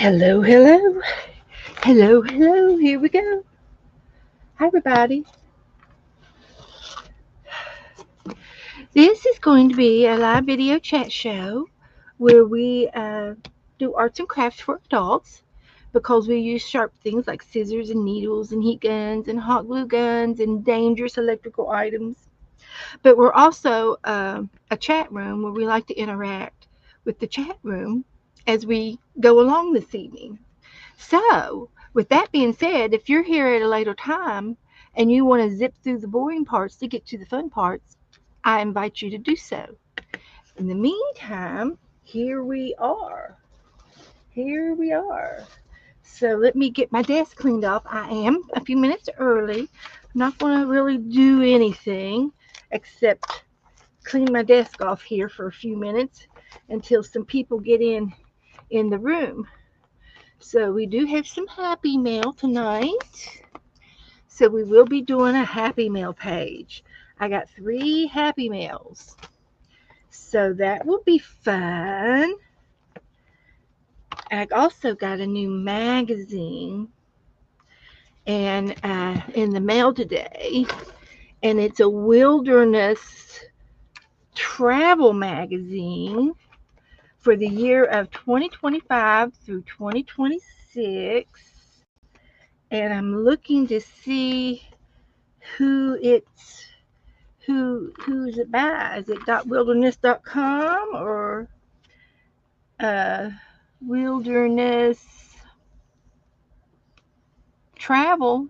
Hello, hello, hello, hello. Here we go. Hi, everybody. This is going to be a live video chat show where we do arts and crafts for adults because we use sharp things like scissors and needles and heat guns and hot glue guns and dangerous electrical items. But we're also a chat room where we like to interact with the chat room as we go along this evening. So, with that being said, if you're here at a later time and you want to zip through the boring parts to get to the fun parts, I invite you to do so. In the meantime, here we are. Here we are. So, let me get my desk cleaned up. I am a few minutes early. I'm not going to really do anything except clean my desk off here for a few minutes until some people get in the room. So we do have some happy mail tonight. So we will be doing a happy mail page. I got 3 happy mails. So that will be fun. I also got a new magazine and in the mail today, and it's a wilderness travel magazine for the year of 2025 through 2026. And I'm looking to see who it's who's it by. Is it .wilderness.com or uh, wilderness travel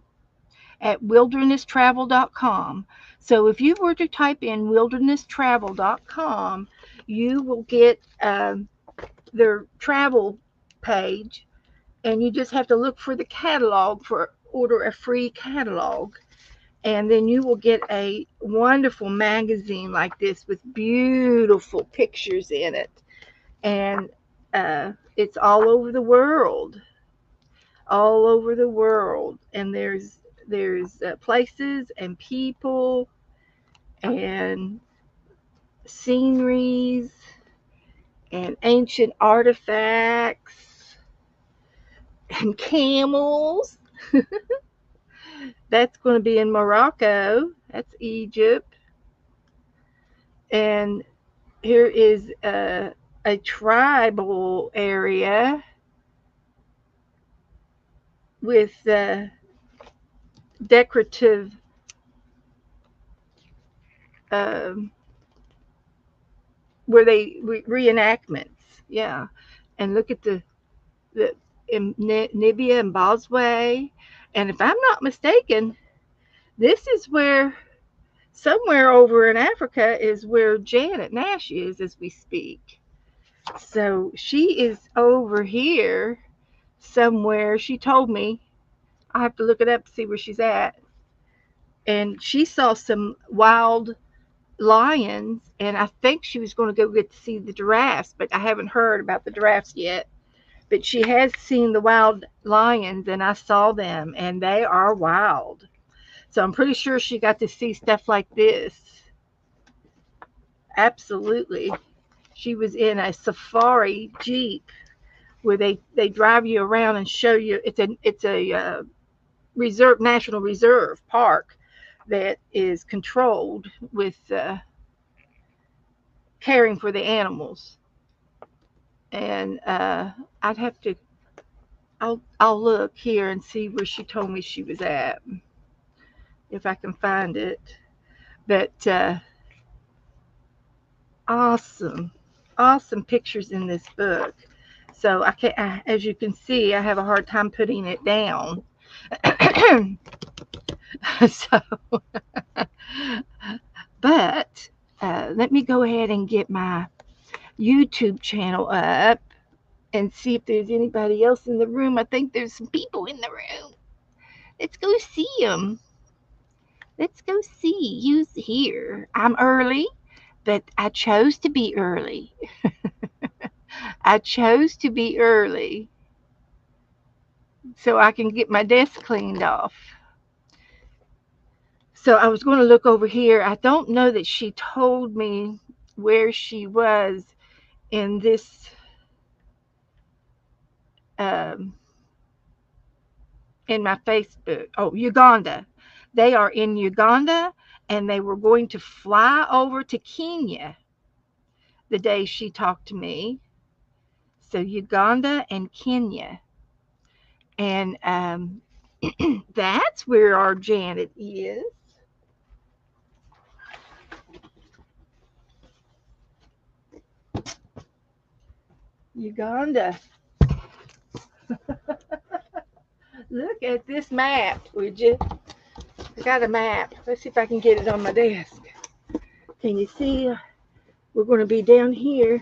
at wildernesstravel.com? So if you were to type in wildernesstravel.com, you will get their travel page, and you just have to look for the catalog for order a free catalog, and then you will get a wonderful magazine like this with beautiful pictures in it, and it's all over the world, and there's places and people and sceneries and ancient artifacts and camels. That's going to be in Morocco. That's Egypt. And here is a tribal area with decorative um, where they reenactments. Yeah, and look at the in Nibia and Bosway, and if I'm not mistaken, this is where somewhere over in Africa is where Janet Nash is as we speak. So she is over here somewhere. She told me. I have to look it up to see where she's at. And she saw some wild lions, and I think she was going to go get to see the giraffes, but I haven't heard about the giraffes yet. But she has seen the wild lions, and I saw them, and they are wild. So I'm pretty sure she got to see stuff like this. Absolutely. She was in a safari jeep where they drive you around and show you. It's a reserve, national reserve park that is controlled with caring for the animals. And I'd have to. I'll look here and see where she told me she was at, if I can find it. But awesome, awesome pictures in this book. So I can't. As you can see, I have a hard time putting it down. So, but let me go ahead and get my YouTube channel up and see if there's anybody else in the room. I think there's some people in the room. Let's go see them. Let's go see who's here. I'm early, but I chose to be early. I chose to be early so I can get my desk cleaned off. So I was going to look over here. I don't know that she told me where she was in this um, in my Facebook. Oh, Uganda. They are in Uganda, and they were going to fly over to Kenya the day she talked to me. So Uganda and Kenya. And that's where our Janet is. Uganda. Look at this map, would you? I got a map. Let's see if I can get it on my desk. Can you see? We're going to be down here.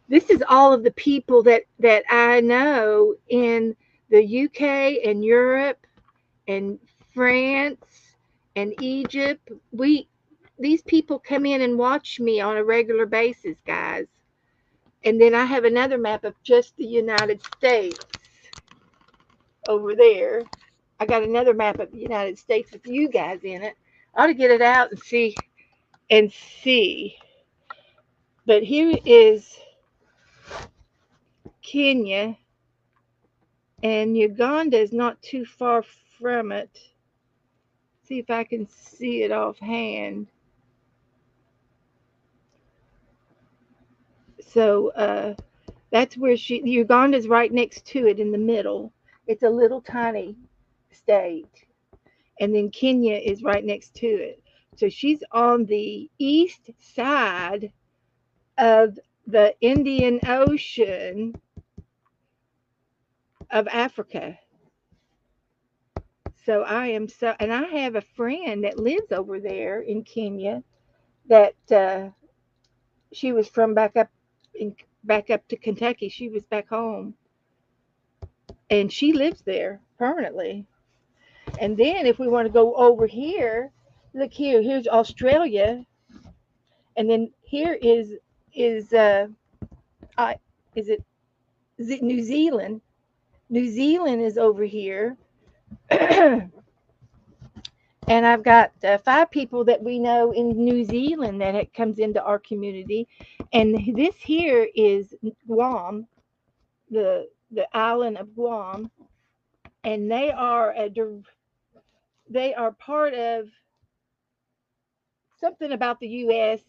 This is all of the people that I know in the UK and Europe and France and Egypt. These people come in and watch me on a regular basis, guys. And then I have another map of just the United States over there. I got another map of the United States with you guys in it. I ought to get it out and see. But here is Kenya, and Uganda is not too far from it. See if I can see it offhand. So that's where Uganda's right next to it in the middle. It's a little tiny state. And then Kenya is right next to it. So she's on the east side of the Indian Ocean of Africa. And I have a friend that lives over there in Kenya that she was from back up to Kentucky. She was back home, and she lives there permanently. And then if we want to go over here, look here. Here's Australia, and then here is I is it New Zealand? New Zealand is over here. And I've got 5 people that we know in New Zealand that comes into our community, and this here is Guam, the island of Guam, and they are part of something about the U.S.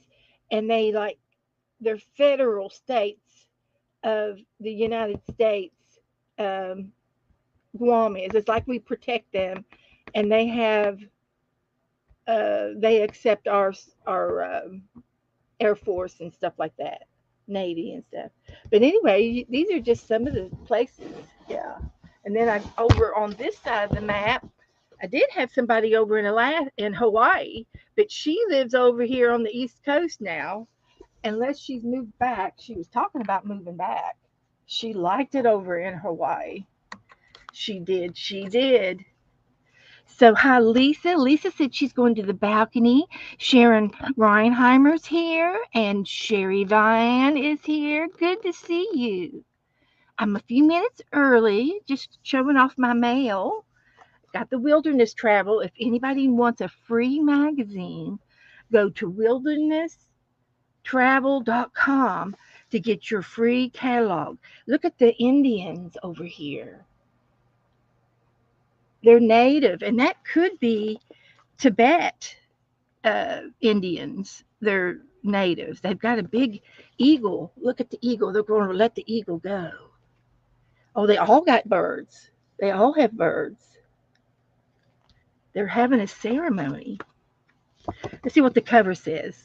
and they're federal states of the United States. Um, Guam is. It's like we protect them, and they accept our Air Force and stuff like that, Navy and stuff. But anyway, these are just some of the places. Yeah. And then over on this side of the map, I did have somebody over in Hawaii, but she lives over here on the East Coast now. Unless she's moved back, she was talking about moving back. She liked it over in Hawaii. She did. She did. So, hi, Lisa. Lisa said she's going to the balcony. Sharon Reinheimer's here, and Sherry Vian is here. Good to see you. I'm a few minutes early, just showing off my mail. Got the Wilderness Travel. If anybody wants a free magazine, go to wilderness.travel.com to get your free catalog. Look at the Indians over here. They're native, and that could be Tibet Indians. They're natives. They've got a big eagle. Look at the eagle. They're going to let the eagle go. Oh, they all got birds. They all have birds. They're having a ceremony. Let's see what the cover says.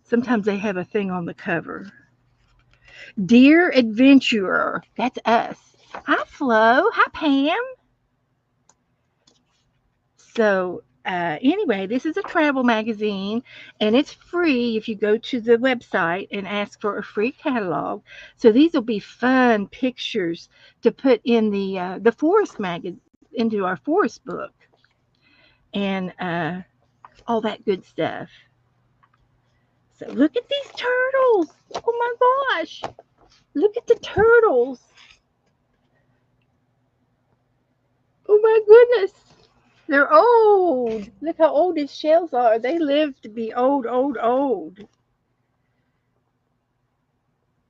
Sometimes they have a thing on the cover. Dear Adventurer. That's us. Hi, Flo. Hi, Pam. So, anyway, this is a travel magazine, and it's free if you go to the website and ask for a free catalog. So these will be fun pictures to put in the forest magazine, into our forest book, and all that good stuff. So look at these turtles. Oh my gosh. Look at the turtles. Oh my goodness. They're old. Look how old these shells are. They live to be old, old, old.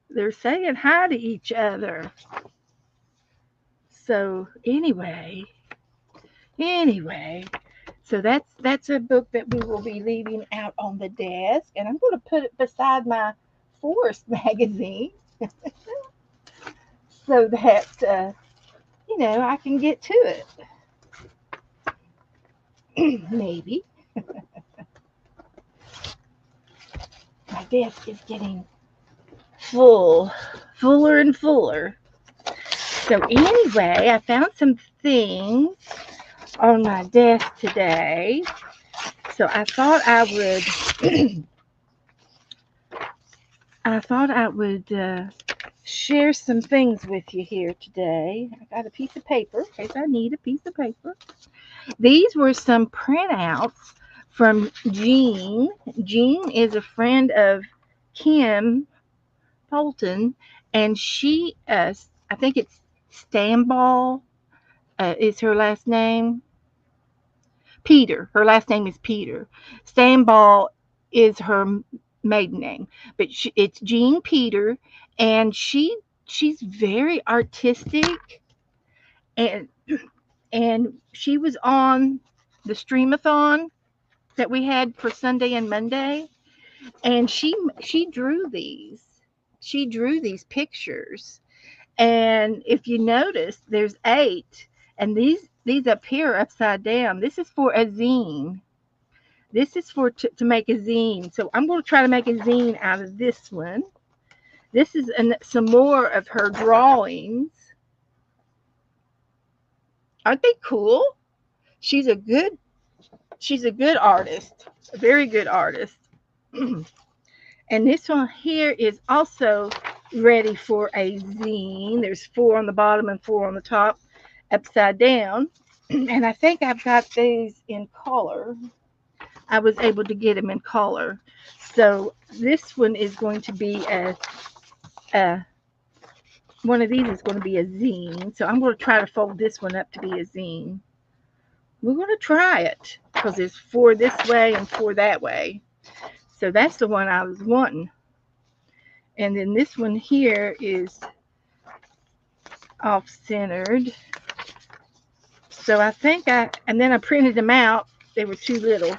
They're saying hi to each other. So anyway, so that's a book that we will be leaving out on the desk, and I'm going to put it beside my forest magazine so that I can get to it. Maybe my desk is getting fuller and fuller. So anyway, I found some things on my desk today. So I thought I would share some things with you here today. I got a piece of paper in case I need a piece of paper. These were some printouts from Jean. Jean is a friend of Kim Polton, and I think it's Stamball is her last name. Peter. Her last name is Peter. Stamball is her maiden name, but it's Jean Peter, and she's very artistic, and she was on the streamathon that we had for Sunday and Monday, and she drew these. She drew these pictures, and if you notice, there's 8, and these up here are upside down. This is for a zine. This is for to make a zine. So I'm going to try to make a zine out of this one. This is some more of her drawings. Aren't they cool? She's a good artist, a very good artist. And this one here is also ready for a zine. There's 4 on the bottom and 4 on the top, upside down. And I think I've got these in color. I was able to get them in color. So this one is going to be one of these is going to be a zine. So I'm going to try to fold this one up to be a zine. We're going to try it because there's 4 this way and 4 that way. So that's the one I was wanting. And then this one here is off-centered. So I think and then I printed them out. They were too little.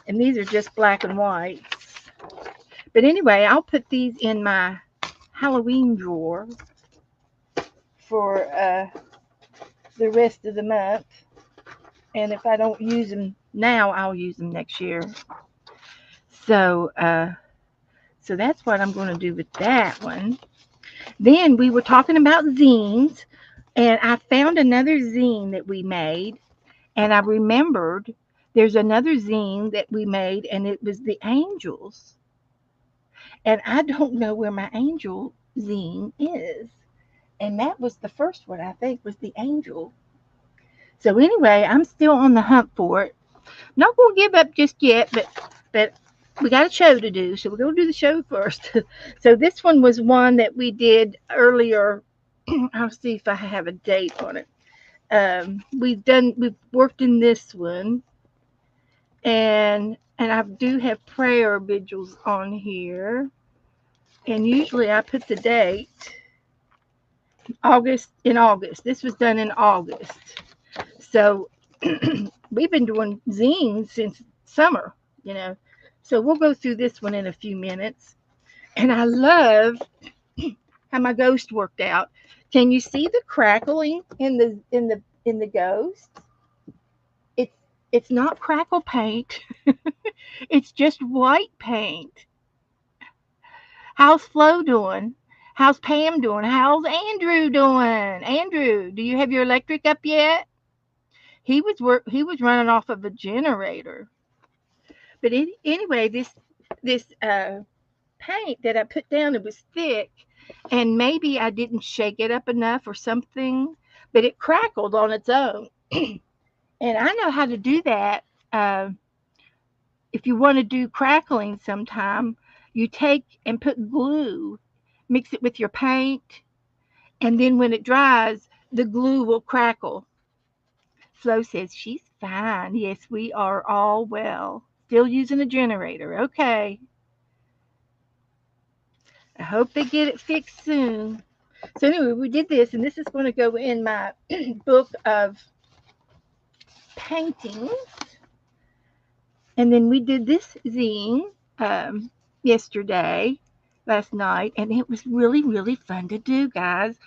And these are just black and white. But anyway, I'll put these in my Halloween drawer for the rest of the month. And if I don't use them now, I'll use them next year. So that's what I'm going to do with that one. Then we were talking about zines, and I found another zine that we made, and I remembered there's another zine that we made, and it was the angels. And I don't know where my angel zine is. And that was the first one, I think, was the angel. So anyway, I'm still on the hunt for it. Not going to give up just yet, but we got a show to do, so we're going to do the show first. So this one was one that we did earlier. I'll see if I have a date on it. We've worked in this one, and I do have prayer vigils on here, and usually I put the date August. This was done in August. So we've been doing zines since summer, So we'll go through this one in a few minutes. And I love how my ghost worked out. Can you see the crackling in the ghost? It's not crackle paint. It's just white paint. How's Flo doing? How's Pam doing? How's Andrew doing? Andrew, do you have your electric up yet? He was running off of a generator. But anyway, this paint that I put down, it was thick, and maybe I didn't shake it up enough or something, but it crackled on its own. And I know how to do that. If you want to do crackling sometime, you take and put glue, mix it with your paint, and then when it dries, the glue will crackle. Flo says she's fine. Yes, we are all well. Still using a generator. Okay. I hope they get it fixed soon. So anyway, we did this, and this is going to go in my book of paintings. And then we did this zine yesterday, last night, and it was really, really fun to do, guys.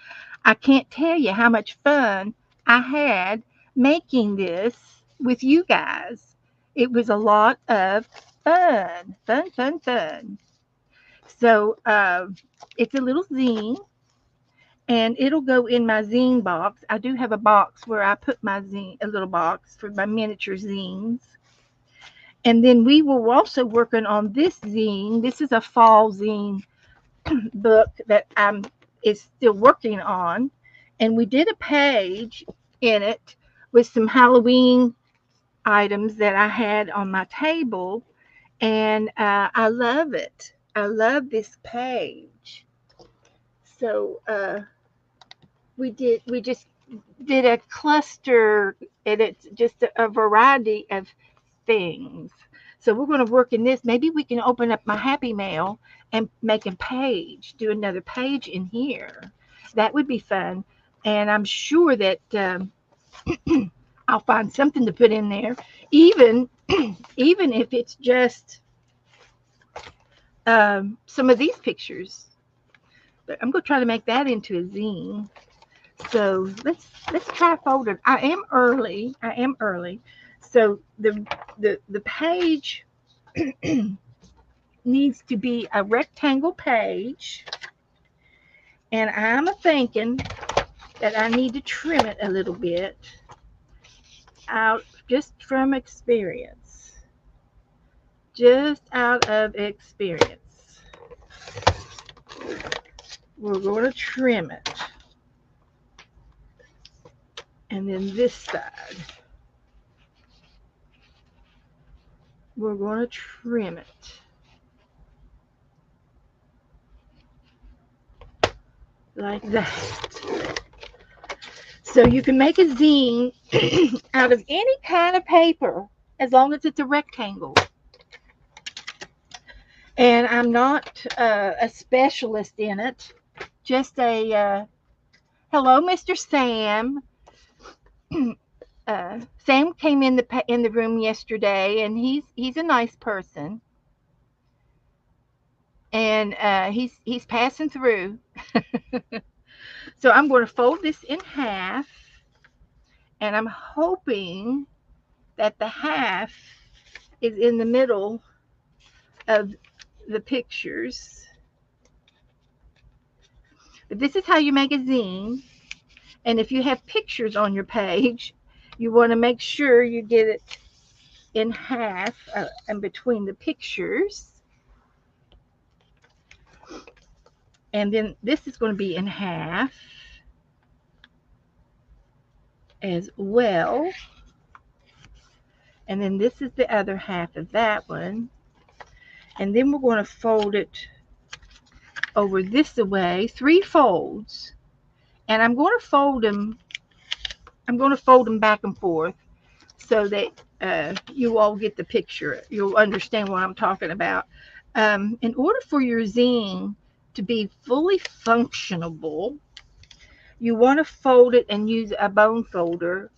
I can't tell you how much fun I had making this with you guys. It was a lot of fun, fun, fun, fun. So it's a little zine, and it'll go in my zine box. I do have a box where I put my zine, a little box for my miniature zines. And then we were also working on this zine. This is a fall zine book that I'm is still working on. And we did a page in it with some Halloween items that I had on my table. And I love it. I love this page. So we just did a cluster, and it's just a variety of things. So we're going to work in this. Maybe we can open up my Happy Mail and make a page, do another page in here. That would be fun. And I'm sure that I'll find something to put in there, even even if it's just some of these pictures. But I'm going to try to make that into a zine. So let's try folding. I am early. I am early. So the page needs to be a rectangle page, and I'm thinking that I need to trim it a little bit out just from experience. Just out of experience. We're going to trim it. And then this side, we're going to trim it. Like that. So you can make a zine out of any kind of paper as long as it's a rectangle. And I'm not a specialist in it. Just a hello, Mr. Sam. Sam came in the room yesterday, and he's a nice person, and he's passing through. So I'm going to fold this in half, and I'm hoping that the half is in the middle of the pictures. But this is how you make a zine. And if you have pictures on your page, you want to make sure you get it in half and between the pictures. And then this is going to be in half as well. And then this is the other half of that one. And then we're going to fold it over this way, 3 folds. And I'm going to fold them back and forth so that you all get the picture. You'll understand what I'm talking about. In order for your zine to be fully functionable, you want to fold it and use a bone folder,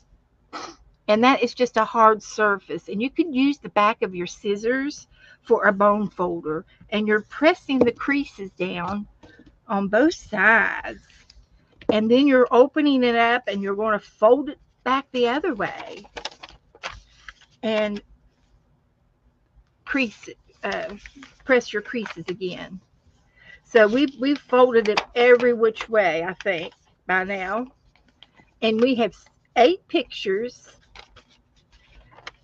and that is just a hard surface. And you can use the back of your scissors for a bone folder, and you're pressing the creases down on both sides, and then you're opening it up and you're going to fold it back the other way and press your creases again. So we've folded it every which way, I think, by now. And we have 8 pictures,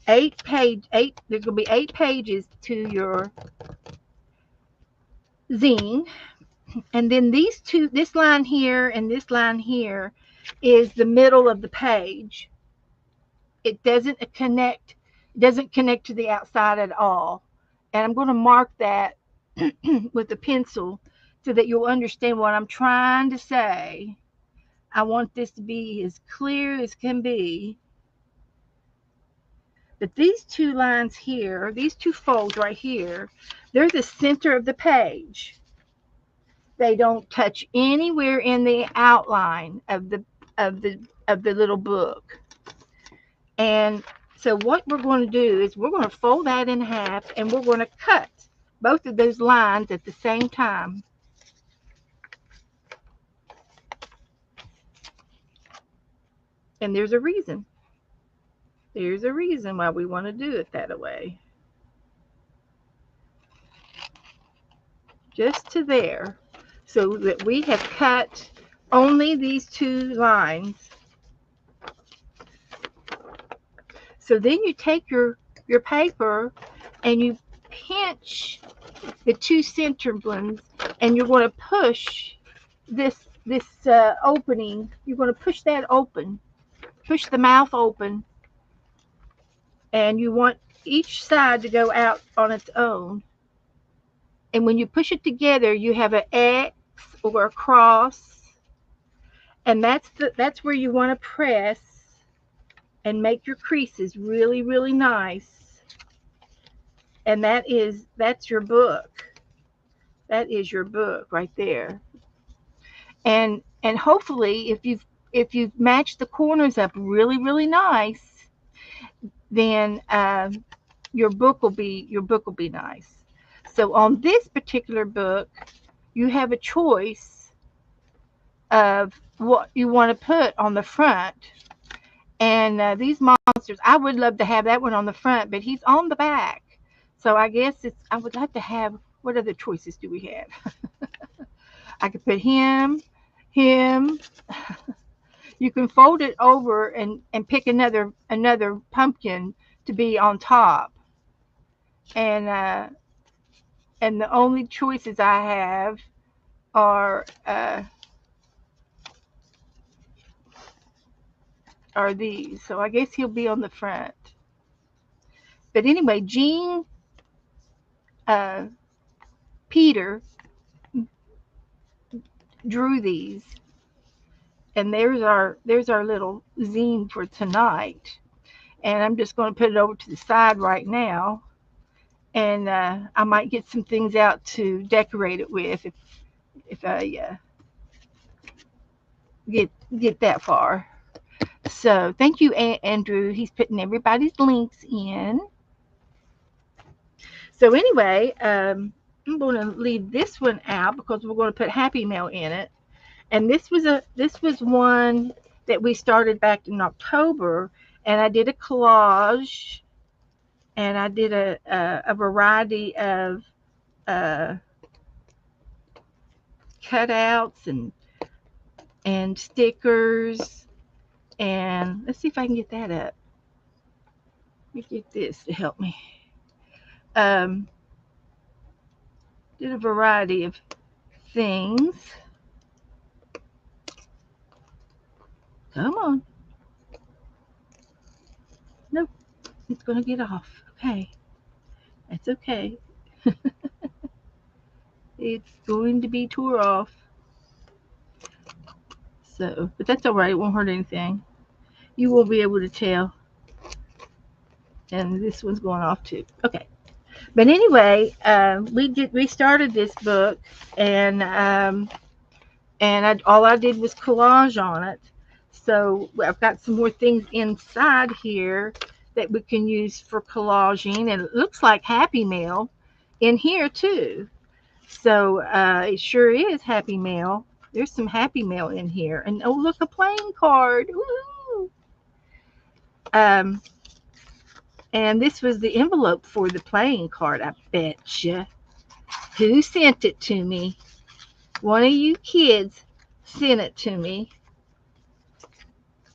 8 there's going to be 8 pages to your zine. And then this line here and this line here is the middle of the page. It doesn't connect to the outside at all. And I'm going to mark that with a pencil so that you'll understand what I'm trying to say. I want this to be as clear as can be. But these 2 lines here, these 2 folds right here, they're the center of the page. They don't touch anywhere in the outline of the of the little book. And so what we're going to do is we're going to fold that in half and we're going to cut both of those lines at the same time. And there's a reason. There's a reason why we want to do it that way. Just to there, so that we have cut only these two lines. So then you take your paper and you pinch the two center ones, and you're going to push this opening. You're going to push that open, push the mouth open, and you want each side to go out on its own. And when you push it together, you have an X or a cross, and that's where you want to press and make your creases really, really nice. And that's your book. That is your book right there. And hopefully, if you've matched the corners up really, really nice, then your book will be nice. So on this particular book, you have a choice of what you want to put on the front. And these monsters, I would love to have that one on the front, but he's on the back. So I guess I would like to have, what other choices do we have? I could put him. You can fold it over and pick another pumpkin to be on top. And and the only choices I have are these. So I guess he'll be on the front. But anyway, Jean uh, Peter drew these, and there's our little zine for tonight. And I'm just going to put it over to the side right now, and I might get some things out to decorate it with if I get that far. So thank you, Andrew. He's putting everybody's links in. So anyway, I'm going to leave this one out because we're going to put Happy Mail in it. And this was one that we started back in October, and I did a collage, and I did a variety of uh, cutouts and stickers. And let's see if I can get that up. Let me get this to help me. Did a variety of things. Come on. Nope, it's going to get off. Okay, that's okay. It's going to be tore off. So, but that's all right. It won't hurt anything. You won't be able to tell. And this one's going off too. Okay. But anyway, we started this book, and all I did was collage on it. So I've got some more things inside here that we can use for collaging, and it looks like Happy Mail in here too. So it sure is Happy Mail. There's some Happy Mail in here, and oh, look, a playing card. Woo! And this was the envelope for the playing card, I betcha. Who sent it to me? One of you kids sent it to me.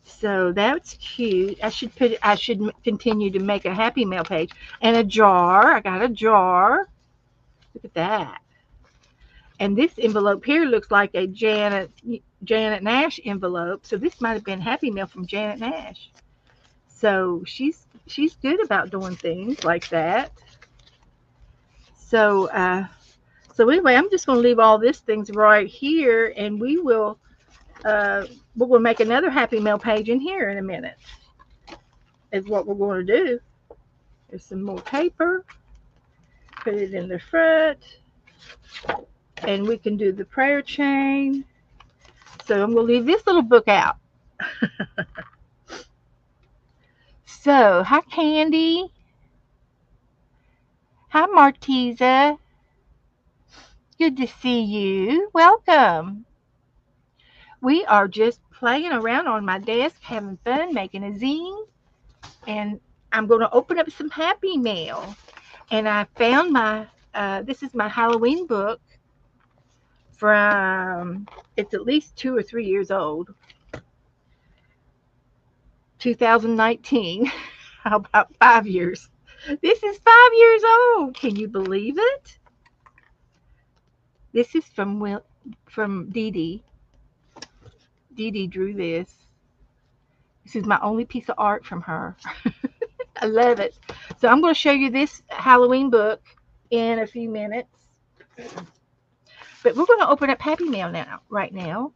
So that's cute. I should continue to make a Happy Mail page. And a jar. I got a jar. Look at that. And this envelope here looks like a Janet Nash envelope. So this might have been Happy Mail from Janet Nash. So she's good about doing things like that. So anyway, I'm just going to leave all these things right here, and we'll make another Happy Mail page in here in a minute. Is what we're going to do. There's some more paper. Put it in the front. And we can do the prayer chain. So I'm going to leave this little book out. So, hi Candy. Hi Martiza. Good to see you. Welcome. We are just playing around on my desk, having fun, making a zine. And I'm going to open up some Happy Mail. And I found this is my Halloween book from, it's at least 2 or 3 years old, 2019. How about 5 years? This is 5 years old. Can you believe it? This is from Dee Dee. Dee Dee drew this. This is my only piece of art from her. I love it. So I'm going to show you this Halloween book in a few minutes. But we're going to open up Happy Mail right now.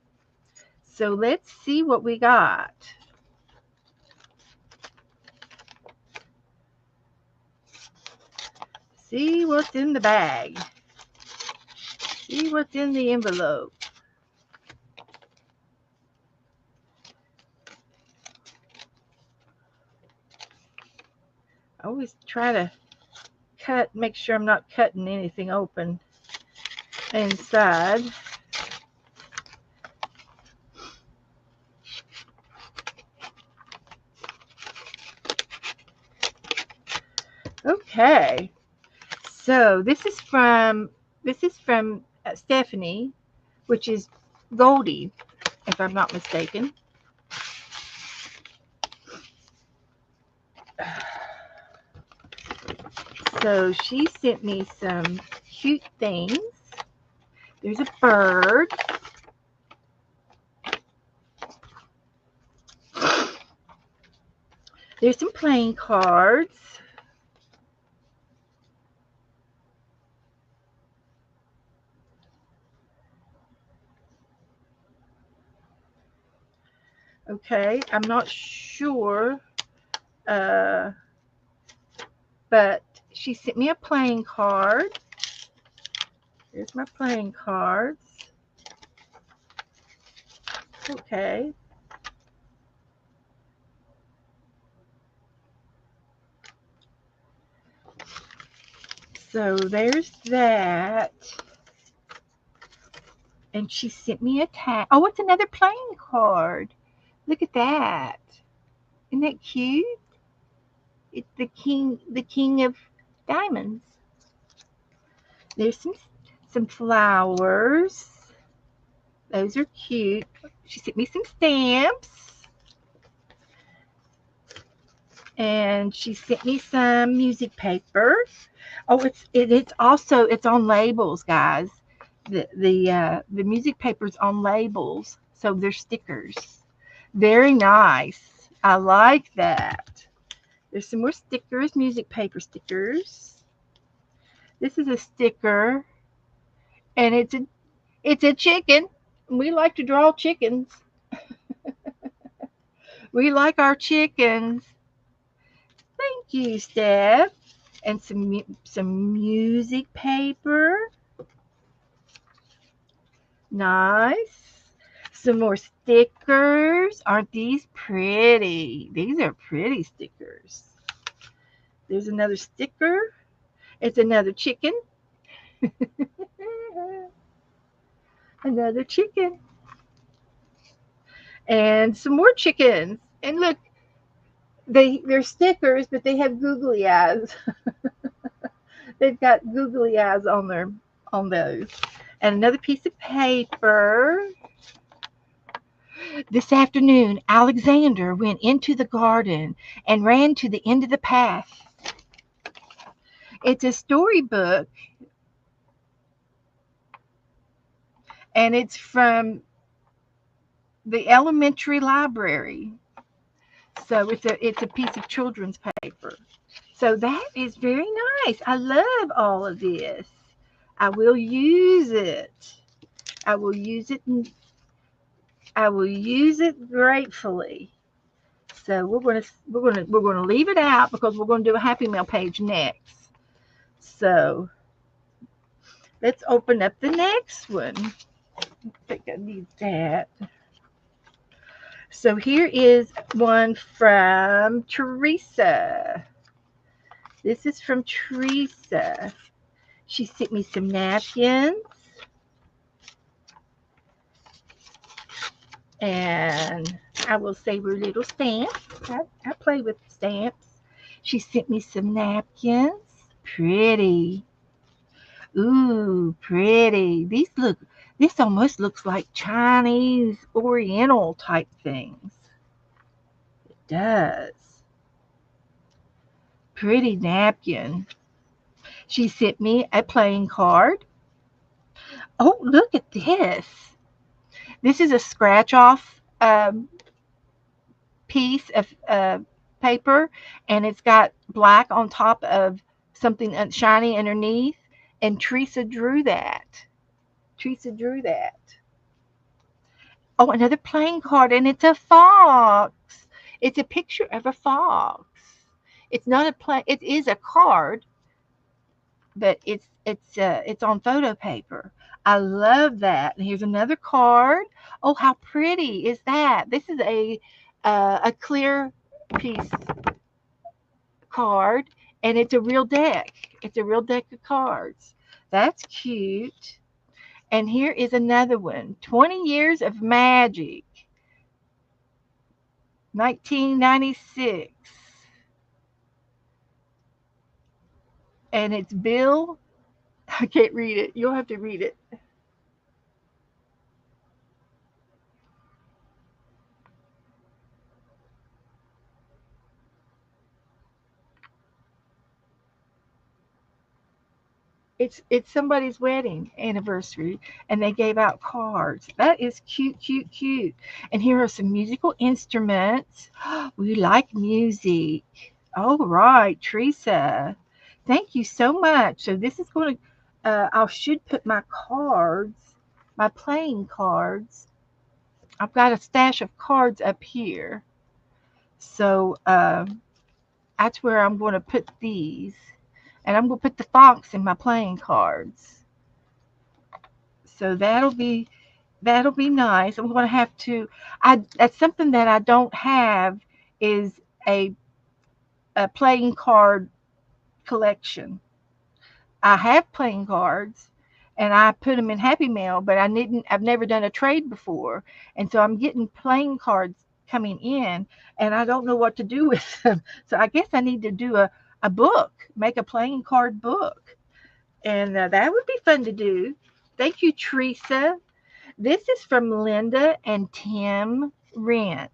So let's see what we got. See what's in the bag. See what's in the envelope. I always try to make sure I'm not cutting anything open inside. Okay. So this is from Stephanie, which is Goldie, if I'm not mistaken. So she sent me some cute things. There's a bird. There's some playing cards. Okay, I'm not sure, but she sent me a playing card. Here's my playing cards. Okay. So there's that. And she sent me a tag. Oh, it's another playing card. Look at that. Isn't that cute? It's the king of diamonds. There's some flowers. Those are cute. She sent me some stamps. And she sent me some music paper. Oh, it's on labels, guys. The music paper's on labels, so they're stickers. Very nice. I like that. There's some more stickers, music paper stickers. This is a sticker, and it's a chicken. We like to draw chickens. We like our chickens. Thank you, Steph. And some music paper. Nice. Some more stickers. Aren't these pretty? These are pretty stickers. There's another sticker. It's another chicken. Another chicken. And some more chickens. And look, they're stickers, but they have googly eyes. They've got googly eyes on those. And another piece of paper. This afternoon, Alexander went into the garden and ran to the end of the path. It's a storybook, and it's from the elementary library. So it's a piece of children's paper. So that is very nice. I love all of this. I will use it. I will use it. I will use it gratefully. So we're gonna leave it out because we're gonna do a Happy Mail page next. So Let's open up the next one. I think I need that. So here is one from Teresa. This is from Teresa. She sent me some napkins and I will save her little stamps. I play with stamps. She sent me some napkins. Pretty. Ooh, pretty. This almost looks like Chinese Oriental type things. It does. Pretty napkin. She sent me a playing card. Oh, look at this. This is a scratch off piece of paper, and it's got black on top of something shiny underneath. And Teresa drew that. Teresa drew that. Oh, another playing card, and it's a fox. It's a picture of a fox. It's not a play. It is a card, but it's on photo paper. I love that. And here's another card. Oh, how pretty is that? This is a clear piece card, and it's a real deck. It's a real deck of cards. That's cute. And here is another one. 20 Years of Magic, 1996. And it's Bill. I can't read it. You'll have to read it. It's somebody's wedding anniversary, and they gave out cards. That is cute, cute, cute. And here are some musical instruments. We like music. All right, Teresa. Thank you so much. So this is going to. I should put my cards, my playing cards. I've got a stash of cards up here. So that's where I'm going to put these. And I'm going to put the fox in my playing cards. So that'll be nice. I'm going to have to. I That's something that I don't have is a a playing card collection. I have playing cards, and I put them in Happy Mail, but I didn't. I've never done a trade before, and so I'm getting playing cards coming in, and I don't know what to do with them. So I guess I need to do a book, make a playing card book, and that would be fun to do. Thank you, Teresa. This is from Linda and Tim Rents,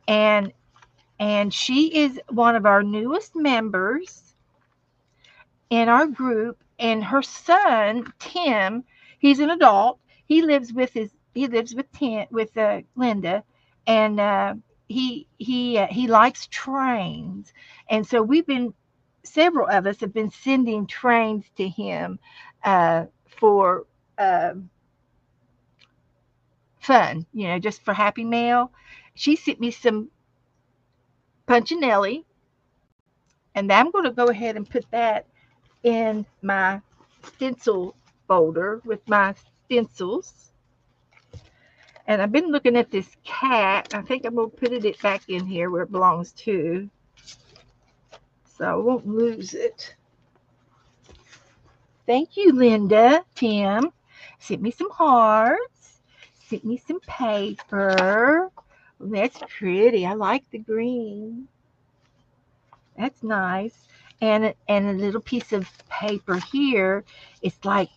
and she is one of our newest members in our group. And her son Tim, he's an adult. He lives with Linda, and he likes trains, and so several of us have been sending trains to him for. Uh, Fun, just for Happy Mail. She sent me some Punchinelli, and I'm going to go ahead and put that in my stencil folder with my stencils. And I've been looking at this cat. I think I'm going to put it back in here where it belongs to, so I won't lose it. Thank you, Linda. Tim sent me some hearts, sent me some paper. That's pretty. I like the green. That's nice. And a little piece of paper here. It's like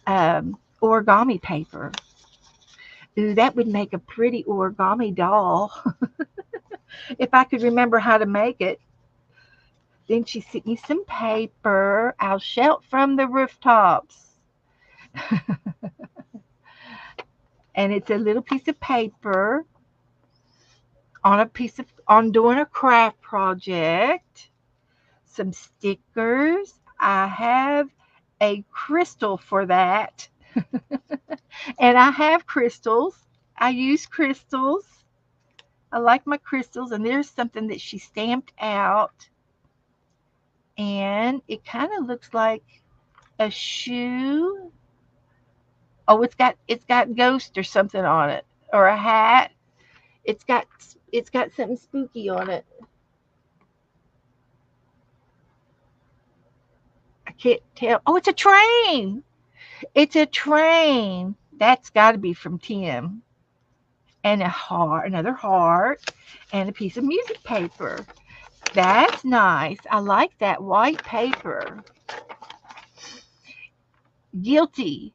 origami paper. Ooh, that would make a pretty origami doll. If I could remember how to make it. Then she sent me some paper. I'll shout from the rooftops. And it's a little piece of paper on doing a craft project. Some stickers. I have a crystal for that. And I have crystals. I use crystals. I like my crystals. And there's something that she stamped out. And it kind of looks like a shoe. Oh, it's got ghost or something on it, or a hat. It's got it's got something spooky on it. I can't tell. Oh, it's a train. It's a train. That's got to be from Tim. And a heart, another heart, and a piece of music paper. That's nice. I like that white paper. Guilty.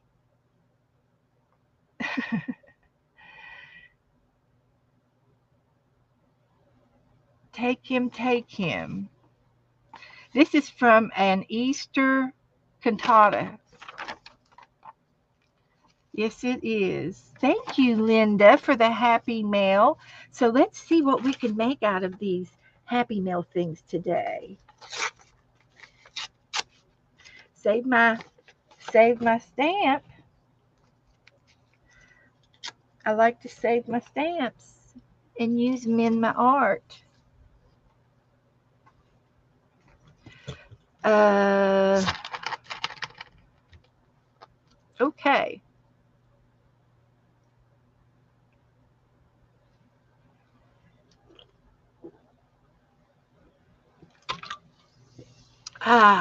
Take him, take him. This is from an Easter cantata. Yes, it is. Thank you, Linda, for the happy mail. So let's see what we can make out of these happy mail things today. Save my stamp. I like to save my stamps and use them in my art. Uh, okay.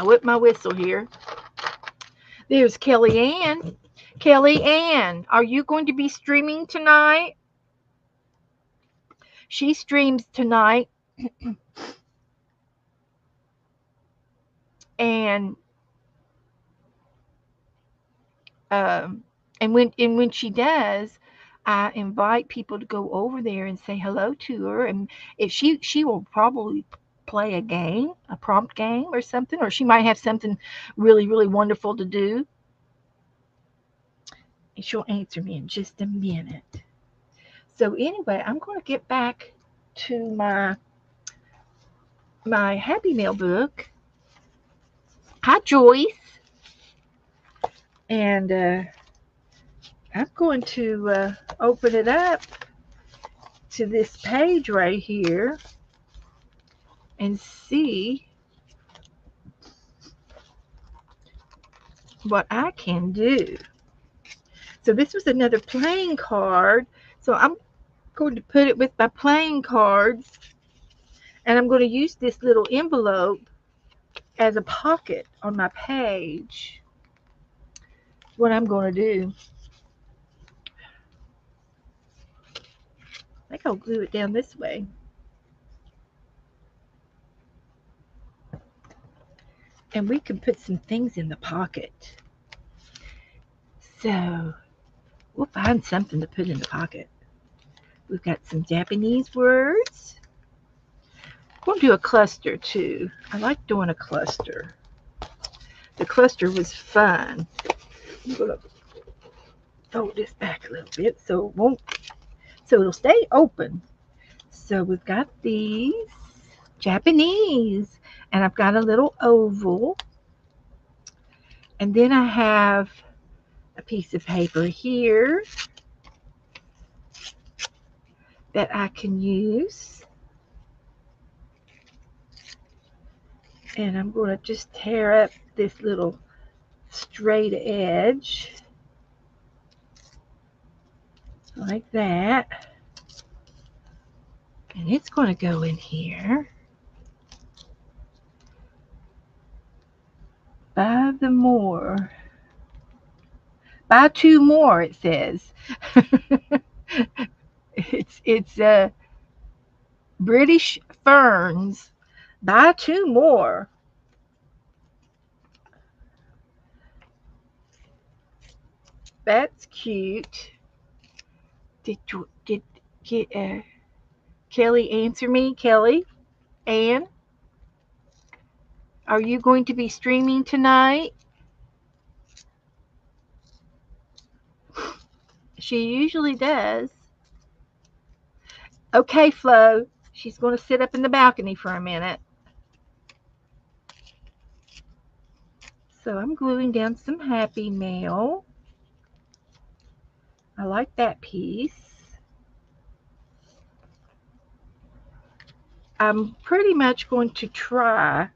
Whip my whistle here. There's Kelly Ann. Kelly Ann, are you going to be streaming tonight? She streams tonight, and um, when she does, I invite people to go over there and say hello to her. And if she will probably play a game, a prompt game or something, or she might have something really really wonderful to do. And she'll answer me in just a minute. So anyway, I'm going to get back to my Happy Mail book. Hi Joyce, and I'm going to open it up to this page right here and see what I can do. So this was another playing card. So I'm going to put it with my playing cards, and I'm going to use this little envelope as a pocket on my page. What I'm going to do. I think I'll glue it down this way. And we can put some things in the pocket. So we'll find something to put in the pocket. We've got some Japanese words. We'll do a cluster too. I like doing a cluster. The cluster was fun. I'm gonna fold this back a little bit so it'll stay open. So we've got these Japanese, and I've got a little oval, and then I have a piece of paper here that I can use. And I'm going to just tear up this little straight edge like that. And it's going to go in here. Buy the more. Buy two more, it says. it's British ferns. Buy two more. That's cute. Did Kelly answer me? Kelly? Ann? Are you going to be streaming tonight? She usually does. Okay, Flo. She's going to sit up in the balcony for a minute. So I'm gluing down some happy mail. I like that piece. I'm pretty much going to try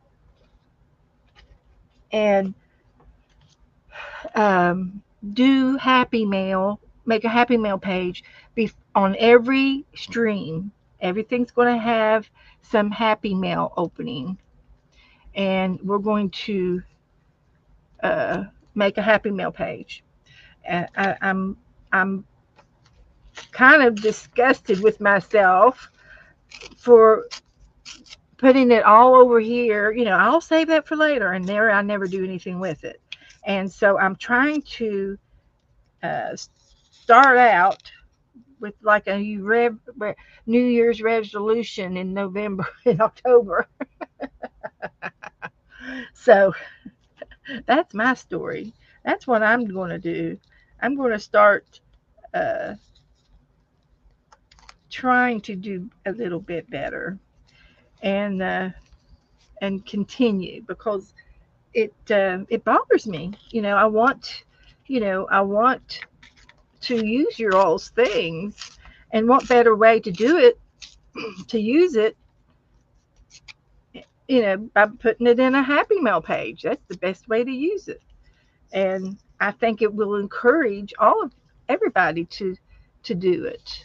and do Happy Mail, make a Happy Mail page on every stream. Everything's going to have some Happy Mail opening, and we're going to uh, make a Happy Mail page. I'm kind of disgusted with myself for putting it all over here. I'll save that for later, and there I never do anything with it. And so I'm trying to start out with like a New Year's resolution in November in October. So that's my story. That's what I'm going to do. I'm going to start uh, trying to do a little bit better, and continue, because it bothers me. I want to use your all's things, and what better way to do it, to use it, by putting it in a Happy Mail page. That's the best way to use it, and I think it will encourage everybody to do it.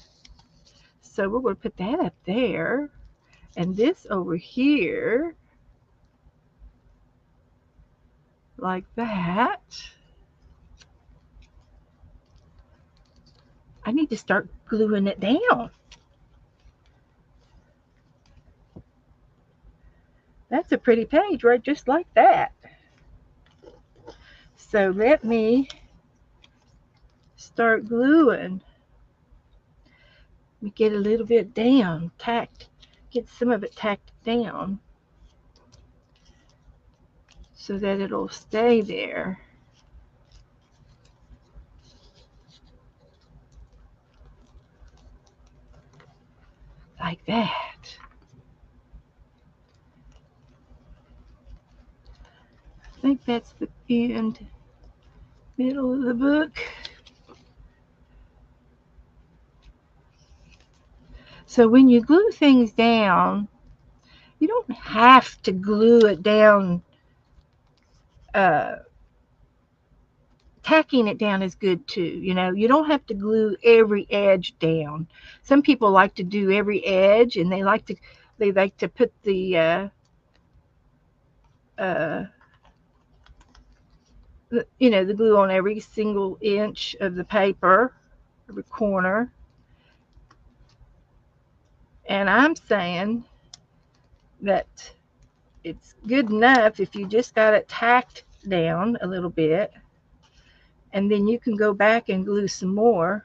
So we're going to put that up there, and this over here, like that. I need to start gluing it down. That's a pretty page, right? Just like that. So let me start gluing. Let me get a little bit down, get some of it tacked down so that it'll stay there. Like that. I think that's the middle of the book. So when you glue things down, you don't have to glue it down. Tacking it down is good too. You don't have to glue every edge down. Some people like to do every edge, and they like to put uh, the glue on every single inch of the paper, every corner. And I'm saying that it's good enough if you just got it tacked down a little bit, and then you can go back and glue some more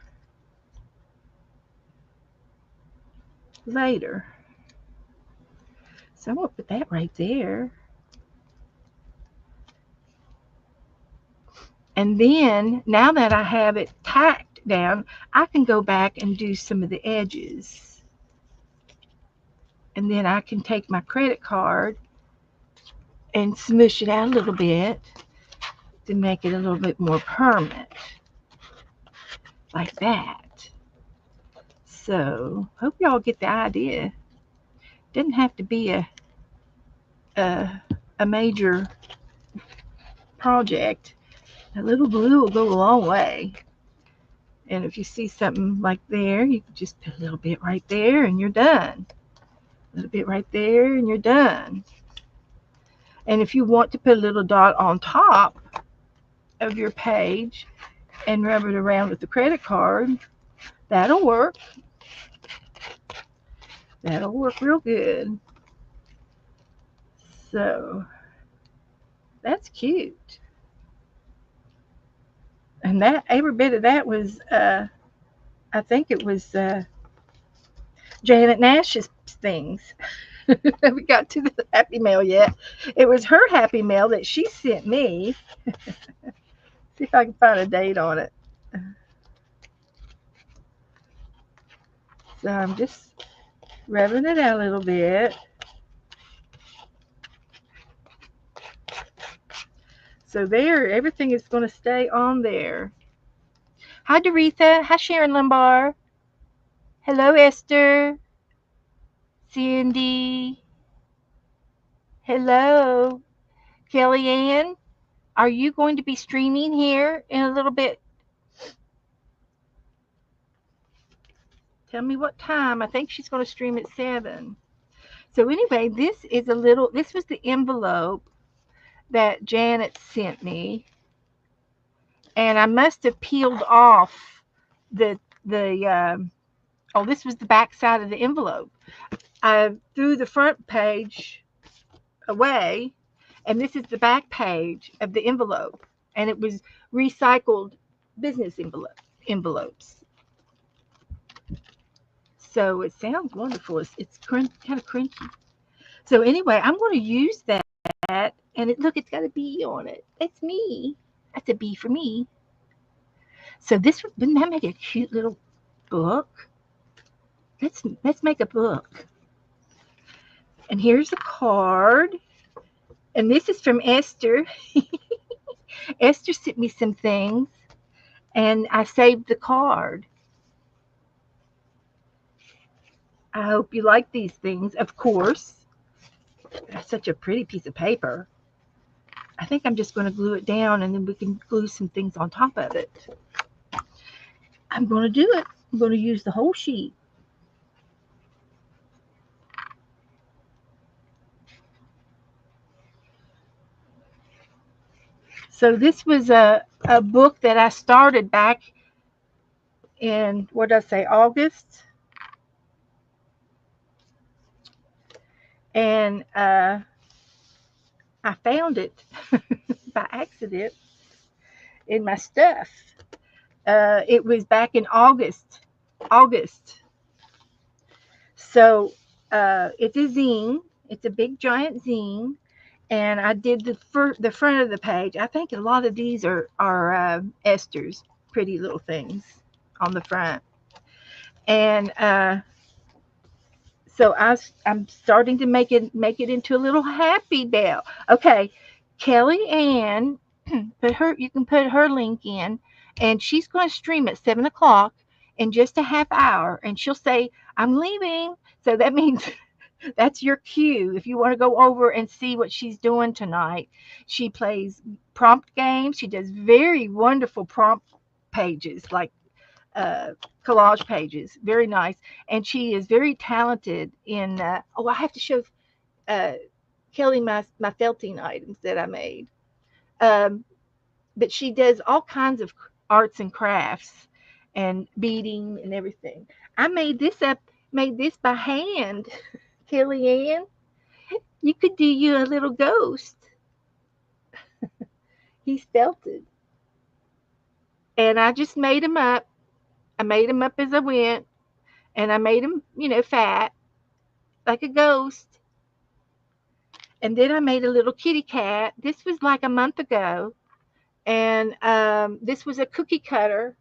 later. So I'm going to put that right there. And then, now that I have it tacked down, I can go back and do some of the edges. And then I can take my credit card and smoosh it out a little bit to make it a little bit more permanent. Like that. So, hope y'all get the idea. Doesn't have to be a major project. A little glue will go a long way. And if you see something like there, you can just put a little bit right there and you're done. A little bit right there and you're done. And if you want to put a little dot on top of your page and rub it around with the credit card, that'll work. That'll work real good. So that's cute. And that every bit of that was I think it was Janet Nash's things. We got to the Happy Mail yet. It was her Happy Mail that she sent me. See if I can find a date on it. So I'm just rubbing it out a little bit. So there, everything is going to stay on there. Hi, Doretha. Hi, Sharon Lumbar. Hello, Esther. Cindy. Hello. Kellyanne. are you going to be streaming here in a little bit? Tell me what time. I think she's going to stream at 7. So anyway, this was the envelope that Janet sent me, and I must have peeled off the oh, this was the back side of the envelope. I threw the front page away, and this is the back page of the envelope, and it was recycled business envelopes. So it sounds wonderful. It's kind of crunchy. So anyway, I'm going to use that, and look, it's got a bee on it. That's me. That's a bee for me. So wouldn't that make a cute little book? Let's make a book. And here's a card, and this is from Esther. Esther sent me some things, and I saved the card. I hope you like these things, of course. That's such a pretty piece of paper. I think I'm just going to glue it down, and then we can glue some things on top of it. I'm going to do it. I'm going to use the whole sheet. So this was a book that I started back in, what did I say, August? And I found it by accident in my stuff. It was back in August. So it's a zine. It's a big giant zine, and I did the front of the page. I think a lot of these are Esther's pretty little things on the front, and so I'm starting to make it into a little happy bell. Okay, Kelly Ann, you can put her link in, and she's going to stream at 7 o'clock in just a half hour, and she'll say, "I'm leaving." So that means that's your cue if you want to go over and see what she's doing tonight. She plays prompt games. She does very wonderful prompt pages, like uh, collage pages. Very nice. And she is very talented in, I have to show uh, Kelly my felting items that I made. Um, but she does all kinds of arts and crafts and beading and everything. I made this by hand. Kelly Ann, you could do you a little ghost. He's felted. And I just made him up. I made him up as I went, and I made him, fat, like a ghost. And then I made a little kitty cat. This was like a month ago. And this was a cookie cutter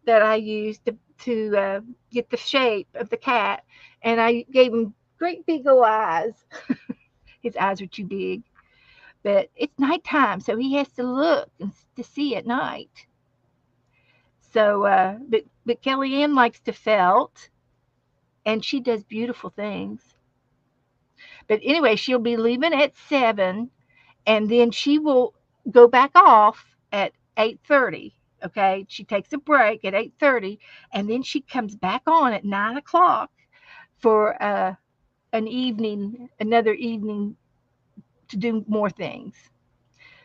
that I used to get the shape of the cat. And I gave him great big old eyes. His eyes are too big. But it's nighttime, so he has to look to see at night. So, but Kellyanne likes to felt, and she does beautiful things. But anyway, she'll be leaving at 7, and then she will go back off at 8:30. Okay, she takes a break at 8:30, and then she comes back on at 9 o'clock for another evening to do more things.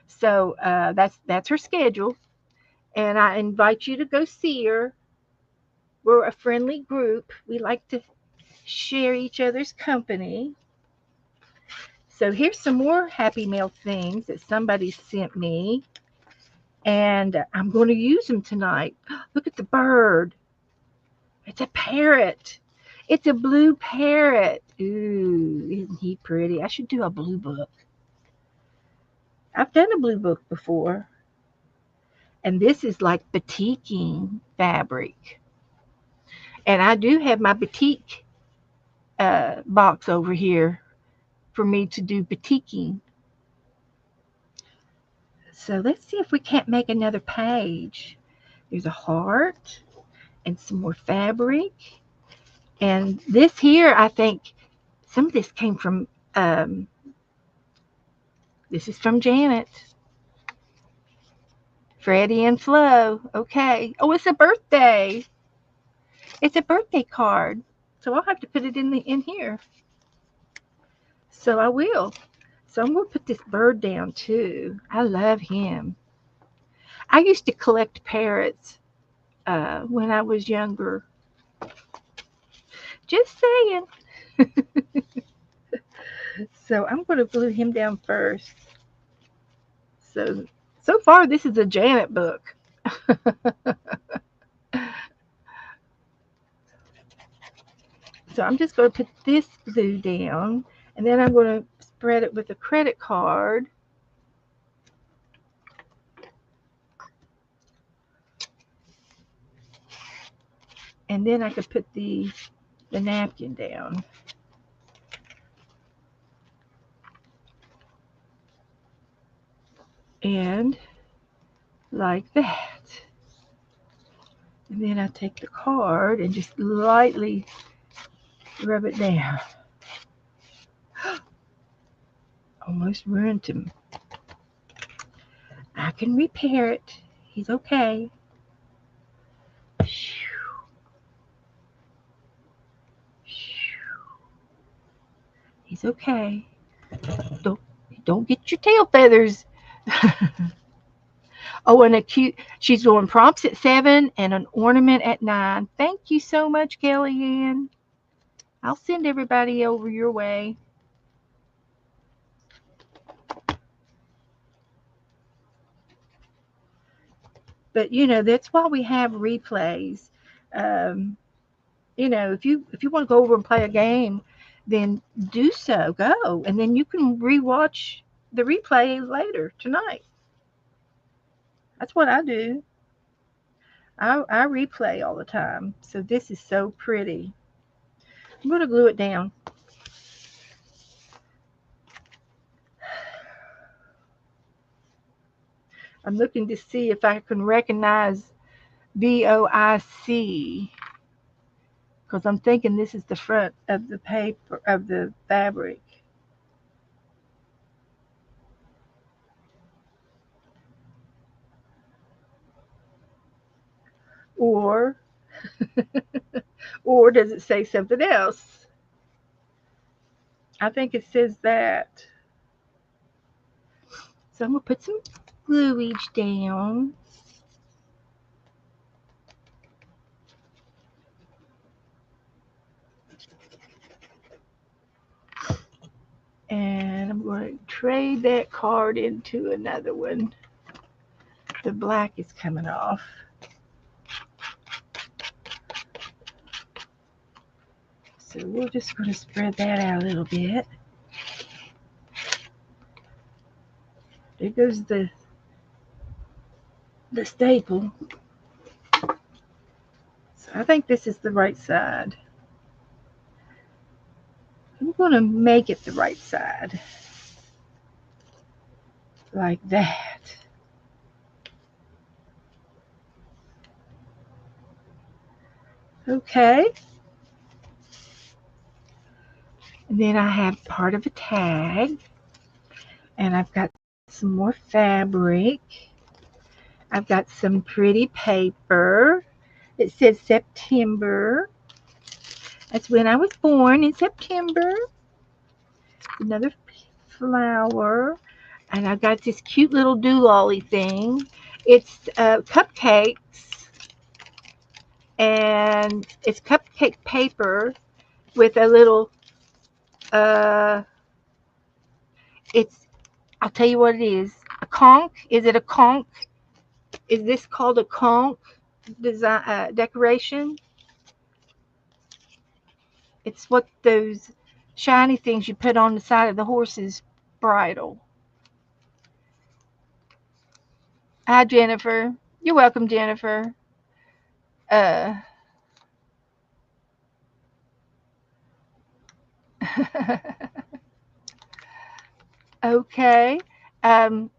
So that's her schedule, and I invite you to go see her. We're a friendly group. We like to share each other's company. So here's some more Happy Mail things that somebody sent me, and I'm going to use them tonight. Look at the bird. It's a parrot. It's a blue parrot. Ooh, isn't he pretty? I should do a blue book. I've done a blue book before. And this is like batiking fabric. And I do have my batik box over here for me to do batiking. So let's see if we can't make another page. There's a heart and some more fabric. And this here, I think some of this came from, this is from Janet. Freddie and Flo. Okay. Oh, it's a birthday. It's a birthday card. So I'll have to put it in here. So I will. So I'm gonna put this bird down too. I love him. I used to collect parrots when I was younger. Just saying. So I'm gonna glue him down first. So far this is a Janet book. So I'm just gonna put this glue down, and then I'm gonna spread it with a credit card. And then I could put the napkin down. And like that. And then I take the card and just lightly rub it down. Almost ruined him. I can repair it. He's okay. He's okay. Don't don't get your tail feathers. Oh, and a cute. She's doing prompts at 7 and an ornament at 9. Thank you so much, Kellyanne. I'll send everybody over your way. But that's why we have replays. Um, if you want to go over and play a game, then do so. Go, and then you can rewatch the replay later tonight. That's what I do. I replay all the time. So this is so pretty. I'm going to glue it down. I'm looking to see if I can recognize BOIC, because I'm thinking this is the front of the paper of the fabric. Or or does it say something else? I think it says that. So I'm gonna put some glue each down. And I'm going to trade that card into another one. The black is coming off. So we're just going to spread that out a little bit. There goes the staple. So I think this is the right side. I'm going to make it the right side. Like that. Okay. And then I have part of a tag. And I've got some more fabric. I've got some pretty paper. It says September. That's when I was born, in September. Another flower. And I've got this cute little doolally thing. It's cupcakes. And it's cupcake paper with a little, uh, I'll tell you what it is. A conch. Is it a conch? Is this called a conch decoration? It's what those shiny things you put on the side of the horse's bridle. Hi, Jennifer. You're welcome, Jennifer. Uh, okay. Um,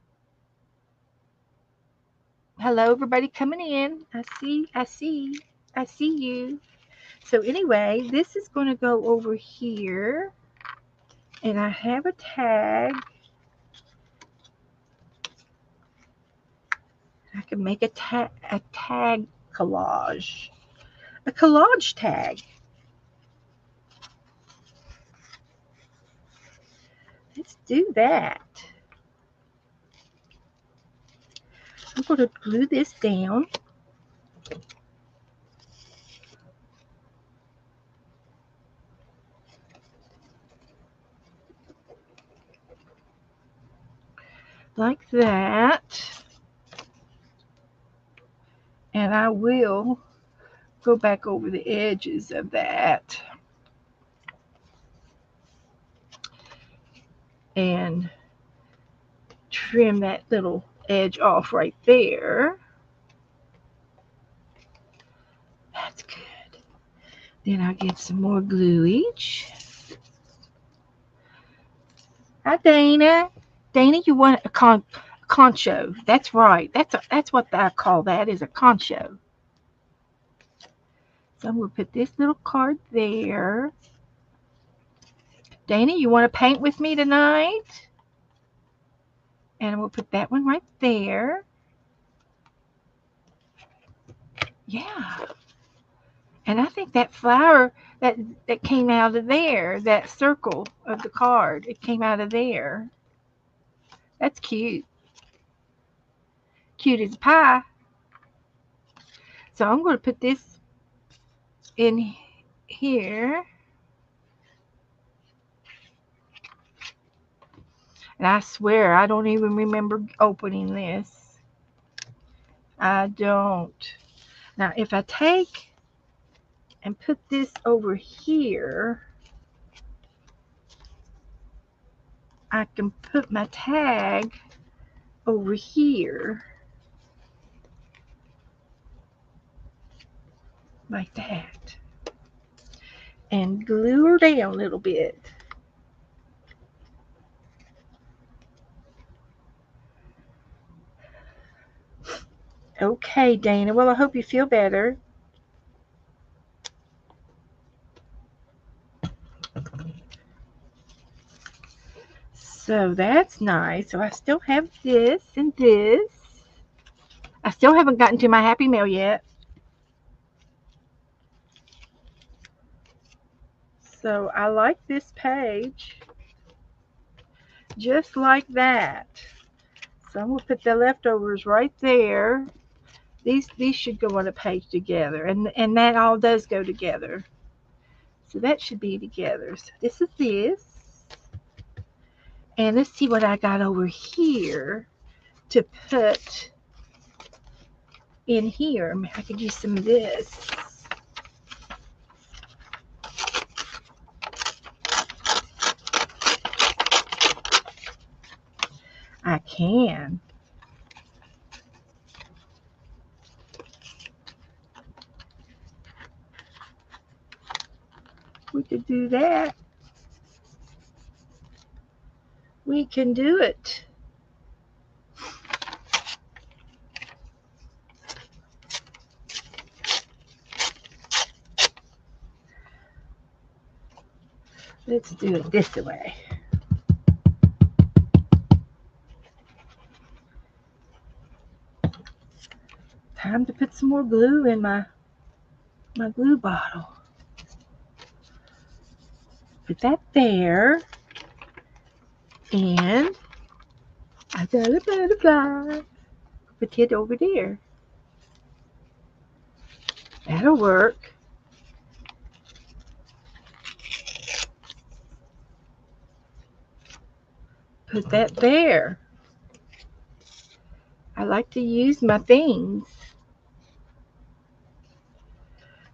hello, everybody coming in. I see you. So anyway, this is going to go over here, and I have a tag. I can make a tag collage. A collage tag. Let's do that. I'm going to glue this down. Like that. And I will go back over the edges of that and trim that little edge off right there. That's good. Then I'll get some more glue each. Hi, Dana. Dana, you want a concho? That's right. That's what I call that, is a concho. So I'm going to put this little card there. Dana, you want to paint with me tonight? And we'll put that one right there. Yeah. And I think that flower that came out of there, that circle of the card, it came out of there. That's cute. Cute as a pie. So I'm going to put this in here. And I swear, I don't even remember opening this. I don't. Now, if I take and put this over here, I can put my tag over here. Like that. And glue her down a little bit. Okay, Dana. Well, I hope you feel better. So that's nice. So I still have this and this. I still haven't gotten to my Happy Mail yet. So I like this page. Just like that. So I'm going to put the leftovers right there. These should go on a page together. And that all does go together. So that should be together. So this is this. And let's see what I got over here to put in here. I could use some of this. I can. We could do that. We can do it. Let's do it this way. Time to put some more glue in my glue bottle. Put that there. And I got a butterfly. Put it over there. That'll work. Put that there. I like to use my things.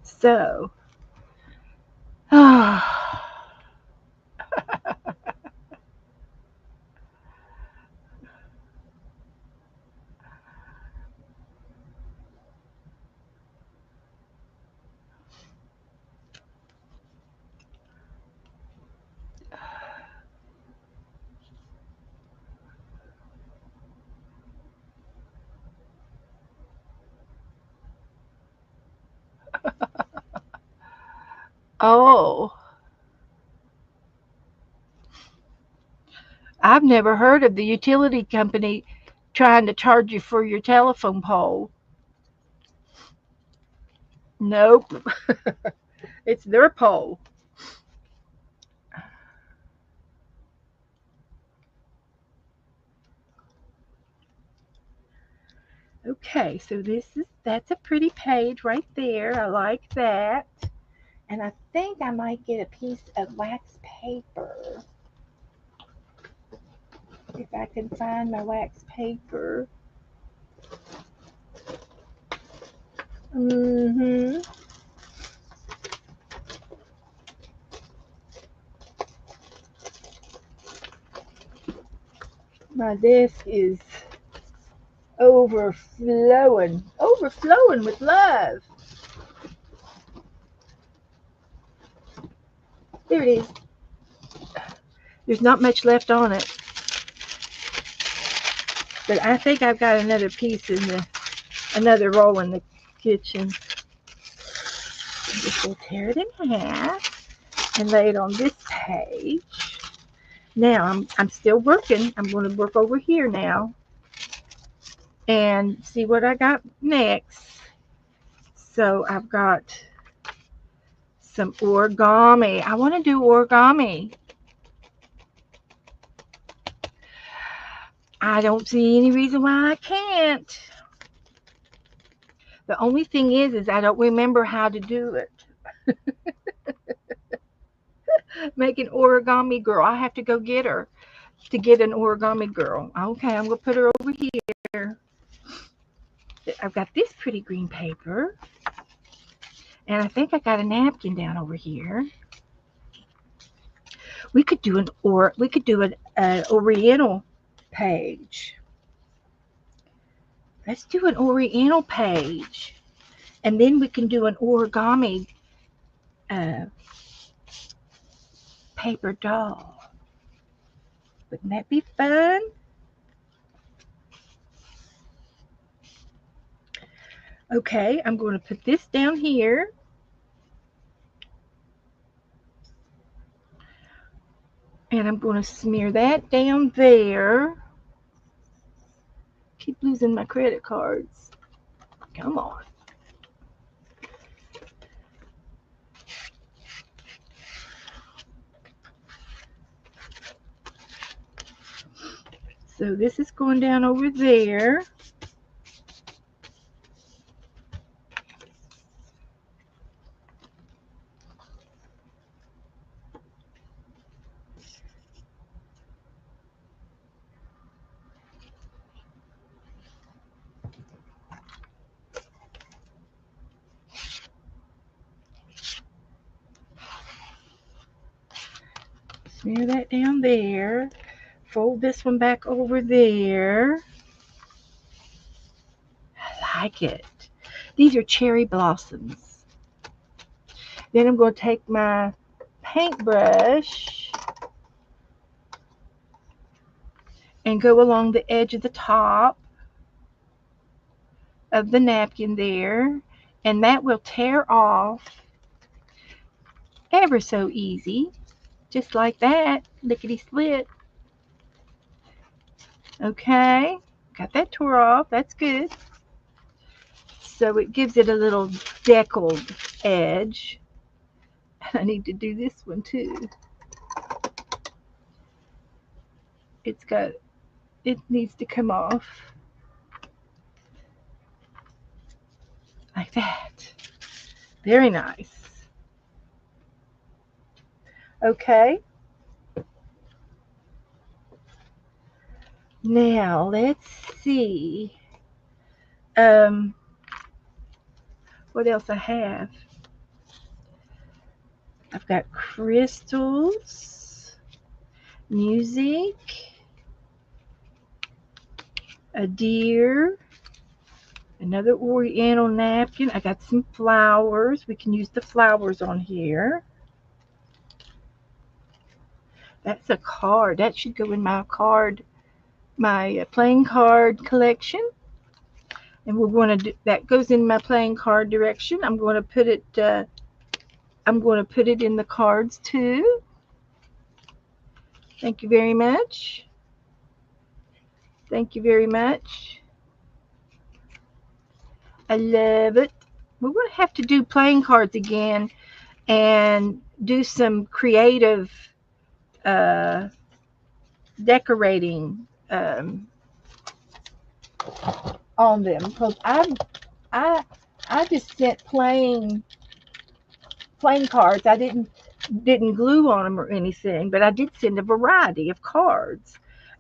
So, oh, I've never heard of the utility company trying to charge you for your telephone pole. Nope, it's their pole. Okay, so that's a pretty page right there. I like that. And I think I might get a piece of wax paper. If I can find my wax paper. Mm-hmm. My desk is overflowing with love. There it is. There's not much left on it, but I think I've got another piece in another roll in the kitchen. Just will tear it in half and lay it on this page. Now I'm still working. I'm going to work over here now and see what I got next. So I've got some origami. I want to do origami. I don't see any reason why I can't. The only thing is I don't remember how to do it. Make an origami girl. I have to go get her to get an origami girl. Okay, I'm going to put her over here. I've got this pretty green paper. And I think I got a napkin down over here. We could do an Oriental page. Let's do an Oriental page. And then we can do an origami paper doll. Wouldn't that be fun? Okay, I'm going to put this down here. And I'm going to smear that down there. Keep losing my credit cards. Come on. So this is going down over there. Smear that down there. Fold this one back over there. I like it. These are cherry blossoms. Then I'm going to take my paintbrush and go along the edge of the top of the napkin there. And that will tear off ever so easy. Just like that. Lickety split. Okay. Got that tore off. That's good. So it gives it a little deckled edge. I need to do this one too. It needs to come off like that. Very nice. Okay. Now let's see. What else I have? I've got crystals, music, a deer, another Oriental napkin. I got some flowers. We can use the flowers on here. That's a card. That should go in my playing card collection. And we're going to do that. Goes in my playing card direction. I'm going to put it in the cards too. Thank you very much. Thank you very much. I love it. We're going to have to do playing cards again and do some creative uh, decorating on them because I I just sent plain cards. I didn't glue on them or anything, but I did send a variety of cards.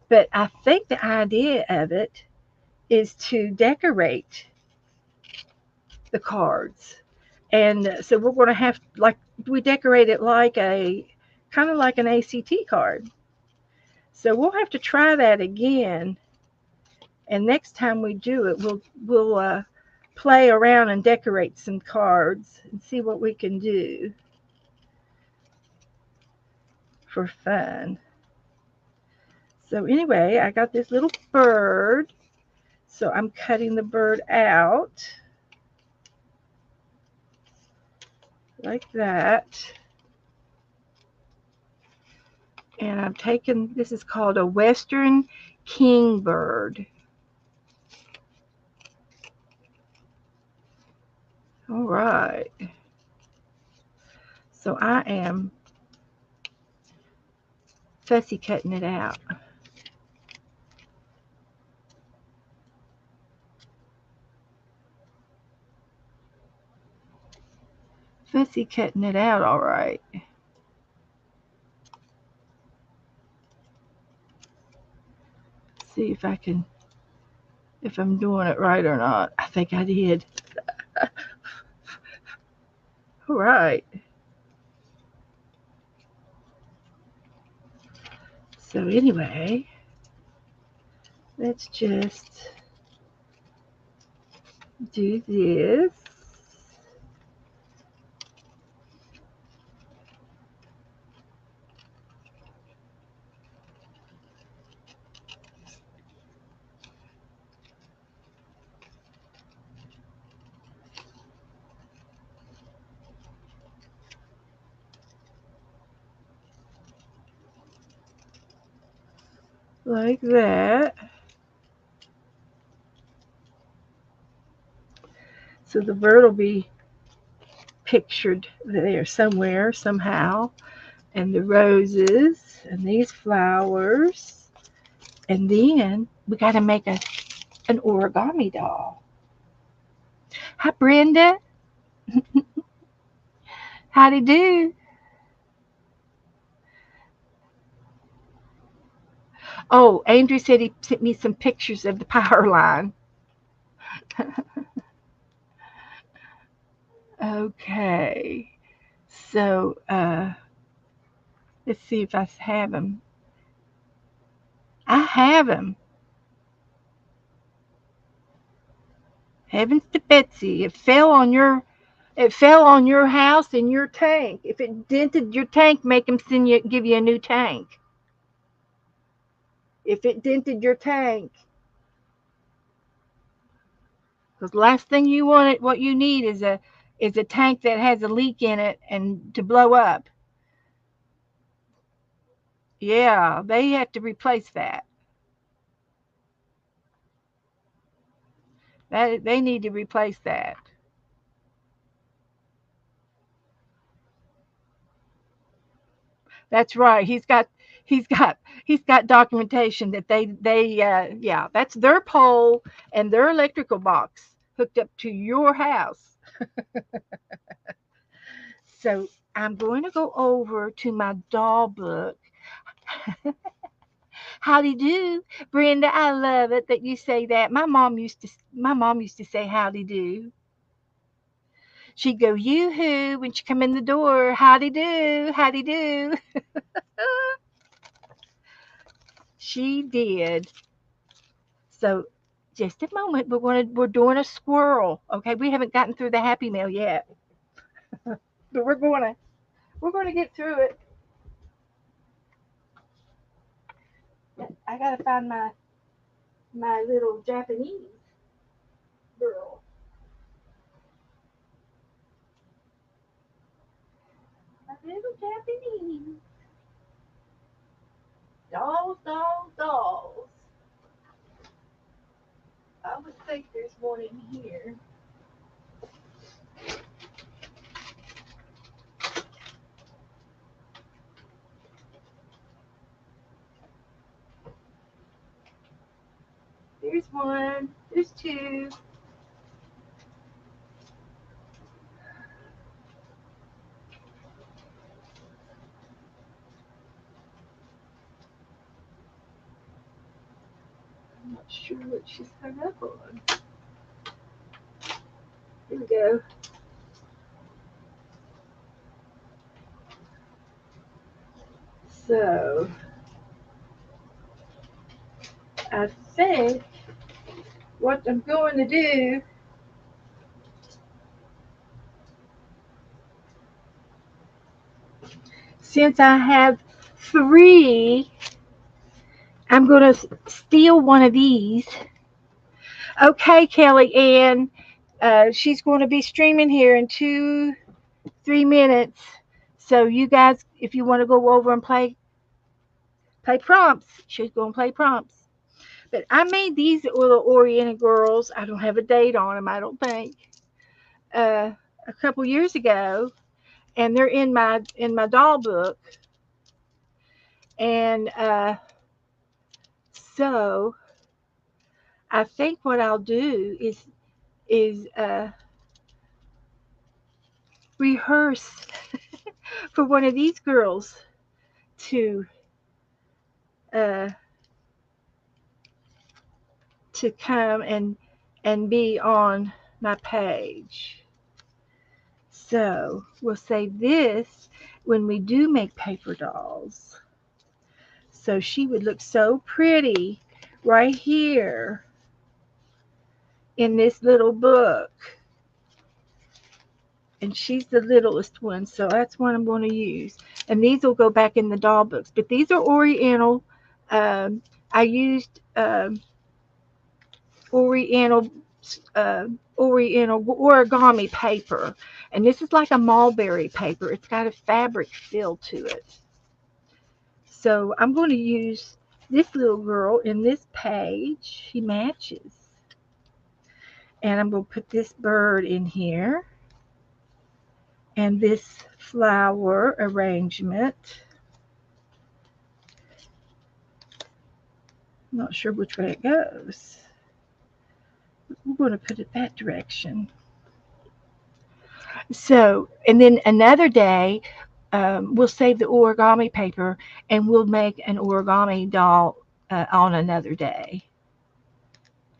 But I think the idea of it is to decorate the cards. And so we're going to have, like, we decorate it like a kind of like an ACT card. So we'll have to try that again. And next time we do it, we'll play around and decorate some cards and see what we can do for fun. So anyway, I got this little bird. So I'm cutting the bird out like that. And I'm taking, this is called a Western Kingbird. All right. So I am fussy cutting it out. Fussy cutting it out, all right. See if I'm doing it right or not. I think I did. All right. So anyway, let's just do this. Like that. So the bird will be pictured there somewhere, somehow. And the roses and these flowers. And then we got to make an origami doll. Hi, Brenda. Howdy do. Oh, Andrew said he sent me some pictures of the power line. Okay. So, let's see if I have them. I have them. Heavens to Betsy. It fell on your house and your tank. If it dented your tank, make them give you a new tank. If it dented your tank, because last thing you want, what you need is a tank that has a leak in it and to blow up. Yeah, they have to replace that. That they need to replace that. That's right. He's got documentation that they yeah, that's their pole and their electrical box hooked up to your house. So I'm going to go over to my doll book. Howdy do, Brenda. I love it that you say that. My mom used to say howdy do. She'd go yoo-hoo when she come in the door. Howdy do, howdy do. She did. So just a moment, we're doing a squirrel. Okay, we haven't gotten through the happy mail yet, but we're gonna get through it. I gotta find my little Japanese girl. My little Japanese dolls, dolls, dolls. think there's one in here. There's one. There's two. I'm not sure what she's hung up on. Here we go. So I think what I'm going to do, since I have three, I'm going to steal one of these. Okay, Kelly Ann, she's going to be streaming here in 3 minutes. So you guys, if you want to go over and play prompts, she's going to play prompts. But I made these little oriented girls. I don't have a date on them, I don't think. A couple years ago, and they're in my doll book. And so I think what I'll do is rehearse for one of these girls to uh, to come and be on my page. So we'll save this when we do make paper dolls. So she would look so pretty right here in this little book. And she's the littlest one, so that's what I'm going to use. And these will go back in the doll books. But these are Oriental. I used Oriental Oriental origami paper, and this is like a mulberry paper. It's got a fabric feel to it. So I'm going to use this little girl in this page. She matches. And I'm going to put this bird in here. And this flower arrangement. I'm not sure which way it goes. We're going to put it that direction. So, and then another day, we'll save the origami paper and we'll make an origami doll on another day.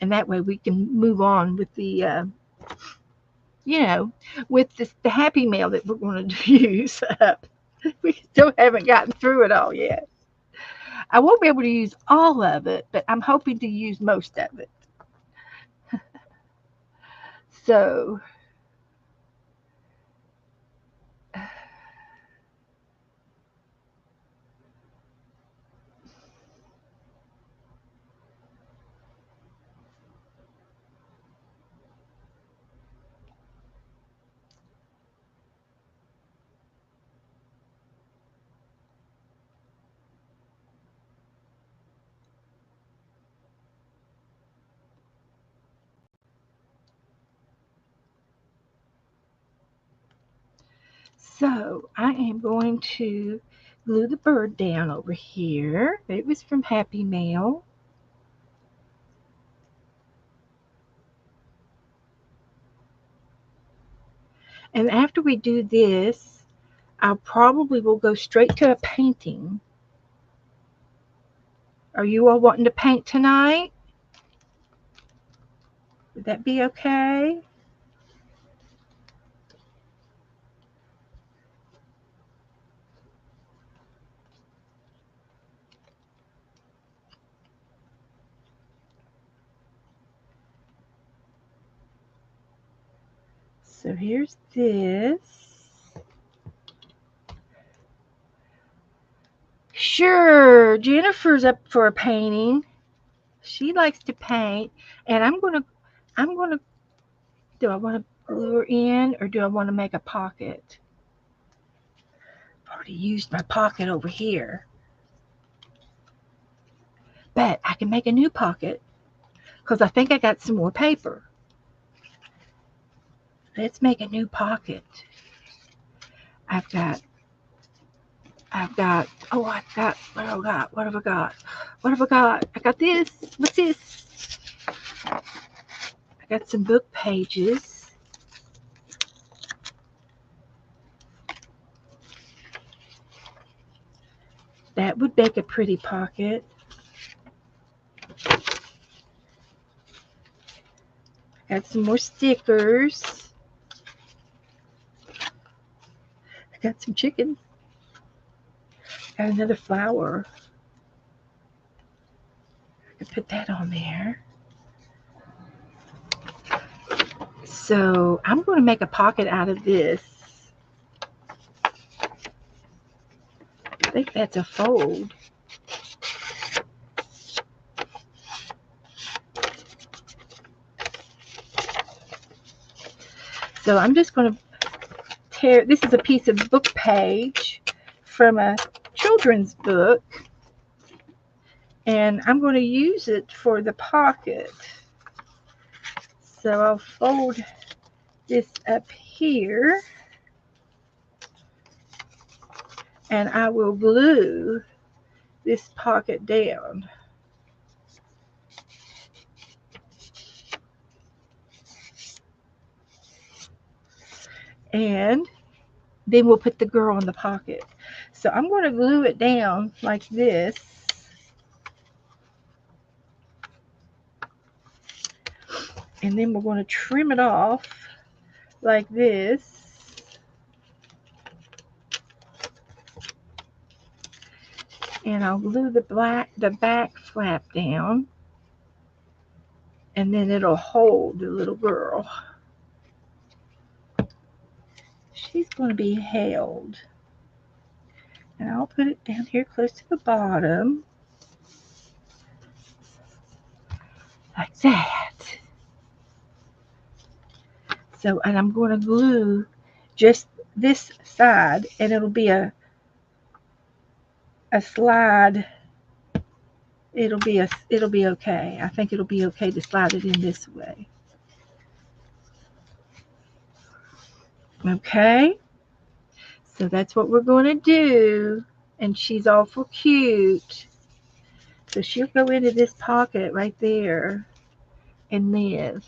And that way we can move on with you know, with the Happy Mail that we're going to use up. We still haven't gotten through it all yet. I won't be able to use all of it, but I'm hoping to use most of it. So, so I am going to glue the bird down over here. It was from Happy Mail. And after we do this, I probably will go straight to a painting. Are you all wanting to paint tonight? Would that be okay? So here's this. Sure, Jennifer's up for a painting. She likes to paint, and I'm gonna. Do I want to glue her in, or do I want to make a pocket? I've already used my pocket over here, but I can make a new pocket because I think I got some more paper. Let's make a new pocket. I've got, oh, what have I got? What have I got? What have I got? I got this. What's this? I got some book pages. That would make a pretty pocket. I got some more stickers. I got some chicken. Got another flower. I can put that on there. So I'm going to make a pocket out of this. I think that's a fold. So I'm just going to tear, this is a piece of book page from a children's book, and I'm going to use it for the pocket. So I'll fold this up here, and I will glue this pocket down. And then we'll put the girl in the pocket. So I'm going to glue it down like this. And then we're going to trim it off like this. And I'll glue the back flap down. And then it'll hold the little girl. She's going to be held. And I'll put it down here close to the bottom. Like that. So, and I'm going to glue just this side, and it'll be a slide. It'll be okay. I think it'll be okay to slide it in this way. Okay. So that's what we're going to do. And she's awful cute. So she'll go into this pocket right there and live.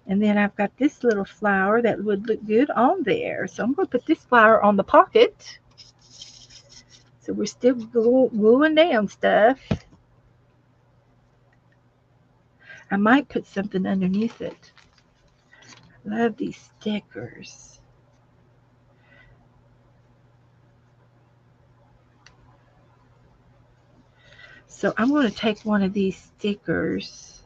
And then I've got this little flower that would look good on there. So I'm going to put this flower on the pocket. So we're still gluing down stuff. I might put something underneath it. I love these stickers. So I'm going to take one of these stickers.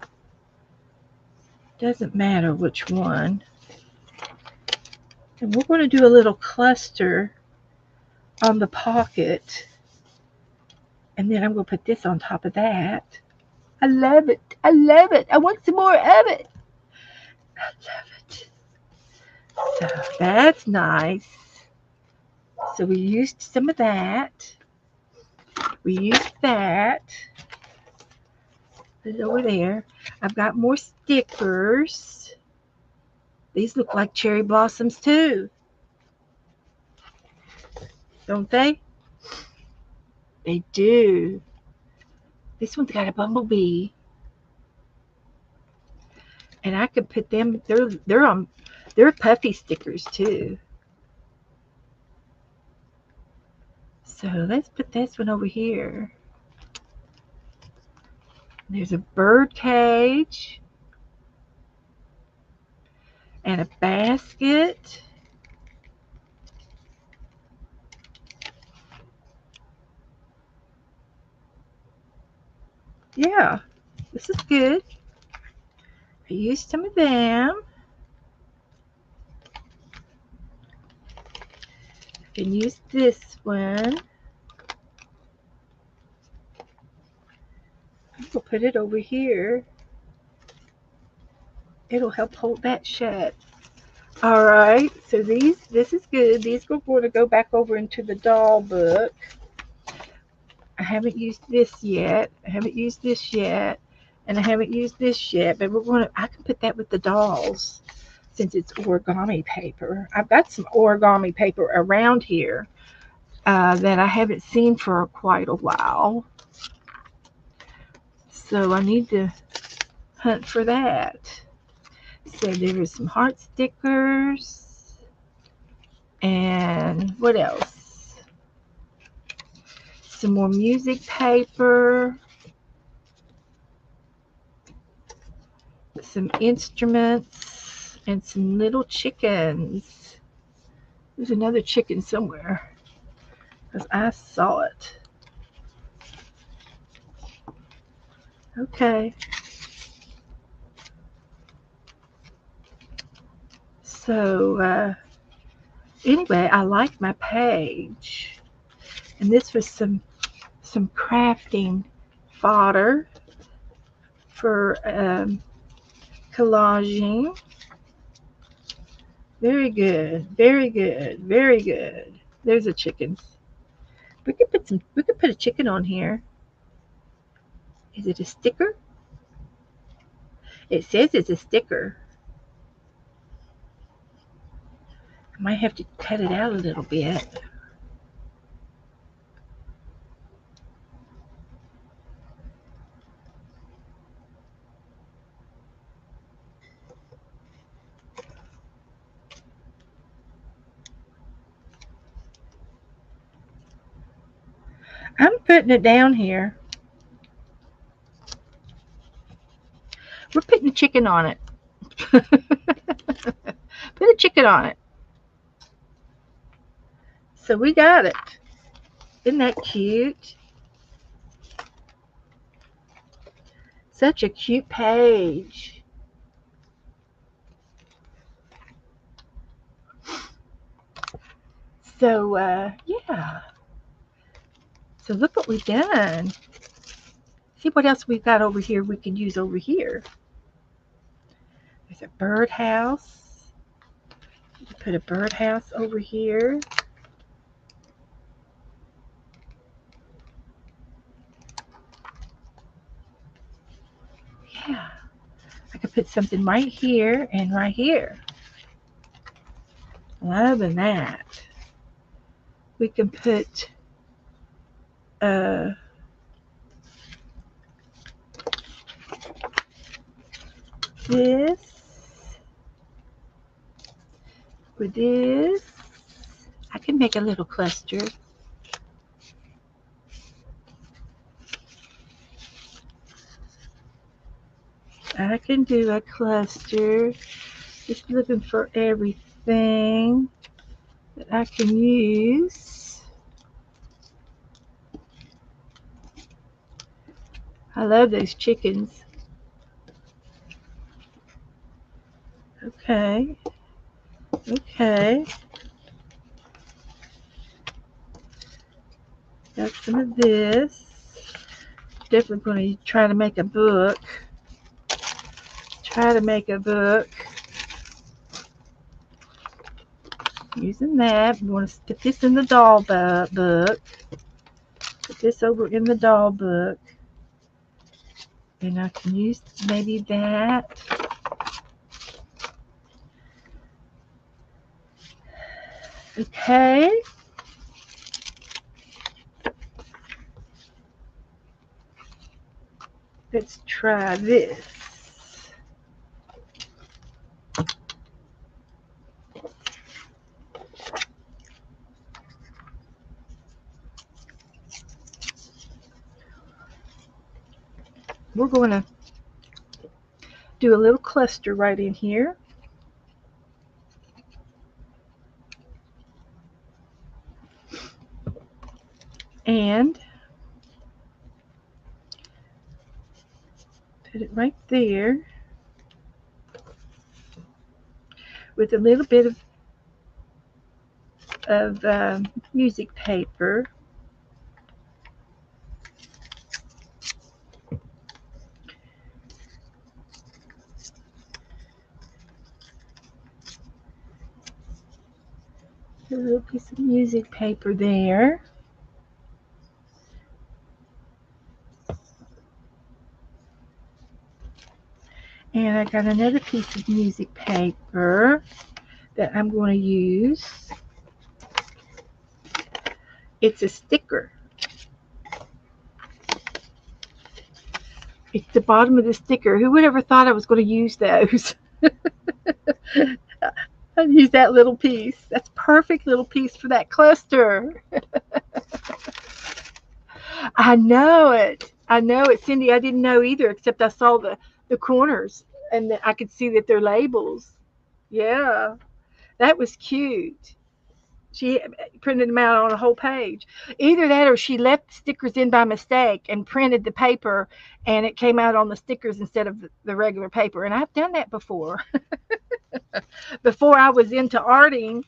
Doesn't matter which one. And we're going to do a little cluster on the pocket. And then I'm going to put this on top of that. I love it. I love it. I want some more of it. I love it. So that's nice. So we used some of that. We used that. Put it over there. I've got more stickers. These look like cherry blossoms too. Don't they? They do. This one's got a bumblebee. And I could put them, they're puffy stickers too. So let's put this one over here. There's a bird cage and a basket. Yeah, this is good. I used some of them. I can use this one. We'll put it over here. It'll help hold that shut. All right, so this is good. These are going to go back over into the doll book. I haven't used this yet. And I haven't used this yet, but I can put that with the dolls since it's origami paper. I've got some origami paper around here that I haven't seen for quite a while. So I need to hunt for that. So there was some heart stickers. And what else? Some more music paper. Some instruments. And some little chickens. There's another chicken somewhere. Because I saw it. Okay. So, anyway, I like my page. And this was some crafting fodder for collaging. Very good, very good, very good. There's a chicken. We could put a chicken on here. Is it a sticker? It says it's a sticker. I might have to cut it out a little bit. I'm putting it down here. We're putting a chicken on it. Put a chicken on it. So we got it. Isn't that cute? Such a cute page. So, yeah. So look what we've done. See what else we've got over here we can use over here. There's a birdhouse. Put a birdhouse over here. Yeah. I could put something right here and right here. Loving that. We can put this with this. I can make a little cluster. I can do a cluster. Just looking for everything that I can use. I love those chickens. Okay. Okay. Got some of this. Definitely going to try to make a book. Using that. We want to put this in the doll book. Put this over in the doll book. And I can use maybe that. Okay. Let's try this. We're going to do a little cluster right in here. And put it right there with a little bit of music paper. A little piece of music paper there. And I got another piece of music paper that I'm going to use. It's a sticker. It's the bottom of the sticker. Who would ever thought I was going to use those? I'd use that little piece. That's perfect little piece for that cluster. I know it. I know it, Cindy. I didn't know either, except I saw the corners and I could see that they're labels. Yeah, that was cute. She printed them out on a whole page. Either that or she left the stickers in by mistake and printed the paper and it came out on the stickers instead of the regular paper. And I've done that before. Before I was into arting,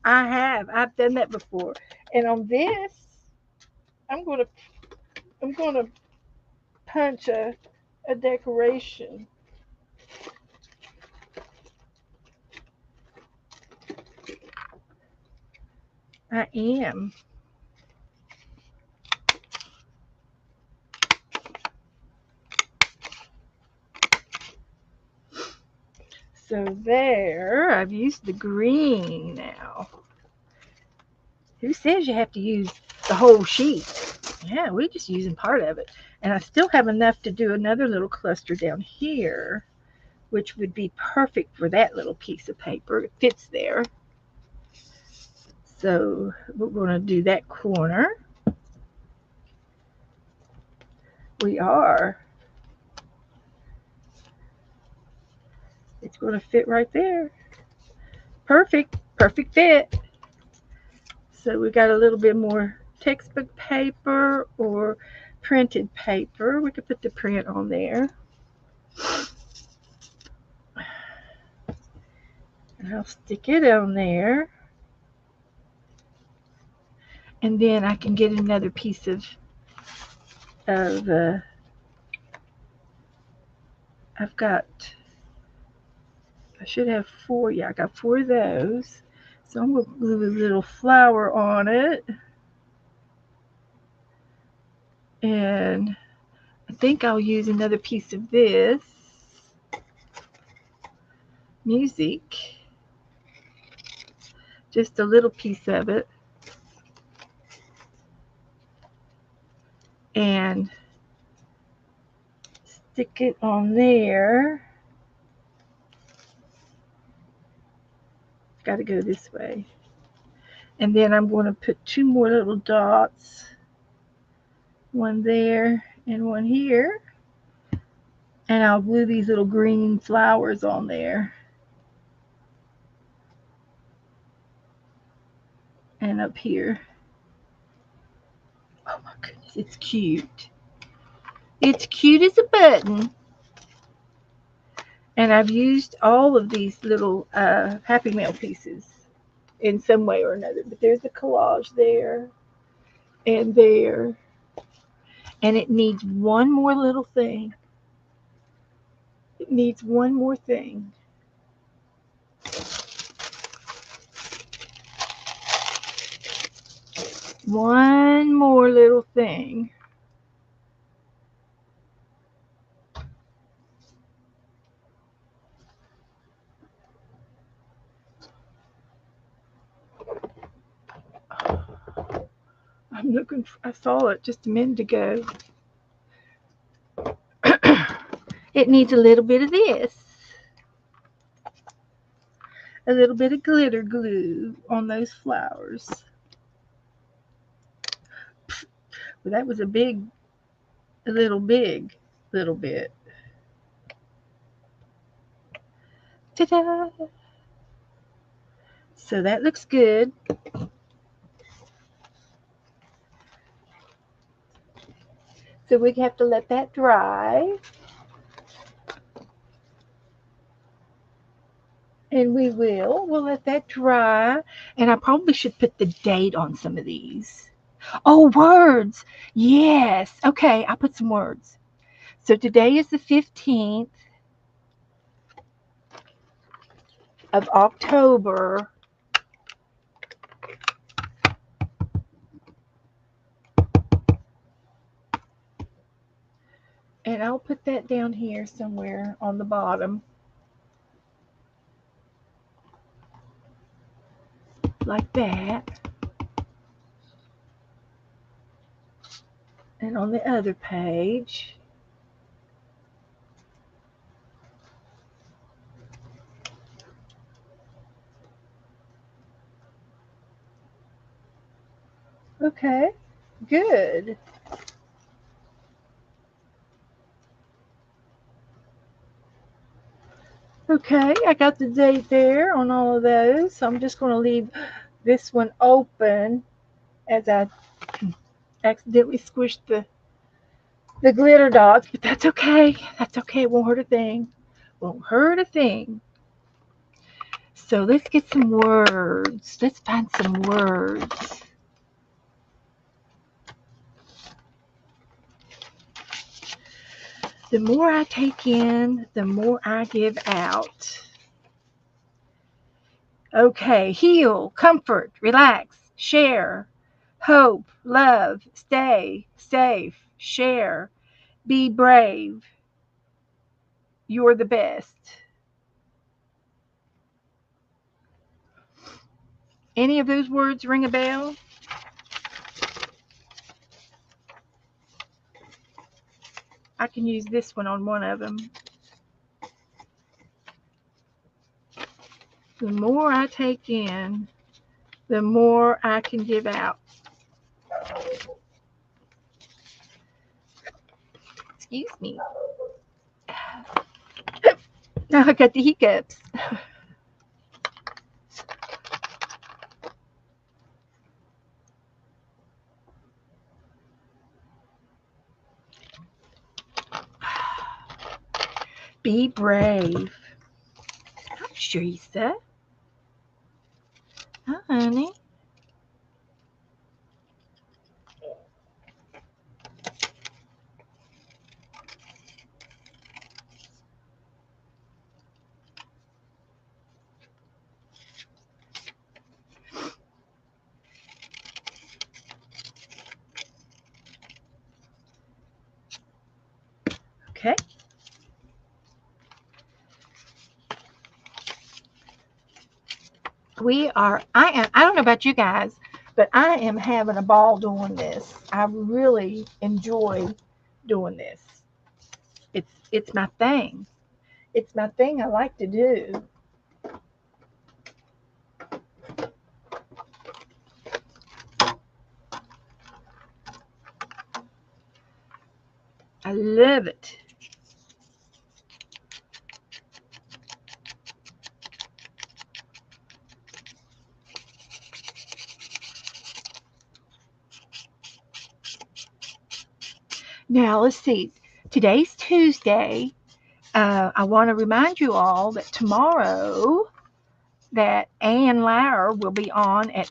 I have. I've done that before. And on this, I'm gonna I'm gonna punch a decoration. I am. So there, I've used the green now. Who says you have to use the whole sheet? Yeah, we're just using part of it. And I still have enough to do another little cluster down here, which would be perfect for that little piece of paper. It fits there. So we're going to do that corner. We are. It's going to fit right there. Perfect. Perfect fit. So we got a little bit more textbook paper or printed paper. We could put the print on there. And I'll stick it on there. And then I can get another piece of I've got, I should have 4. Yeah, I got 4 of those. So I'm going to glue a little flower on it. And I think I'll use another piece of this music. Just a little piece of it. And stick it on there. Got to go this way. And then I'm going to put 2 more little dots. One there and one here. And I'll glue these little green flowers on there. And up here. Oh my goodness, it's cute. It's cute as a button. And I've used all of these little Happy Mail pieces in some way or another. But there's a collage there and there. And it needs one more little thing. It needs one more thing. One more little thing. I'm looking for, I saw it just a minute ago. It needs a little bit of this. A little bit of glitter glue on those flowers. Well, that was a little bit. Ta-da! So that looks good. So we have to let that dry. And we'll let that dry. And I probably should put the date on some of these. Oh, words. Yes. Okay, I put some words. So today is the 15th of October. And I'll put that down here somewhere on the bottom, like that. And on the other page, okay, good. Okay, I got the date there on all of those. So I'm just going to leave this one open as I accidentally squished the glitter dots, but that's okay. That's okay. It won't hurt a thing. Won't hurt a thing. So let's get some words. Let's find some words. The more I take in, the more I give out. Okay, heal, comfort, relax, share, hope, love, stay, safe, share, be brave. You're the best. Any of those words ring a bell? I can use this one on one of them. The more I take in, the more I can give out. Excuse me. Now I got the hiccups. Be brave. Hi, Teresa. Hi, honey. Okay. I don't know about you guys, but I am having a ball doing this. I really enjoy doing this. It's my thing. It's my thing I like to do. I love it. Now let's see. Today's Tuesday. I want to remind you all that tomorrow that Ann Lauer will be on at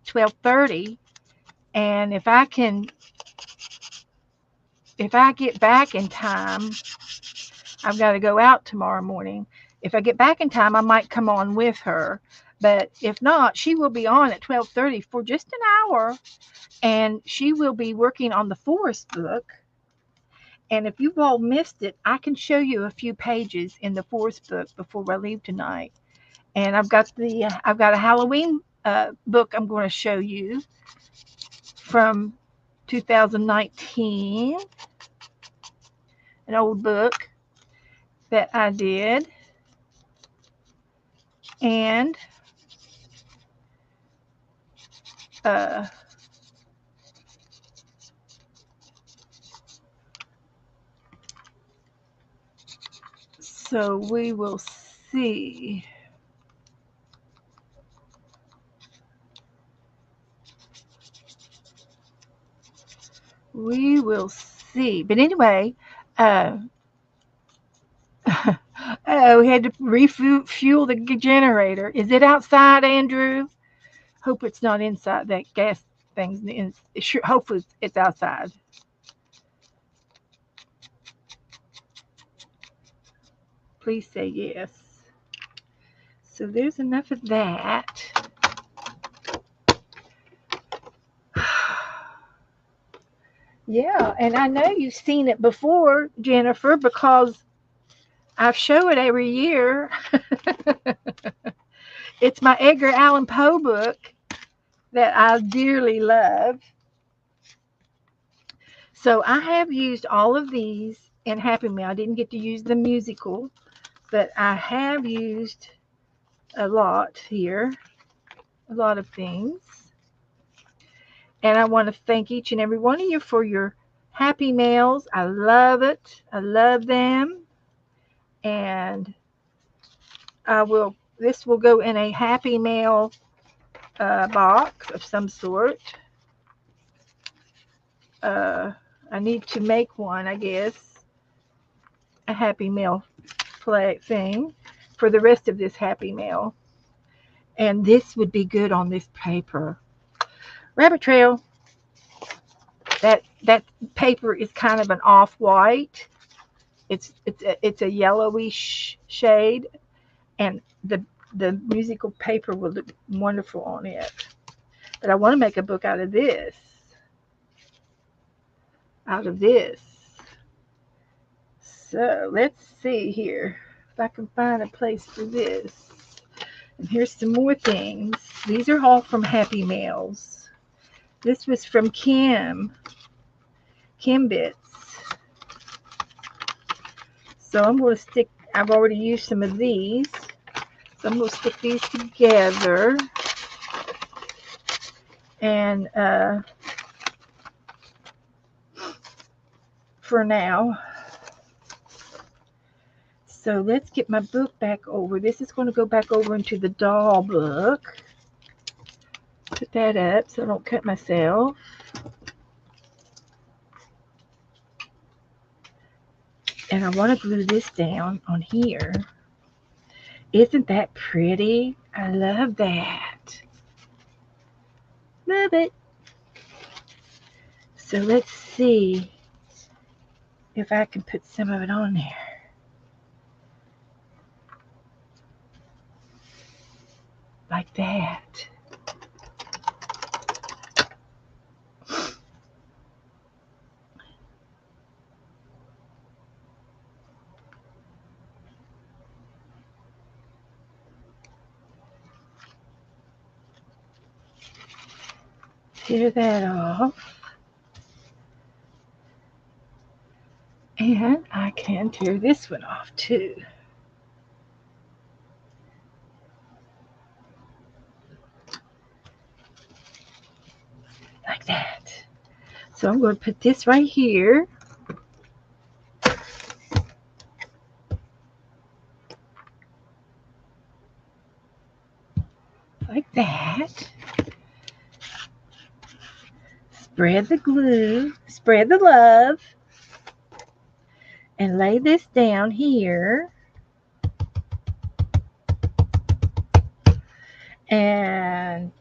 12:30, and if I get back in time, I've got to go out tomorrow morning. If I get back in time, I might come on with her. But if not, she will be on at 12:30 for just an hour, and she will be working on the Forest book. And if you've all missed it, I can show you a few pages in the Forest book before I leave tonight. And I've got a Halloween book I'm going to show you from 2019, an old book that I did. And so we will see. We will see. But anyway, we had to refuel the generator. Is it outside, Andrew? Hope it's not inside. That gas thing's sure. Hopefully it's outside. Please say yes. So there's enough of that. Yeah, and I know you've seen it before, Jennifer, because I show it every year. It's my Edgar Allan Poe book that I dearly love. So I have used all of these in Happy Meal. I didn't get to use the musical, but I have used a lot here, a lot of things. And I want to thank each and every one of you for your Happy Mails. I love it. I love them. And this will go in a Happy Mail box of some sort. Uh, I need to make one, I guess, a Happy Meal play thing for the rest of this Happy Meal. And this would be good on this paper. Rabbit Trail, that paper is kind of an off-white. It's a yellowish shade, and the musical paper will look wonderful on it. But I want to make a book out of this. Out of this. So let's see here if I can find a place for this. And here's some more things. These are all from Happy Mails. This was from Kim Bits. So I'm going to stick, I've already used some of these. So I'm going to stick these together. And for now. So let's get my book back over. This is going to go back over into the doll book. Put that up so I don't cut myself. And I want to glue this down on here. Isn't that pretty? I love that. Love it. So let's see if I can put some of it on there. Like that. Tear that off. And I can tear this one off too. Like that. So I'm going to put this right here. Like that. Spread the glue, spread the love, and lay this down here. And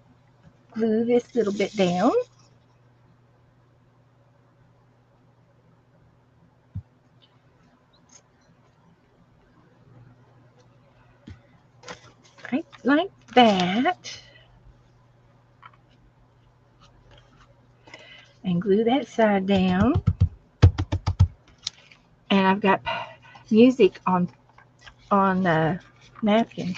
glue this little bit down. Right, like that. And glue that side down. And I've got music on napkin.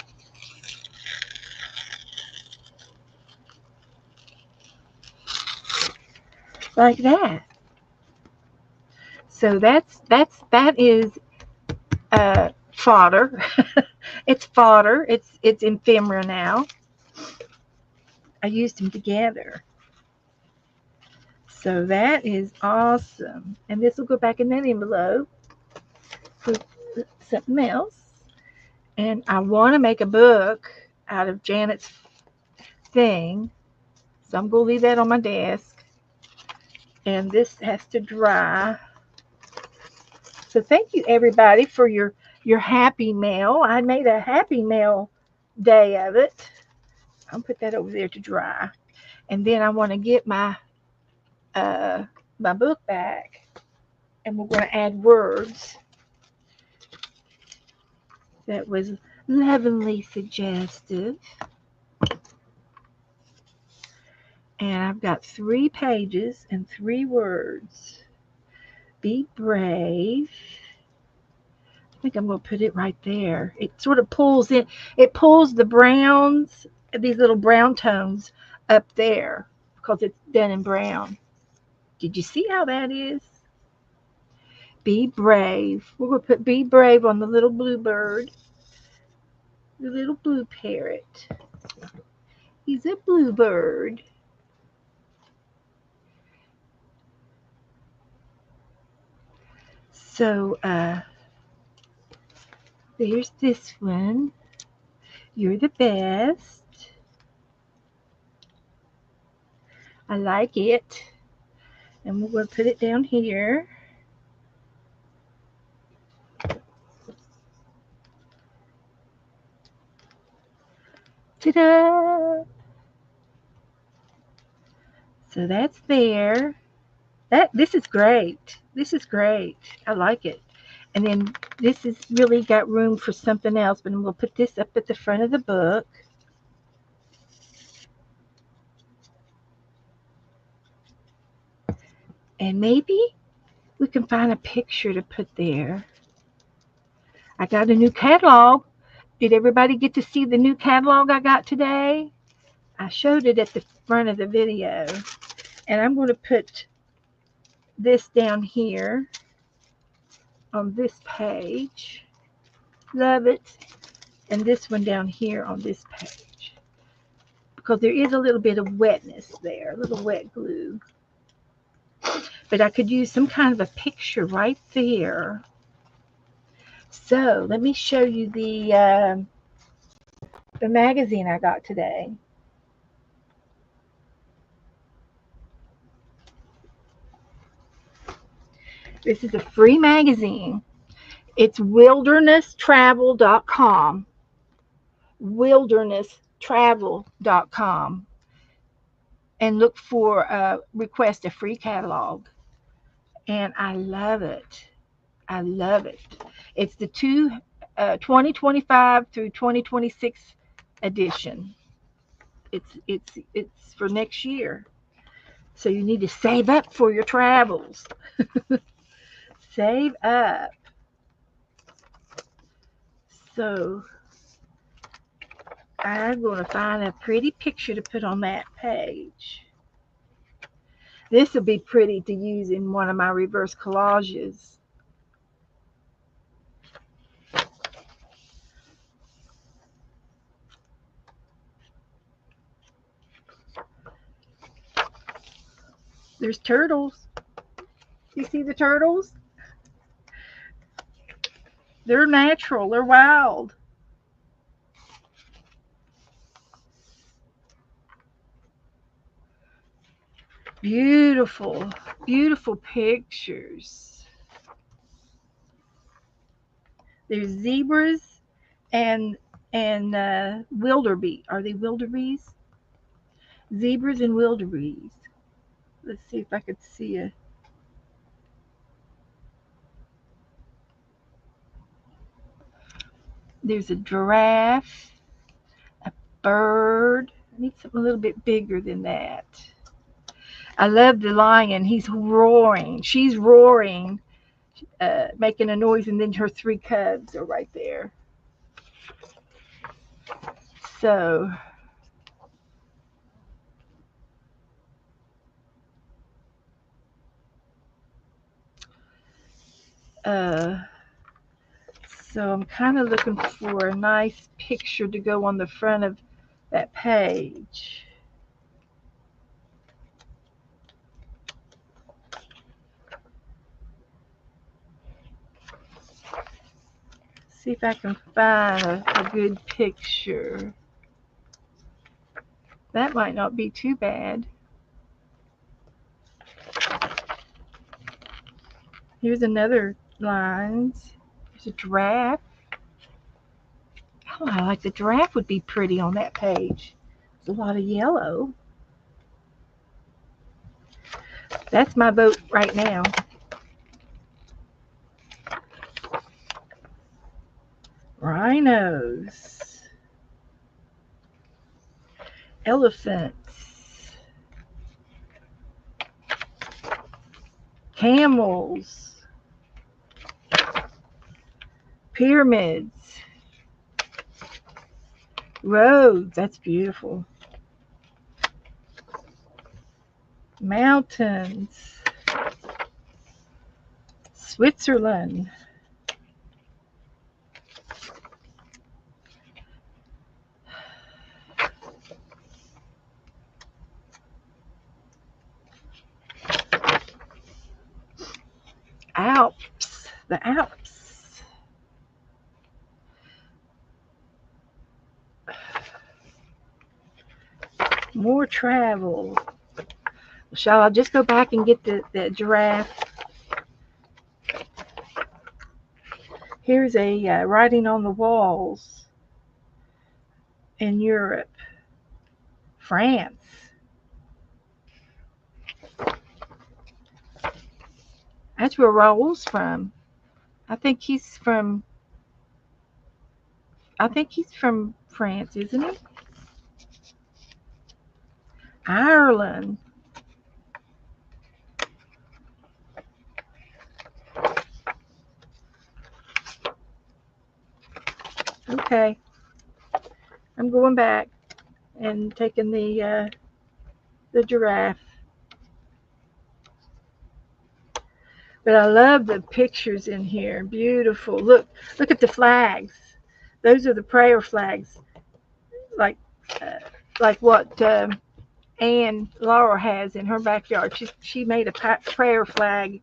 Like that. So that is fodder. It's fodder. It's ephemera now. I used them together. So that is awesome. And this will go back in that envelope for something else. And I want to make a book out of Janet's thing. So I'm going to leave that on my desk. And this has to dry. So thank you, everybody, for your Happy Mail. I made a Happy Mail day of it. I'll put that over there to dry. And then I want to get my book back. And we're going to add words. That was lovingly suggestive. And I've got 3 pages and 3 words. Be brave. I think I'm going to put it right there. It sort of pulls in, it pulls the browns, these little brown tones up there because it's done in brown. Did you see how that is? Be brave. We're going to put be brave on the little blue bird, the little blue parrot. He's a bluebird. So there's this one. You're the best. I like it. And we're going to put it down here. Ta-da! So that's there. This is great. This is great. I like it. And then this has really got room for something else, but I'm going to put this up at the front of the book. And maybe we can find a picture to put there. I got a new catalog. Did everybody get to see the new catalog I got today? I showed it at the front of the video. And I'm going to put this down here on this page. Love it. And this one down here on this page. Because there is a little bit of wetness there, a little wet glue. But I could use some kind of a picture right there. So let me show you the magazine I got today. This is a free magazine. It's wildernesstravel.com. Wildernesstravel.com. And look for request a free catalog. And I love it. I love it. It's the 2025 through 2026 edition. It's for next year. So you need to save up for your travels. Save up. So I'm going to find a pretty picture to put on that page. This will be pretty to use in one of my reverse collages. There's turtles. You see the turtles? They're natural. They're wild. Beautiful, beautiful pictures. There's zebras and wildebeest. Are they wildebeest? Zebras and wildebeest. Let's see if I could see a. There's a giraffe, a bird. I need something a little bit bigger than that. I love the lion. He's roaring. She's roaring, making a noise, and then her 3 cubs are right there. So so I'm kind of looking for a nice picture to go on the front of that page. See if I can find a good picture. That might not be too bad. Here's another lines. There's a giraffe. Oh, I like the giraffe would be pretty on that page. There's a lot of yellow. That's my vote right now. Rhinos. Elephants. camels, pyramids, roads. That's beautiful. Mountains, Switzerland. Alps, the Alps. More travel. Shall I just go back and get the giraffe? Here's a writing on the walls in Europe, France. That's where Raoul's from. I think he's from. I think he's from France, isn't he? Ireland. Okay, I'm going back and taking the giraffe. But I love the pictures in here. Beautiful. Look at the flags. Those are the prayer flags, like uh, like what Anne Laura has in her backyard. She made a prayer flag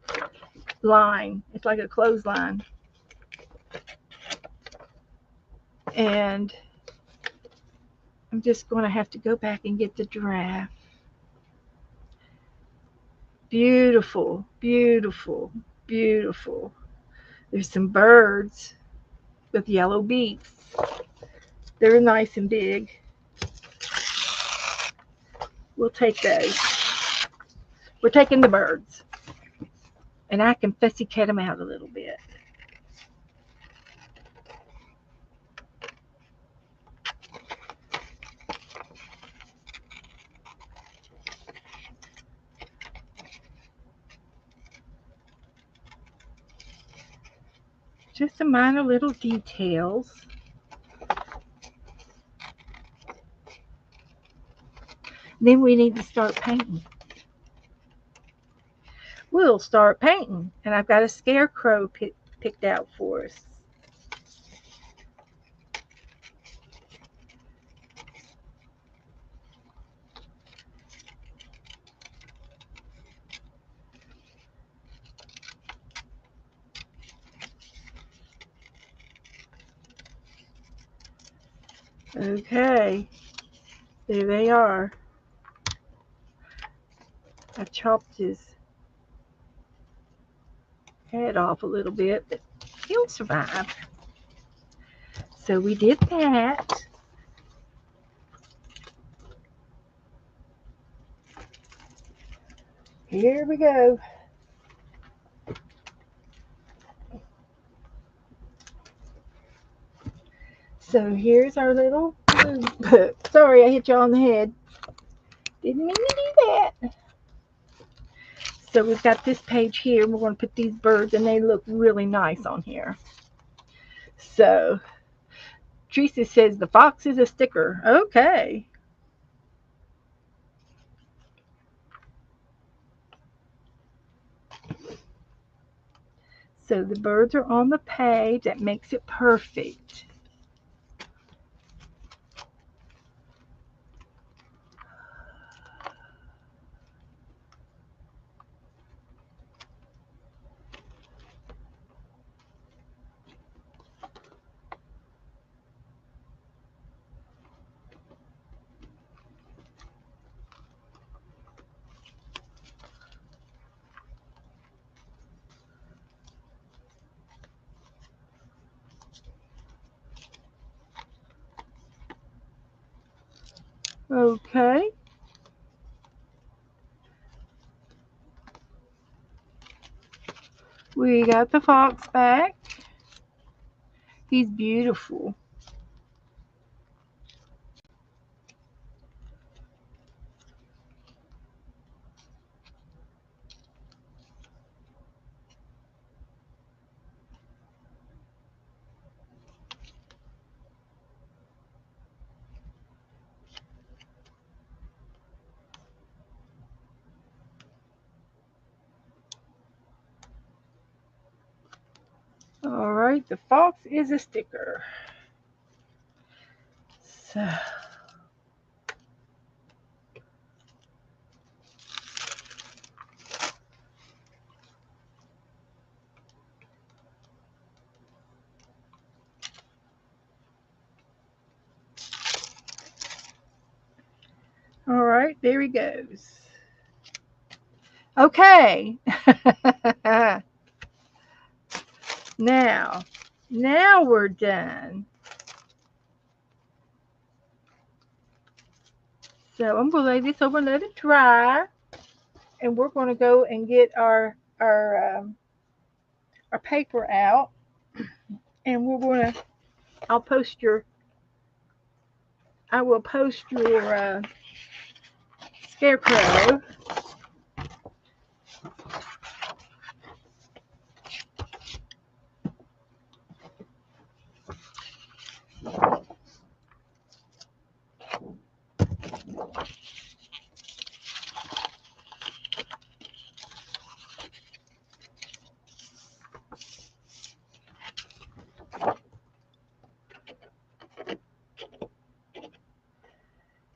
line. It's like a clothesline. And I'm just going to have to go back and get the giraffe. Beautiful, beautiful, beautiful. There's some birds with yellow beaks. They're nice and big. We'll take those. We're taking the birds. And I can fussy cut them out a little bit. Just some minor little details. Then we need to start painting. We'll start painting. And I've got a scarecrow picked out for us. Okay, there they are. I chopped his head off a little bit, but he'll survive. So we did that. Here we go. So here's our little sorry, I hit you on the head. Didn't mean to do that. So we've got this page here. We're going to put these birds, and they look really nice on here. So Teresa says the fox is a sticker. Okay. So the birds are on the page. That makes it perfect. Okay. We got the fox back. He's beautiful. right, the fox is a sticker. So, all right, there he goes. Okay. now, now we're done. So I'm going to lay this over and let it dry, and we're going to go and get our paper out, and we're going to. I'll post your. I will post your scarecrow.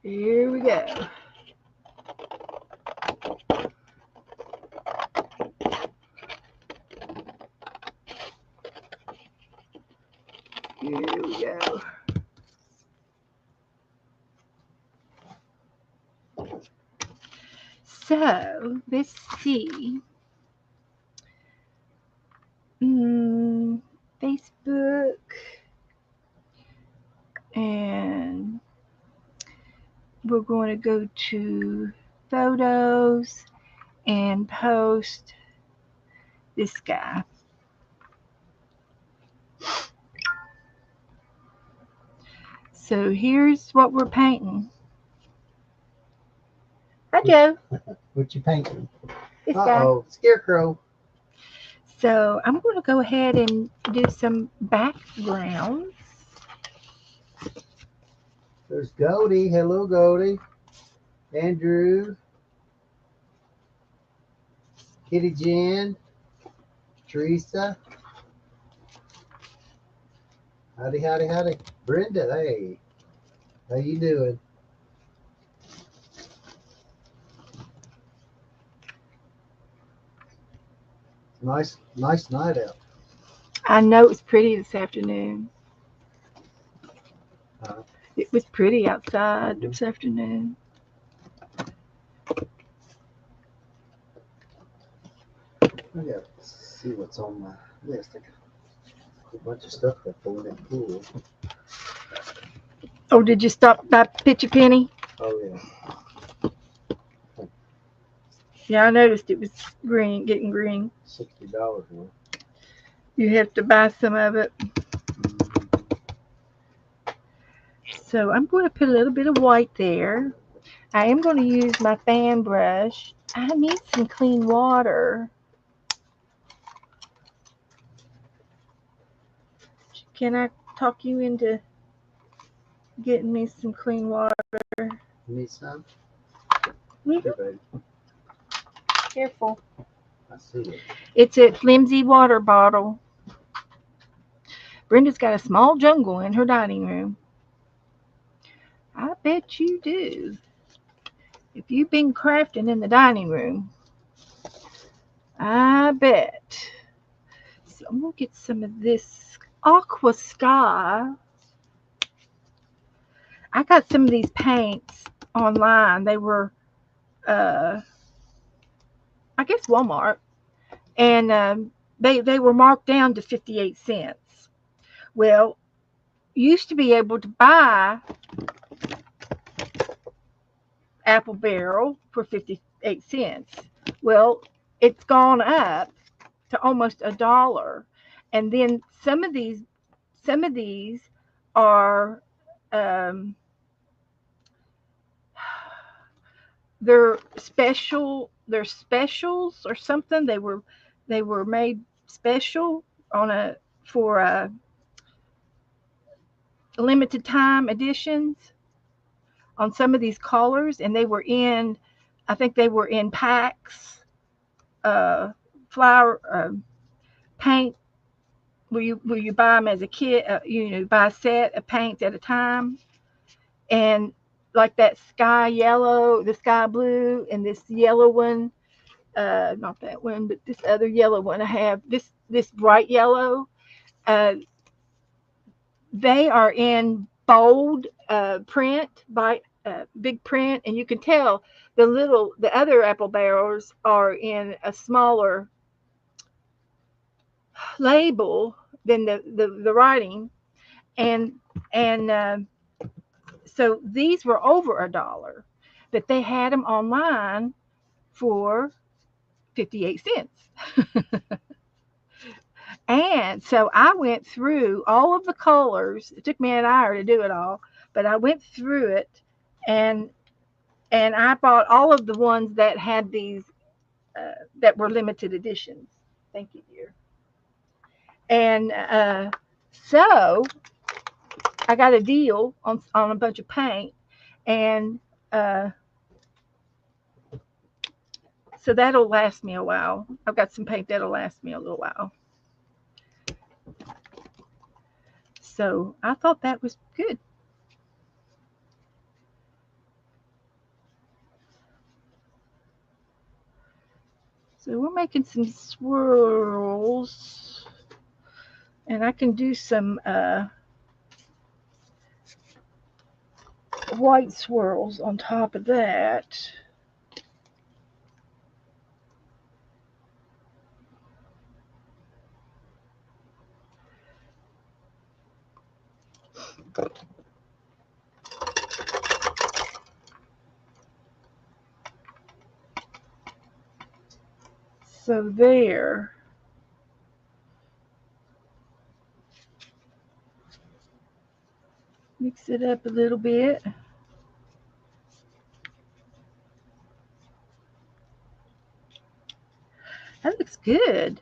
Here we go. Here we go. So let's see. Facebook and we're going to go to photos and post this guy. So here's what we're painting. Hi, Joe. What you painting? This guy. Scarecrow. So I'm going to go ahead and do some backgrounds. There's Goldie. Hello, Goldie. Andrew. Kitty Jen. Teresa. Howdy, howdy, howdy. Brenda, hey. How you doing? Nice night out. I know it was pretty this afternoon. It was pretty outside this afternoon. I gotta see what's on my list. I got a bunch of stuff that's going in the pool. Oh, did you stop by Pitch a Penny? Oh, yeah. Yeah, I noticed it was green, getting green. $60 worth. You have to buy some of it. So I'm going to put a little bit of white there. I am going to use my fan brush. I need some clean water. Can I talk you into getting me some clean water? You need some? Mm-hmm. Here, baby. Careful. I see it. It's a flimsy water bottle. Brenda's got a small jungle in her dining room. I bet you do. If you've been crafting in the dining room, I bet. So I'm going to get some of this aqua sky. I got some of these paints online. They were, I guess, Walmart. And they were marked down to 58 cents. Well, used to be able to buy Apple Barrel for 58 cents. Well, it's gone up to almost $1. And then some of these are they're specials or something. They were made special for a limited time editions on some of these colors, and I think they were in packs, flower paint where you buy them as a kit, buy a set of paints at a time, and like that sky yellow, the sky blue, and this yellow one, not that one, but this other yellow one I have, this bright yellow. Uh, they are in bold print, by big print, and you can tell the other apple barrels are in a smaller label than the writing, and and so these were over $1, but they had them online for 58 cents. And so I went through all of the colors. It took me an hour to do it all, but I went through it, and I bought all of the ones that had these that were limited editions. Thank you, dear. And so I got a deal on a bunch of paint, and uh, so that'll last me a while. I've got some paint that'll last me a little while. So I thought that was good. So we're making some swirls, and I can do some white swirls on top of that. So there. Mix it up a little bit. That looks good.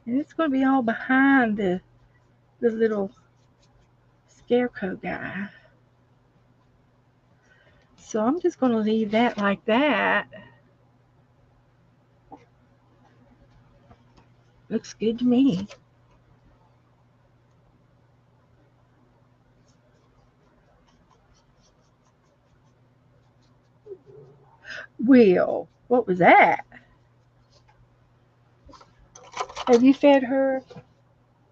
And it's going to be all behind the little scarecrow guy. So I'm just going to leave that like that. Looks good to me. Will, what was that? Have you fed her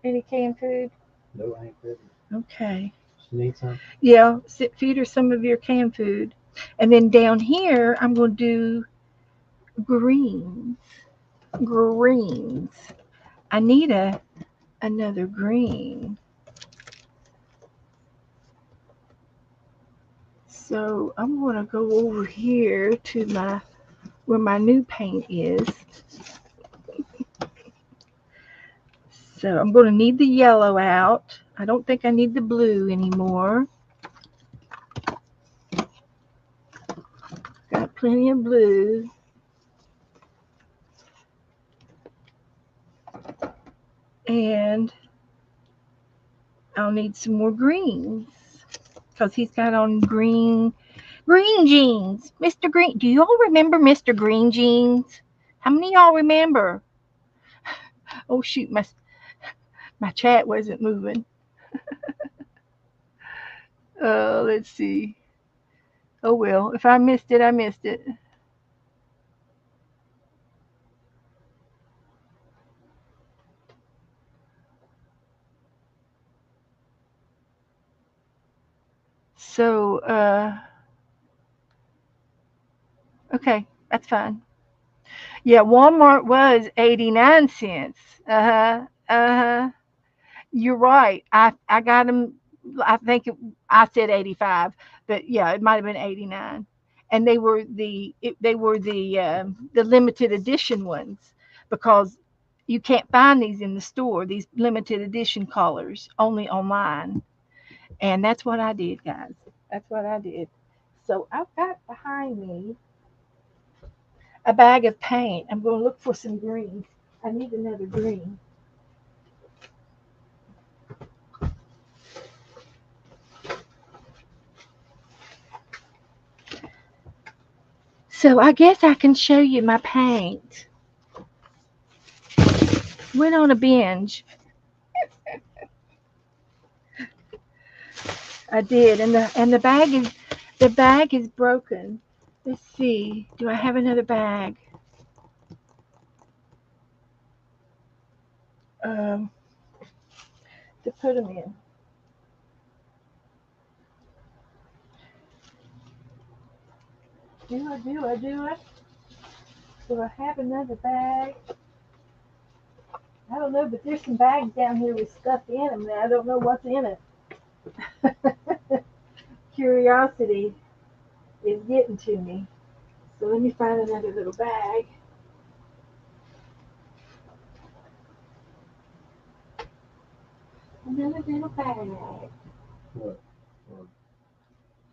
any canned food? No, I ain't good. Okay. She needs some. Yeah, feed her some of your canned food. And then down here, I'm going to do greens. Greens. I need another green. So I'm going to go over here to where my new paint is. So I'm going to need the yellow out. I don't think I need the blue anymore. Got plenty of blue. And I'll need some more greens because he's got on green jeans. Mr. Green. Do you all remember Mr. Green Jeans? How many of y'all remember? Oh shoot, my chat wasn't moving. Let's see. Oh well, if I missed it, I missed it. So, okay, that's fine. Yeah, Walmart was 89 cents. Uh huh. Uh huh. You're right. I got them. I think I said 85, but yeah, it might have been 89. And they were the limited edition ones, because you can't find these in the store. These limited edition colors only online, and that's what I did, guys. That's what I did. So I've got behind me a bag of paint. I'm going to look for some greens. I need another green. So I guess I can show you my paint. Went on a binge. I did, and the bag is broken. Let's see. Do I have another bag? Um, to put them in. Do I? Do I have another bag? I don't know, but there's some bags down here with stuff in them that I don't know what's in it. Curiosity is getting to me. So let me find another little bag. Another little bag What? Or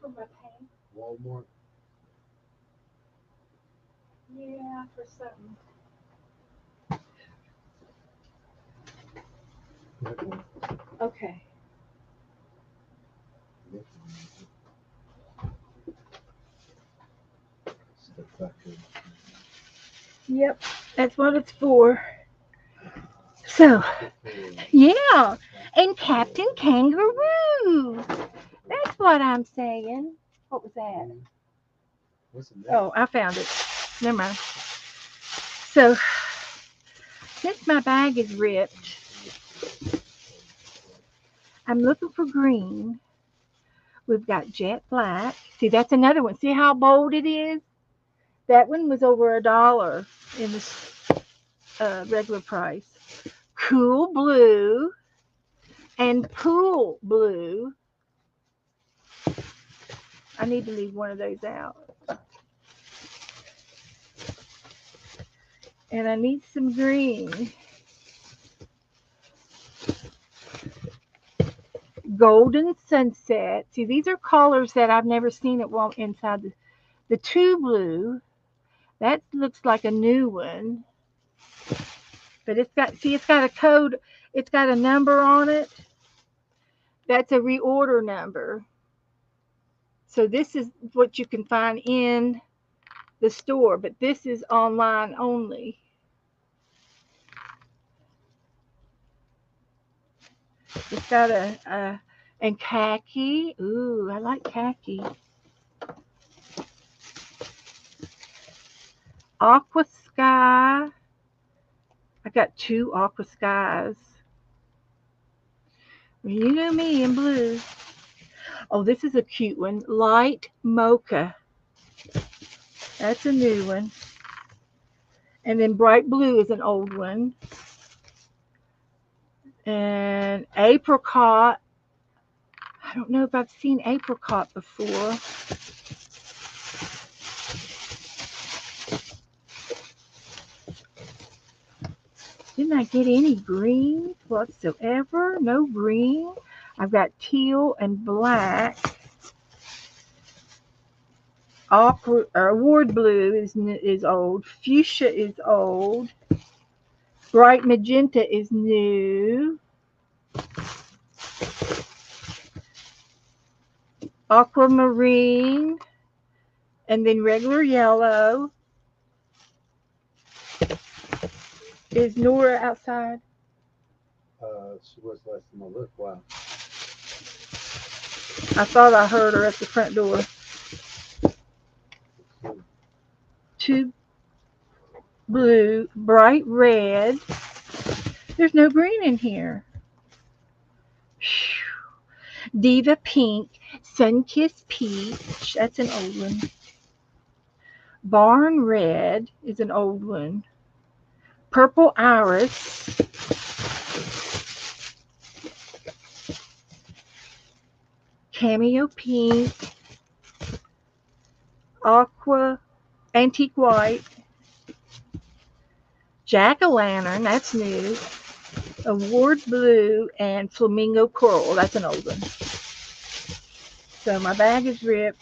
for my paint. Walmart? Yeah, for something. That one. Okay. Stuff back there. Yep, that's what it's for. So, yeah, and Captain Kangaroo. That's what I'm saying. What was that? What's in Oh, that? I found it. Never mind. So, since my bag is ripped, I'm looking for green. We've got jet black. See, that's another one. See how bold it is? That one was over $1 in the regular price. Cool blue and pool blue. I need to leave one of those out. And I need some green. Golden sunset. See, these are colors that I've never seen at inside the two blue. That looks like a new one. But it's got a code, it's got a number on it. That's a reorder number. So this is what you can find in the store, but this is online only. It's got and khaki. Ooh, I like khaki. Aqua sky. I got two aqua skies. You know me in blue. Oh, this is a cute one. Light mocha. That's a new one. And then bright blue is an old one. And apricot. I don't know if I've seen apricot before. Didn't I get any green whatsoever? No green. I've got teal and black. Aqua wood blue is old. Fuchsia is old. Bright magenta is new. Aquamarine, and then regular yellow. Is Nora outside? She was last time I looked. Wow. I thought I heard her at the front door. Two blue, bright red. There's no green in here. Diva pink, Sunkissed peach. That's an old one. Barn red is an old one. Purple iris. Cameo pink. Aqua antique white. Jack-o'-lantern, that's new. Award blue and flamingo coral, that's an old one. So my bag is ripped.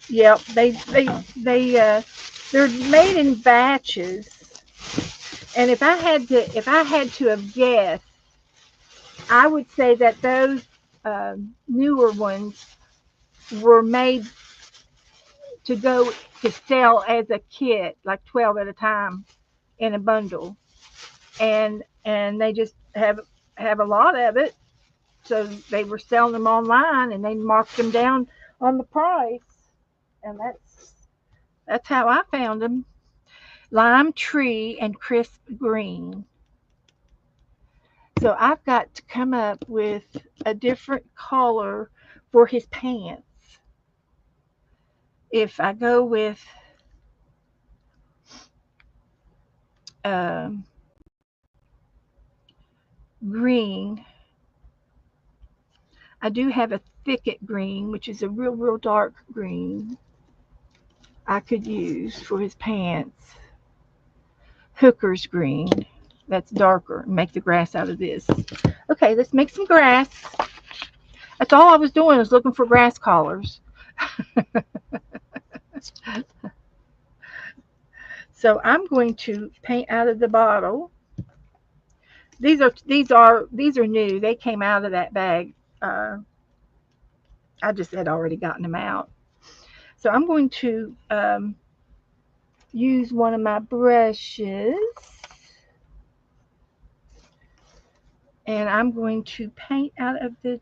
Yep, they're made in batches. And if I had to have guessed, I would say that those newer ones were made to go to sell as a kit, like 12 at a time in a bundle, and they just have a lot of it. So they were selling them online, and they marked them down on the price, and that's how I found them. Lime tree and crisp green. So I've got to come up with a different color for his pants. If I go with um, green, I do have a thicket green, which is a real dark green I could use for his pants. Hooker's green, that's darker. Make the grass out of this. Okay, let's make some grass. That's all I was doing was looking for grass collars. So I'm going to paint out of the bottle. These are new. They came out of that bag. Uh, I just had already gotten them out. So I'm going to use one of my brushes, and I'm going to paint out of the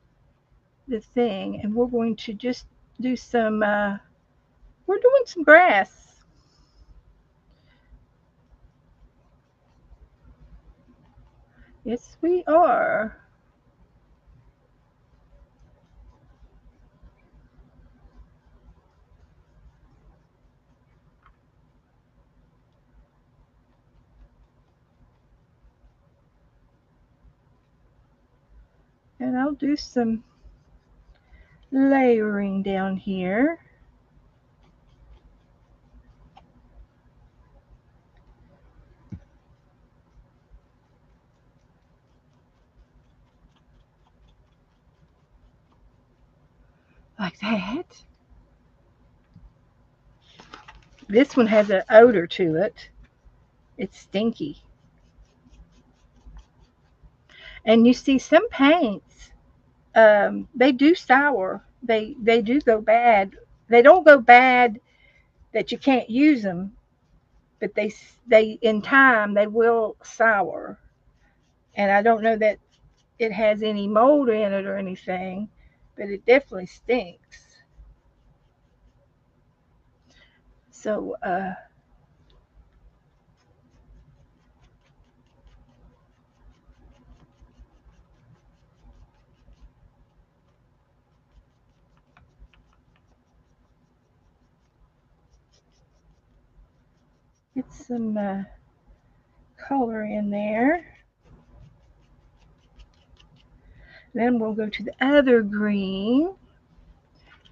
thing, and we're going to just do some. We're doing some grass. Yes, we are. And I'll do some layering down here like that. This one has an odor to it. It's stinky. And you see some paints, they do sour. They do go bad. They don't go bad that you can't use them, but they in time they will sour. And I don't know that it has any mold in it or anything, but it definitely stinks. So get some color in there. Then we'll go to the other green.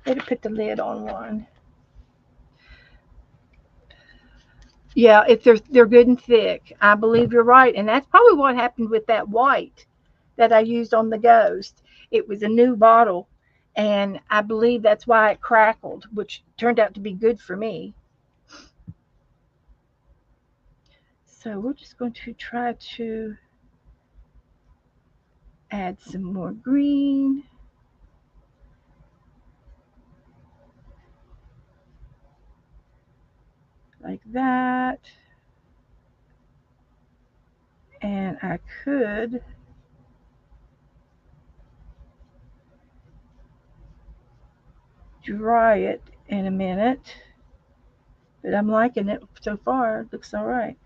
Better put the lid on one. Yeah, if they're good and thick, I believe you're right, and that's probably what happened with that white that I used on the ghost. It was a new bottle, and I believe that's why it crackled, which turned out to be good for me. So we're just going to try to add some more green like that, and I could dry it in a minute, but I'm liking it so far. It looks all right.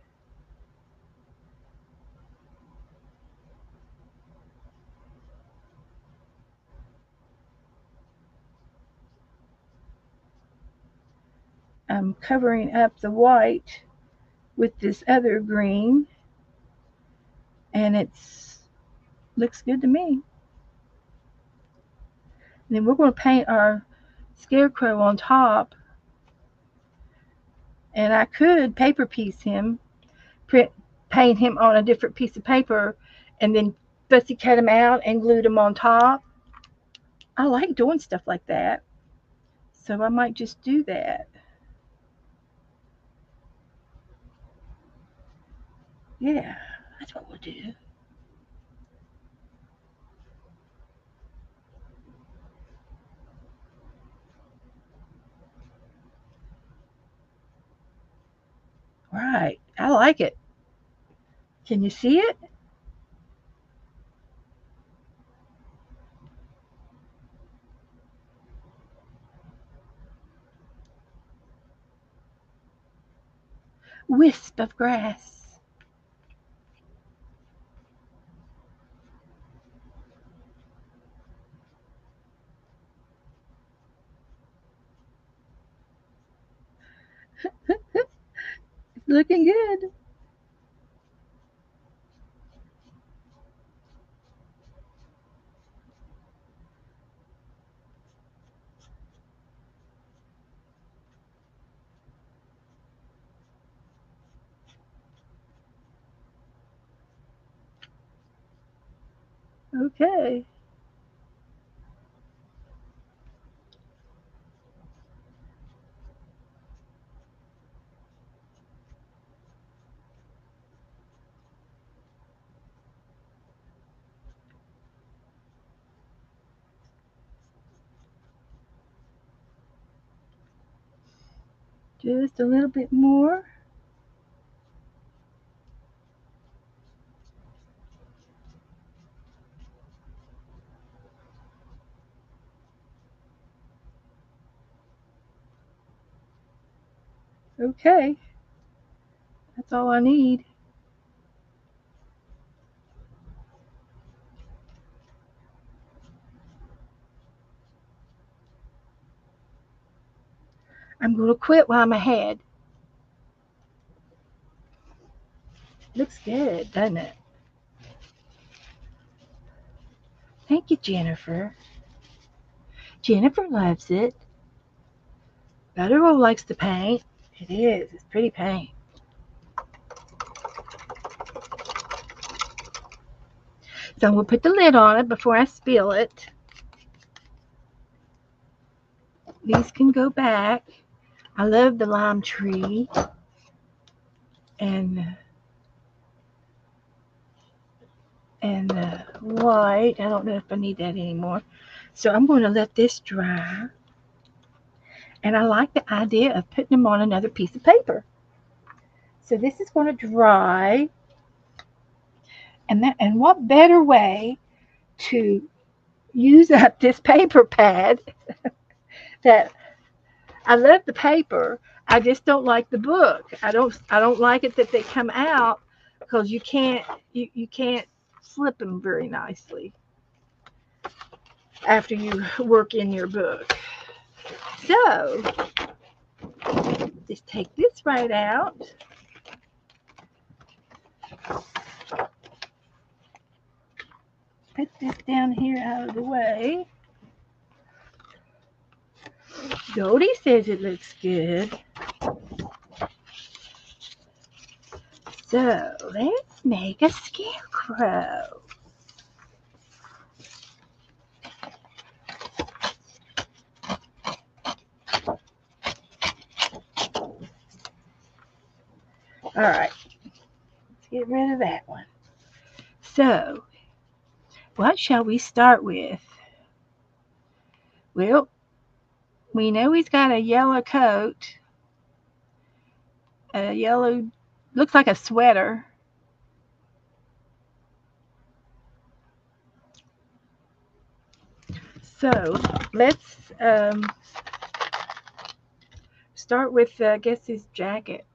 I'm covering up the white with this other green, and it's looks good to me. And then we're going to paint our scarecrow on top, and I could paper piece him, print, paint him on a different piece of paper, and then fussy cut him out and glued him on top. I like doing stuff like that, so I might just do that. Yeah, that's what we'll do. like it. Can you see it? Wisp of grass. It's looking good. Okay. Just a little bit more. Okay. That's all I need. I'm going to quit while I'm ahead. Looks good, doesn't it? Thank you, Jennifer. Jennifer loves it. Butterroll likes to paint. It is. It's pretty paint. So I'm going to put the lid on it before I spill it. These can go back. I love the lime tree and white. I don't know if I need that anymore. So I'm going to let this dry. And I like the idea of putting them on another piece of paper. So this is going to dry. And what better way to use up this paper pad that I love the paper. I just don't like the book. I don't like it that they come out because you can't flip them very nicely after you work in your book. So just take this right out. Put this down here out of the way. Goldie says it looks good. So let's make a scarecrow. All right, let's get rid of that one. So, what shall we start with? Well, we know he's got a yellow coat, a yellow, looks like a sweater. So let's start with, I guess, his jacket.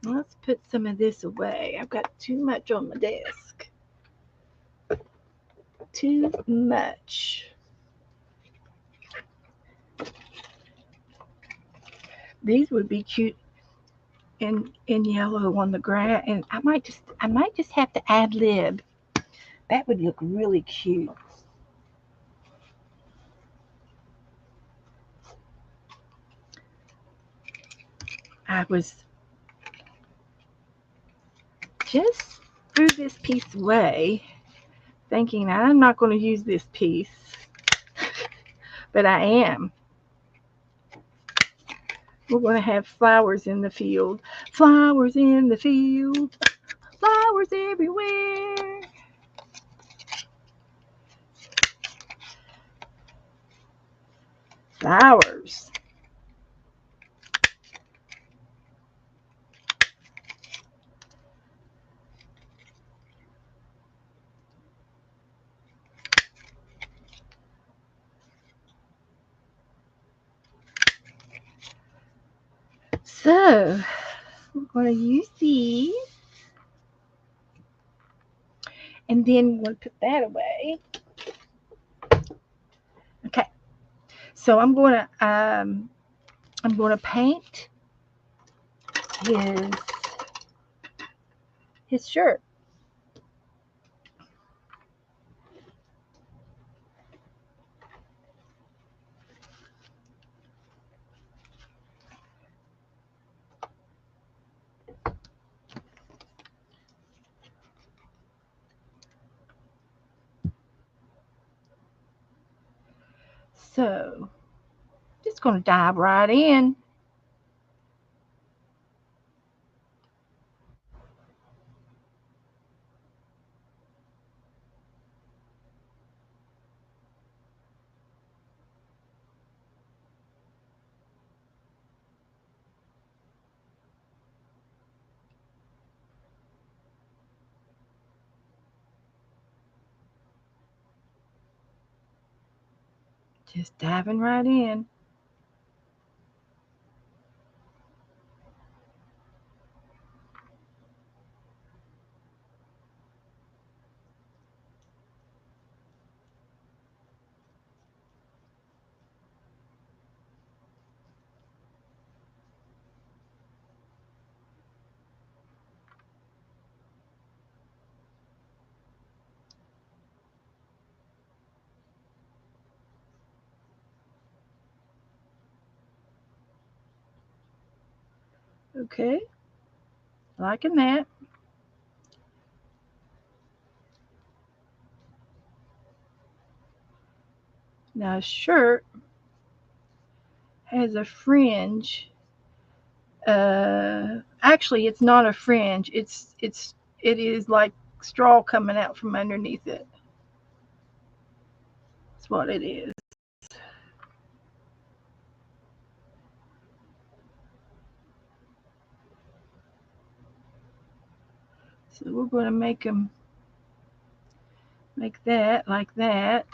Let's put some of this away. I've got too much on my desk. Too much. These would be cute in yellow on the ground, and I might just have to ad lib. That would look really cute. I was just threw this piece away, thinking I'm not going to use this piece, but I am. We're going to have flowers in the field. Flowers in the field. Flowers everywhere. Sours. So we're going to use these, and then we're going to put that away. Okay. So I'm going to paint his his shirt. So just going to dive right in. Just diving right in. Okay, liking that. Now, a shirt has a fringe. Actually, it's not a fringe. It is like straw coming out from underneath it. That's what it is. So we're going to make that like that.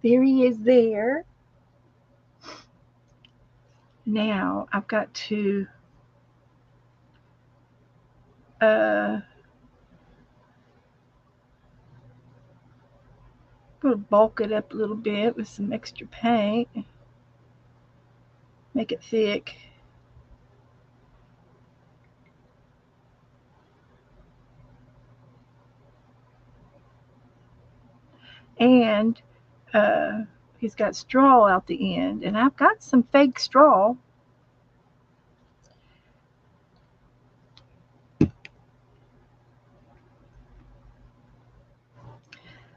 There he is there. Now I've got to uh, bulk it up a little bit with some extra paint. Make it thick. And uh, he's got straw out the end. And I've got some fake straw.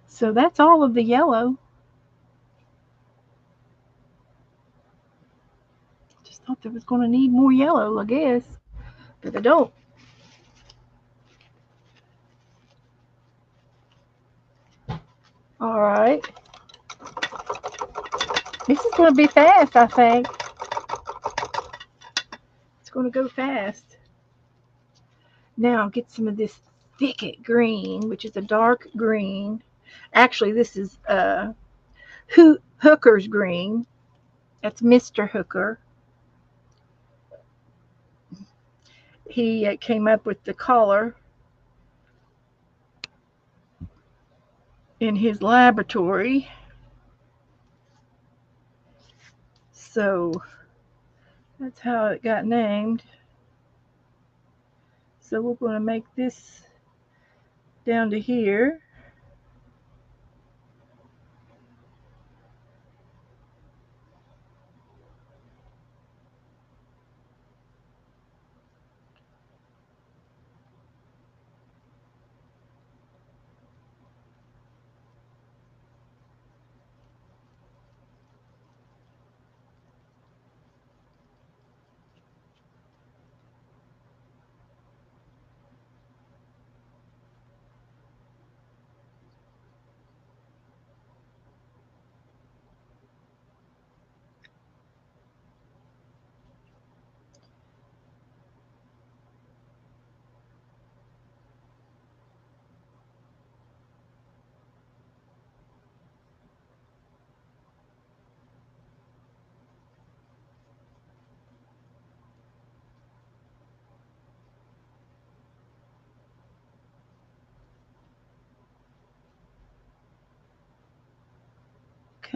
So that's all of the yellow. Just thought there was going to need more yellow, I guess. But I don't. All right. This is going to be fast, I think. It's going to go fast. Now get some of this thicket green, which is a dark green. Actually, this is Hooker's green. That's Mr. Hooker. He came up with the color in his laboratory. So that's how it got named. So we're going to make this down to here.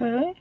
Okay.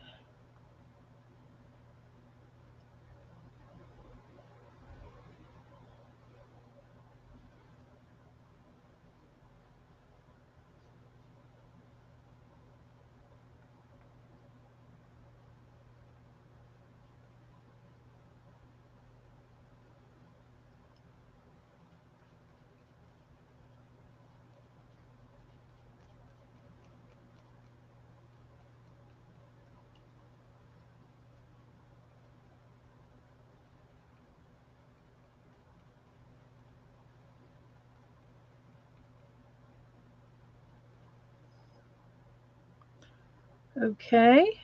Okay.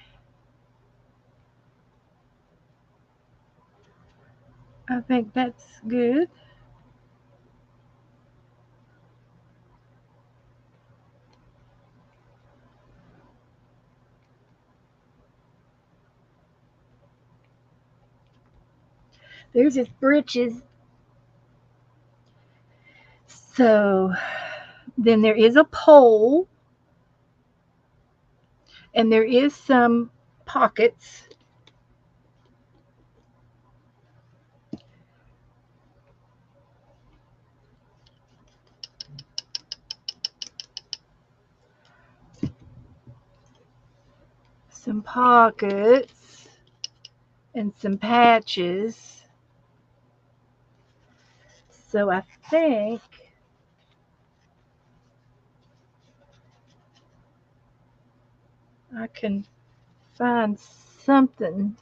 I think that's good. There's his britches. So then there is a pole, and there is some pockets. Some pockets and some patches. So I think I can find something.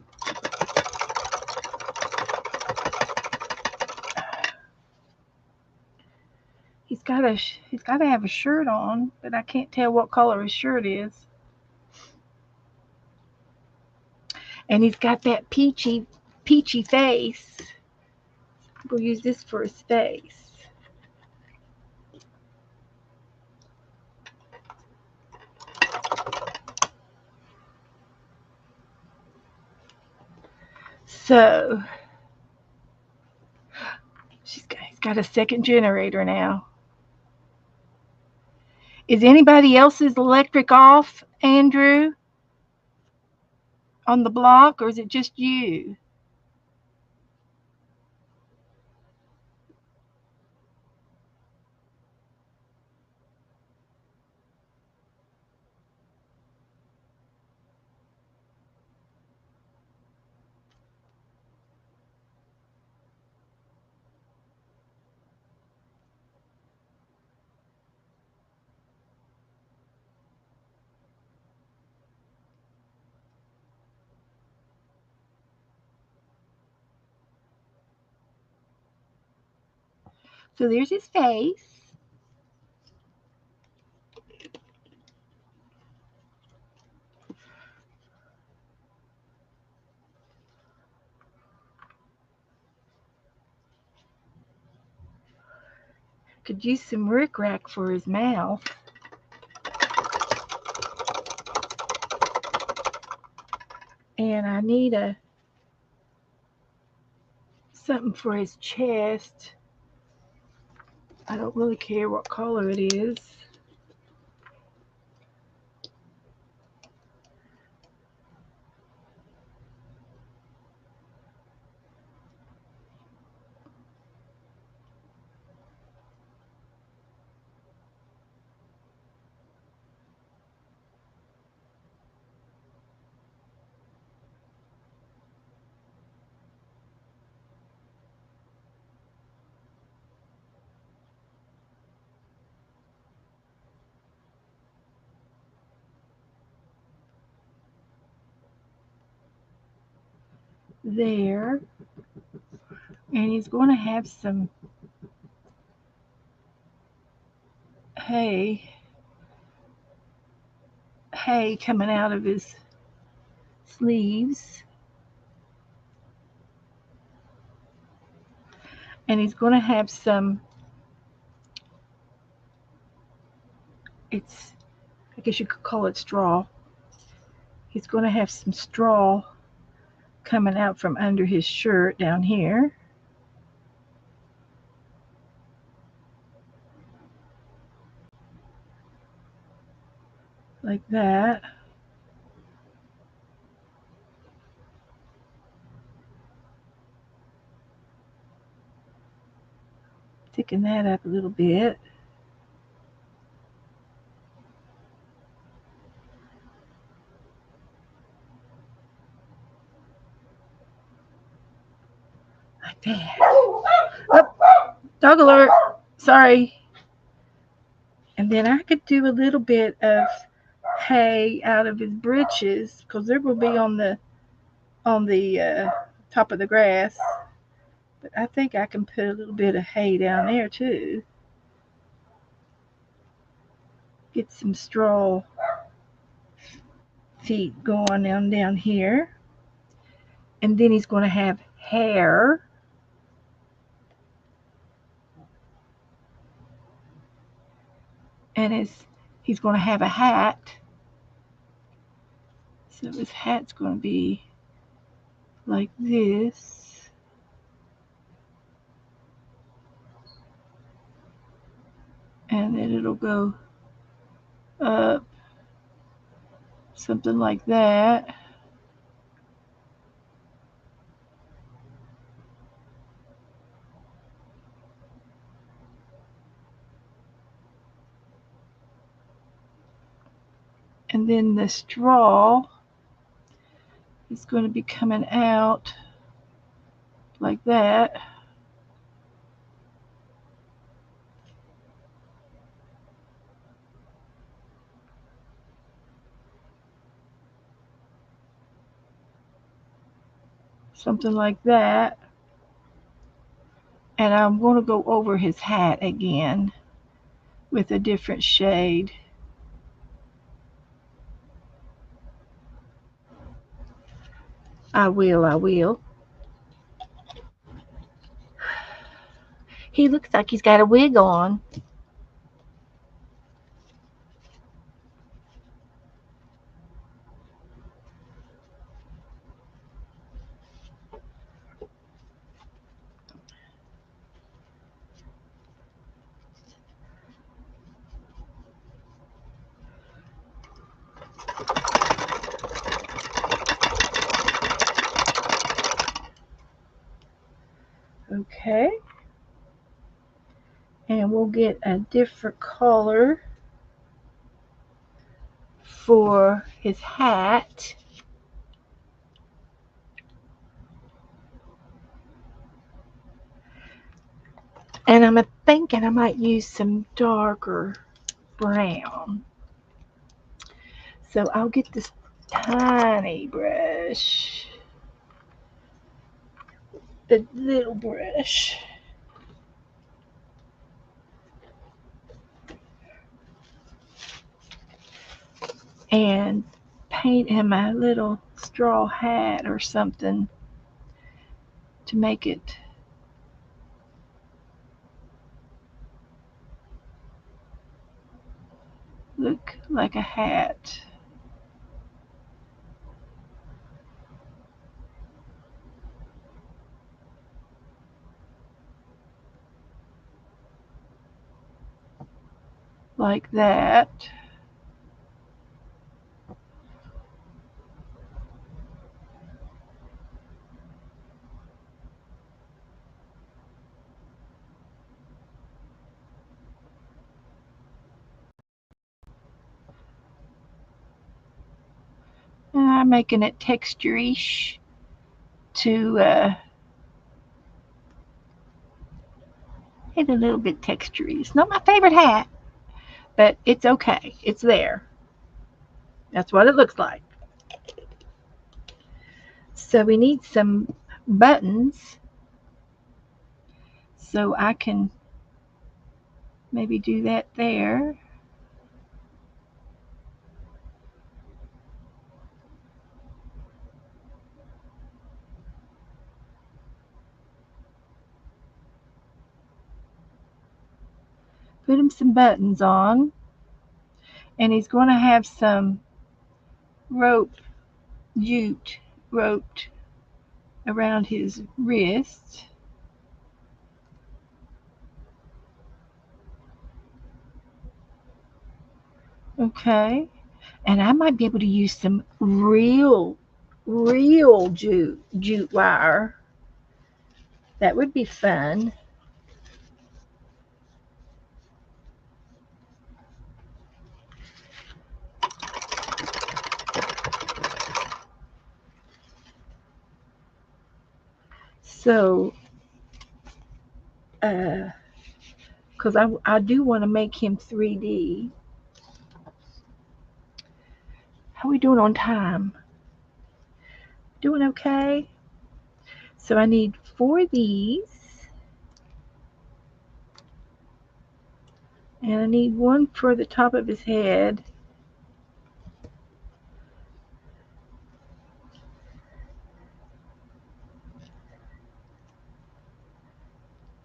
He's got to have a shirt on, but I can't tell what color his shirt is. And he's got that peachy face. We'll use this for his face. So he's got a second generator now. Is anybody else's electric off, Andrew, on the block, or is it just you? So there's his face. Could use some rickrack for his mouth. And I need a something for his chest. I don't really care what color it is. There. And he's going to have some hay hay coming out of his sleeves. And he's going to have some, it's, I guess you could call it straw. He's going to have some straw coming out from under his shirt down here, like that. thicken that up a little bit. Like that. Oh, dog alert. Sorry. And then I could do a little bit of hay out of his britches because they're going to be on the top of the grass. But I think I can put a little bit of hay down there too. Get some straw feet going down here. And then he's going to have hair. And he's going to have a hat. So his hat's going to be like this. And then it'll go up something like that. And then the straw is going to be coming out like that. Something like that. And I'm going to go over his hat again with a different shade. I will. He looks like he's got a wig on. Okay. And we'll get a different color for his hat. And I'm thinking I might use some darker brown. So I'll get this tiny brush, the little brush, and paint him a little straw hat or something to make it look like a hat. Like that. And I'm making it texture-ish to it's a little bit texture-y. It's not my favorite hat, but it's okay. It's there. That's what it looks like. So we need some buttons. So I can maybe do that there. Put him some buttons on. And he's going to have some rope, jute roped around his wrist. Okay. And I might be able to use some real jute wire. That would be fun. So, because I do want to make him 3D. How we doing on time? Doing okay? So I need 4 of these. And I need one for the top of his head.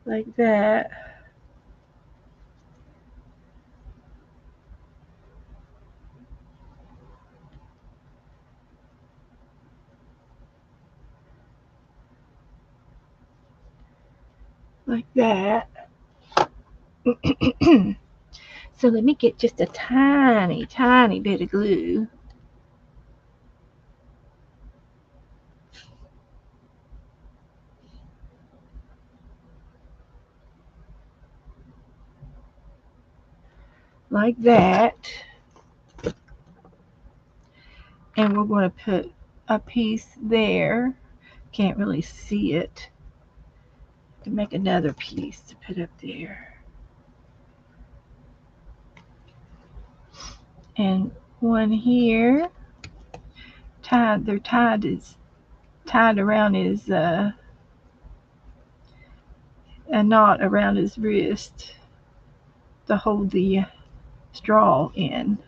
Like that. Like that. So let me get just a tiny, tiny bit of glue. Like that. And we're going to put a piece there. Can't really see it. To make another piece to put up there. And one here. They're tied around his a knot around his wrist to hold the straw in.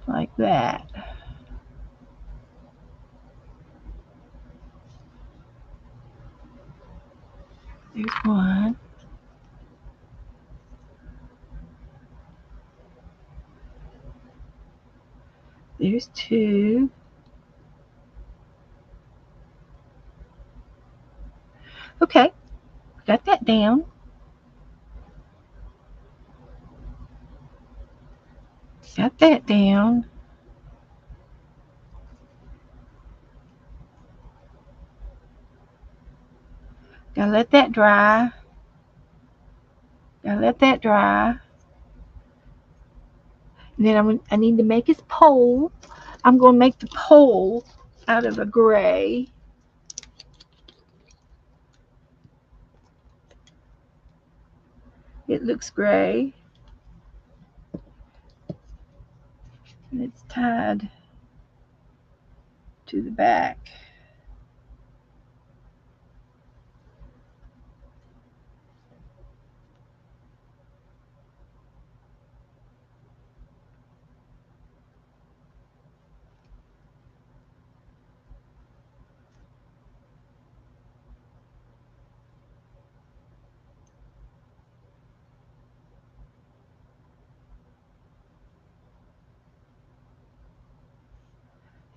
Like that. There's one. There's two. Okay, got that down. Got that down. Gotta let that dry. Gotta let that dry. And then I need to make his pole. I'm going to make the pole out of a gray. It looks gray. And it's tied to the back.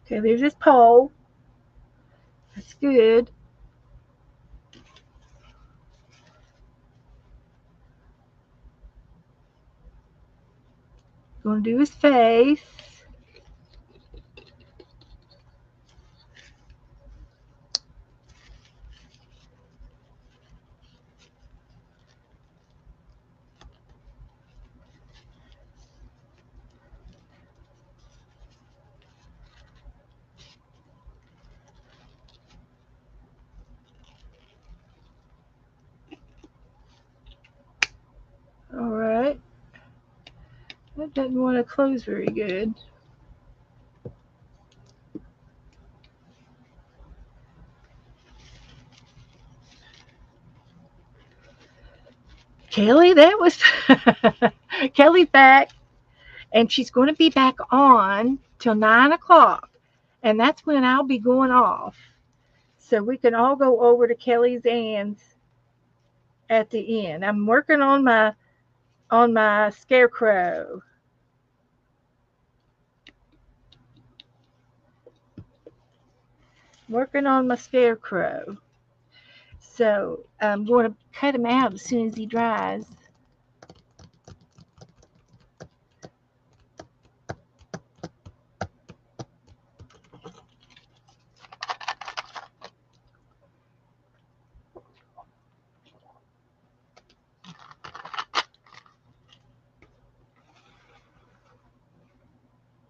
Okay, there's this pole. That's good. Gonna do his face. All right. That doesn't want to close very good. Kelly, that was Kelly's back, and she's going to be back on till 9 o'clock, and that's when I'll be going off. So we can all go over to Kelly's Ann's at the end. I'm working on my scarecrow. Working on my scarecrow. So I'm going to cut him out as soon as he dries.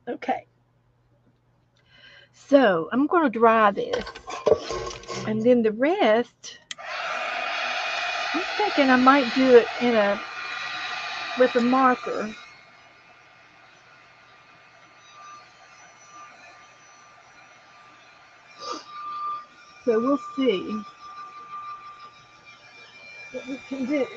Okay. So I'm going to dry this. And then the rest, I'm thinking I might do it in a with a marker. So we'll see what we can do.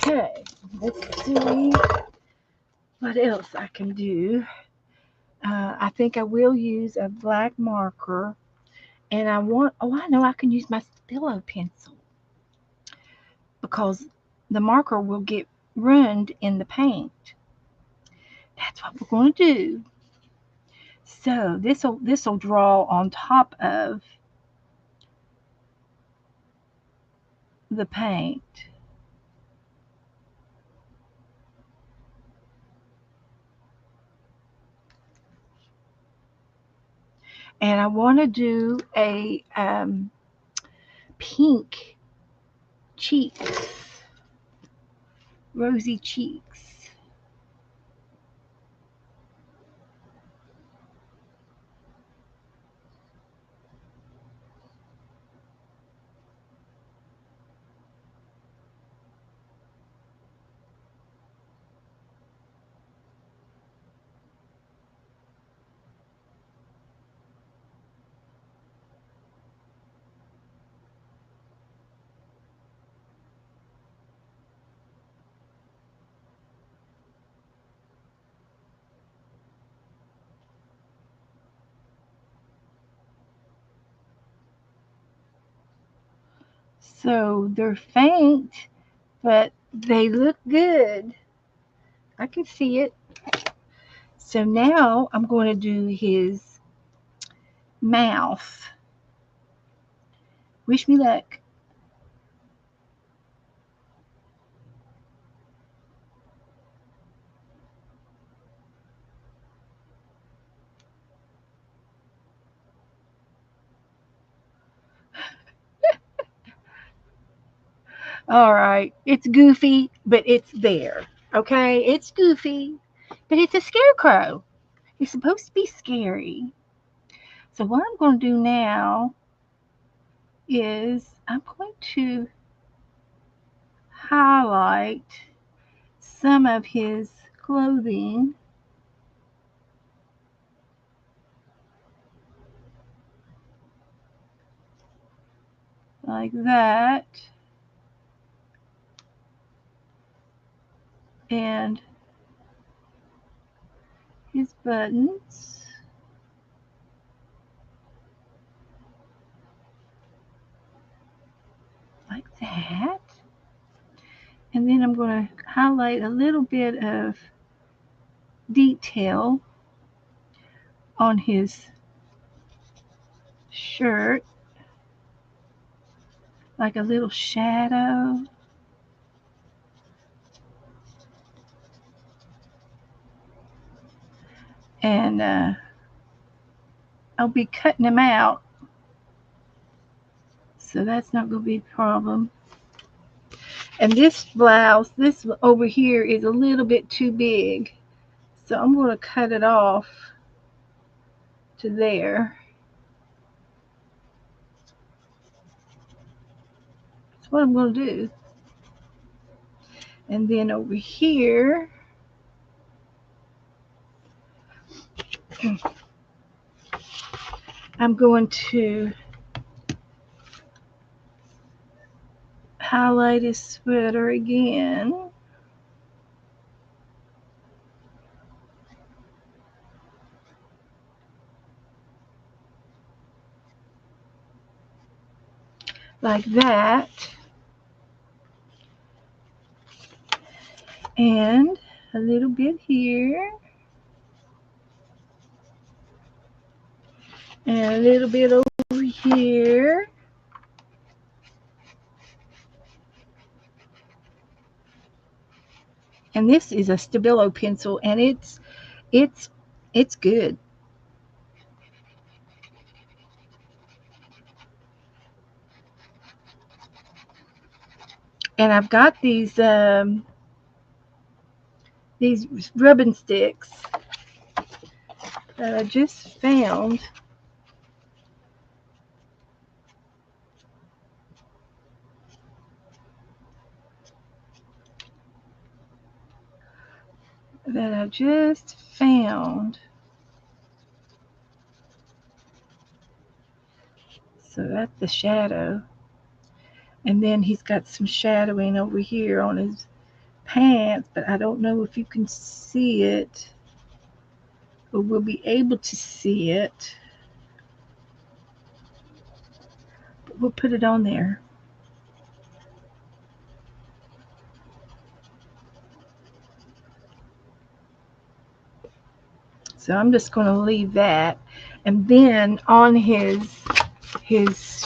Okay, let's see what else I can do. I think I will use a black marker, and I know I can use my Stilo pencil because the marker will get ruined in the paint. That's what we're going to do. So this will draw on top of the paint. And I want to do a pink cheeks, rosy cheeks. So they're faint, but they look good. I can see it. So now I'm going to do his mouth. Wish me luck. All right. It's goofy, but it's there. Okay? It's goofy, but it's a scarecrow. It's supposed to be scary. So what I'm going to do now is I'm going to highlight some of his clothing like that. And his buttons like that. And then I'm going to highlight a little bit of detail on his shirt, like a little shadow. And I'll be cutting him out, so that's not going to be a problem. And this blouse, this over here, is a little bit too big, so I'm going to cut it off to there. That's what I'm going to do. And then over here, I'm going to highlight his sweater again. Like that. And a little bit here. And a little bit over here. And this is a Stabilo pencil, and it's it's good. And I've got these rubbing sticks that I just found that I just found. So that's the shadow. And then he's got some shadowing over here on his pants, but I don't know if you can see it or will be able to see it. But we'll put it on there. So I'm just going to leave that. And then on his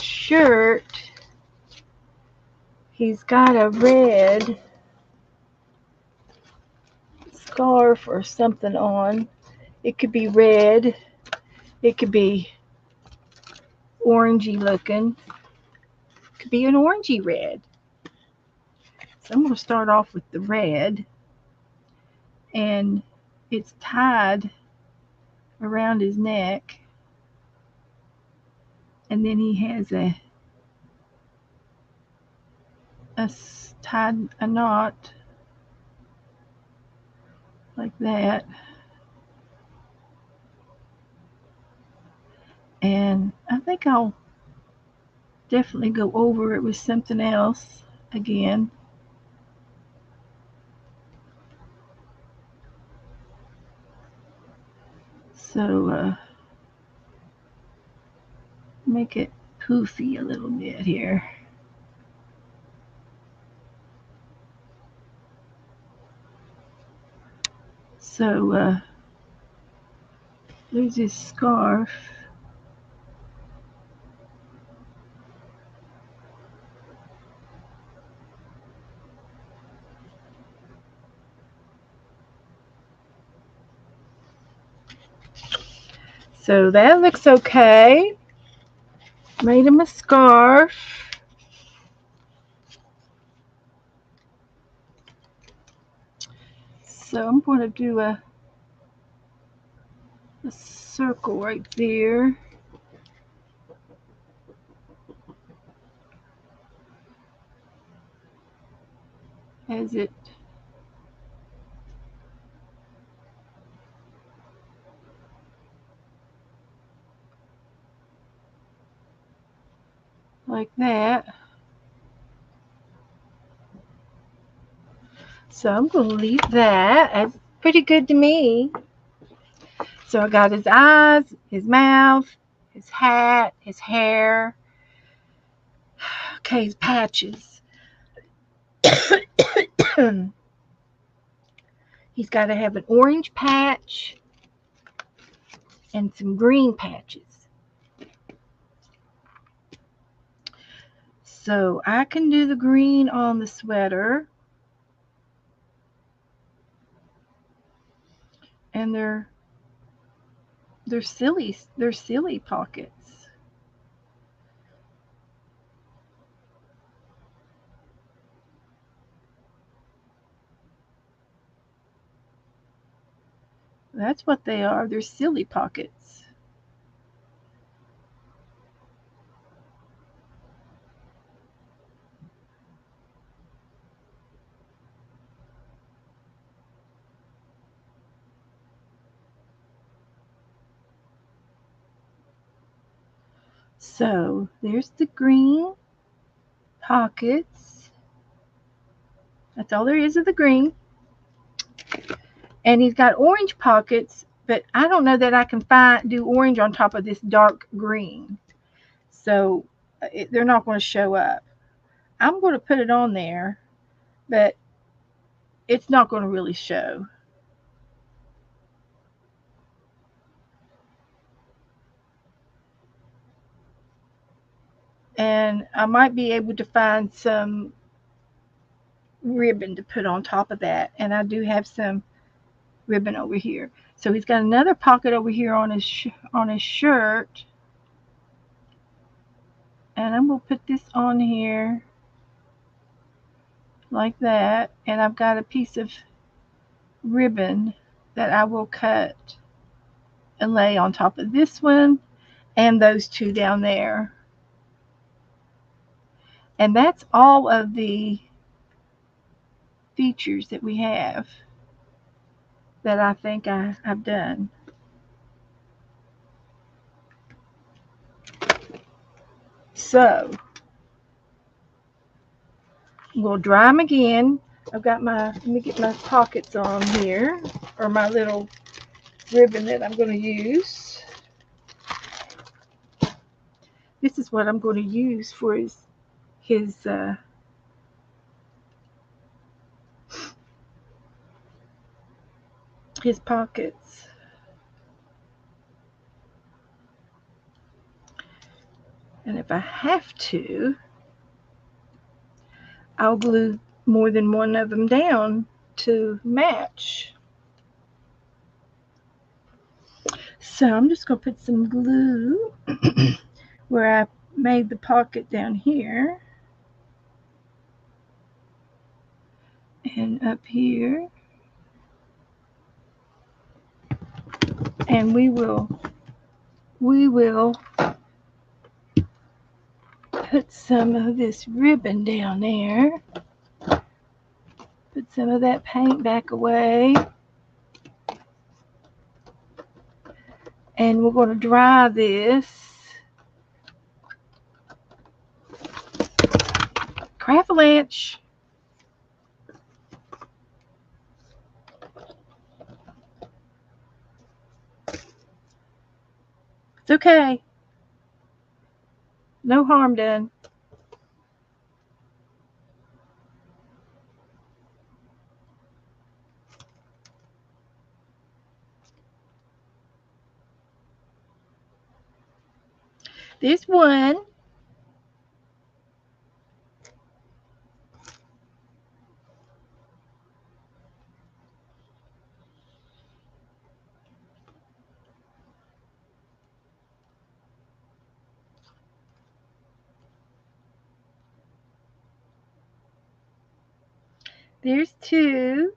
shirt, he's got a red scarf or something on. It could be red. It could be orangey looking. It could be an orangey red. So I'm going to start off with the red. And it's tied around his neck. And then he has a tied a knot like that. And I think I'll definitely go over it with something else again. So make it poofy a little bit here. So there's this scarf. So that looks okay. Made him a scarf. So I'm going to do a circle right there. As it like that. So I'm going to leave that. It's pretty good to me. So I got his eyes, his mouth, his hat, his hair. Okay, his patches. He's got to have an orange patch and some green patches. So I can do the green on the sweater. And they're silly pockets. That's what they are. They're silly pockets. So there's the green pockets. That's all there is of the green. And he's got orange pockets, but I don't know that I can do orange on top of this dark green. So they're not going to show up. I'm going to put it on there, but it's not going to really show. And I might be able to find some ribbon to put on top of that. And I do have some ribbon over here. So he's got another pocket over here on his shirt. And I'm going to put this on here like that. And I've got a piece of ribbon that I will cut and lay on top of this one and those two down there. And that's all of the features that we have that I think I've done. So we'll dry them again. Let me get my pockets on here, or my little ribbon that I'm going to use. This is what I'm going to use for his his pockets. And if I have to, I'll glue more than one of them down to match. So I'm just going to put some glue where I made the pocket down here and up here. And we will put some of this ribbon down there. Put some of that paint back away. And we're going to dry this. Craft-a-lanch. It's okay. No harm done. This one there's two.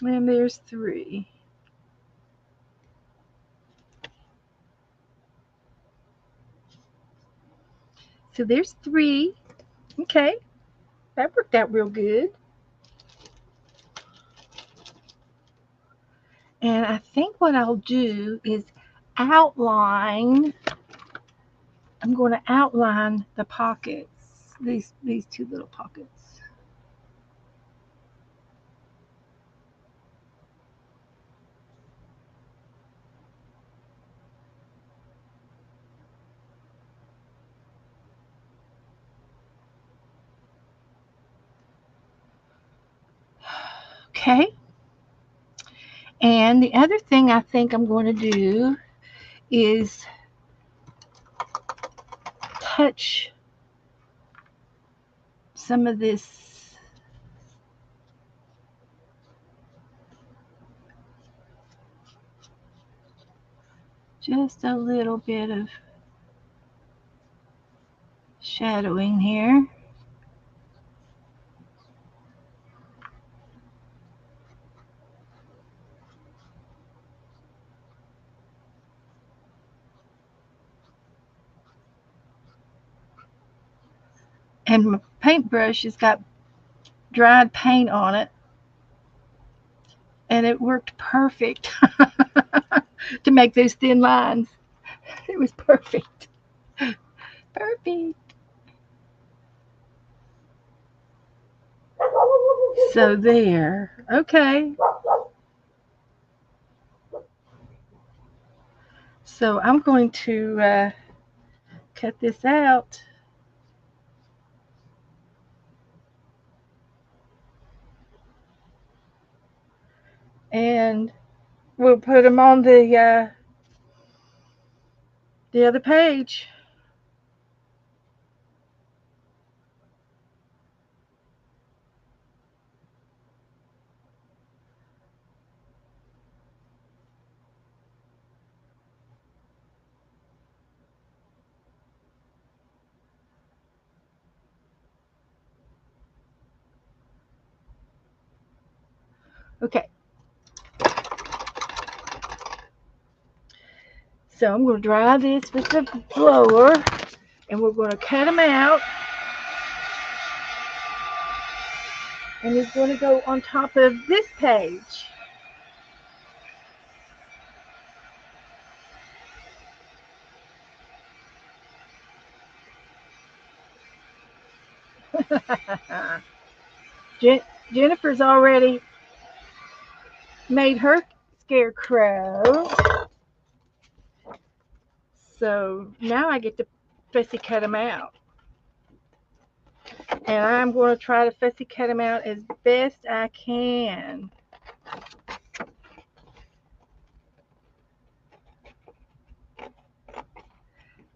And there's three. So there's three. Okay. That worked out real good. And I think what I'll do is outline. I'm going to outline the pockets. These two little pockets. Okay. And the other thing I think I'm going to do is touch some of this just a little bit of shadowing here. And my paintbrush has got dried paint on it, and it worked perfect to make those thin lines. It was perfect. Perfect. So there. Okay. So I'm going to cut this out, and we'll put them on the other page. Okay. So I'm going to dry this with the blower, and we're going to cut them out. And it's going to go on top of this page. Jennifer's already made her scarecrow. So now I get to fussy cut them out. And I'm going to try to fussy cut them out as best I can.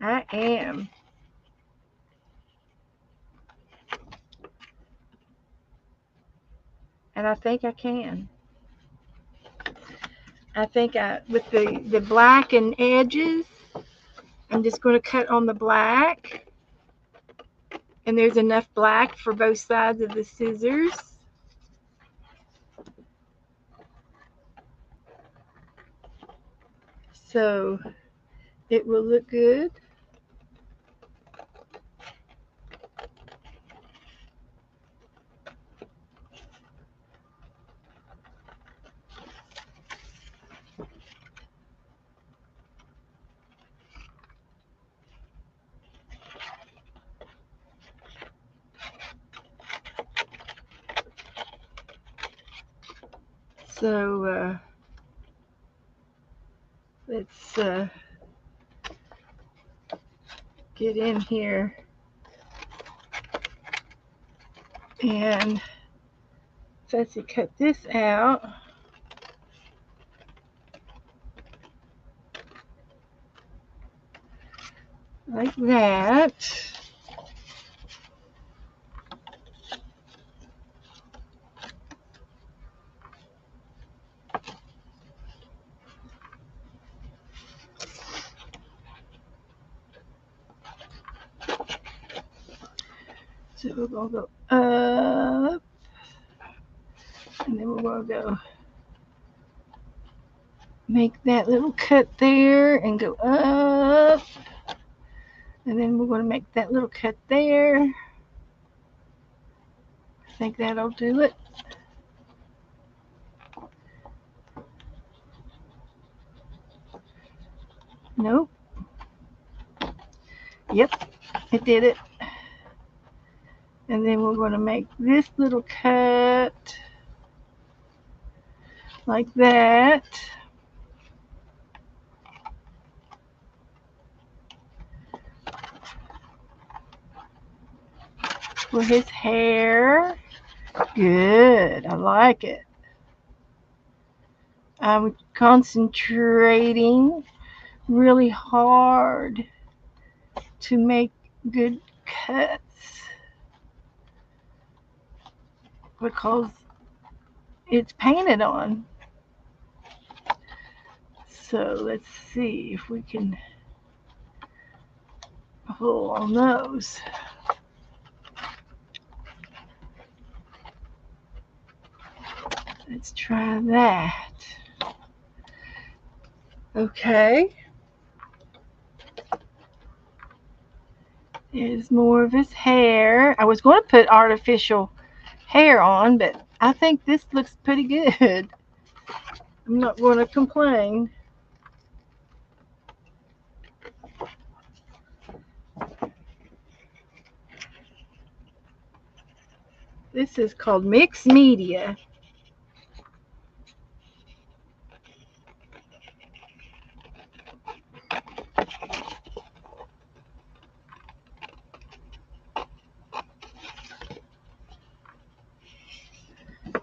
I am. And I think I can. I think with the black and edges, I'm just going to cut on the black. And there's enough black for both sides of the scissors. So it will look good. So let's get in here and fussy cut this out. Like that. So we're going to go up, and then we're going to go make that little cut there and go up, and then we're going to make that little cut there. I think that'll do it. Nope. Yep, it did it. And then we're going to make this little cut like that. For his hair. Good, I like it. I'm concentrating really hard to make good cuts because it's painted on. So let's see if we can pull on those. Let's try that. Okay. There's more of his hair. I was going to put artificial hair on, but I think this looks pretty good. I'm not going to complain. This is called mixed media.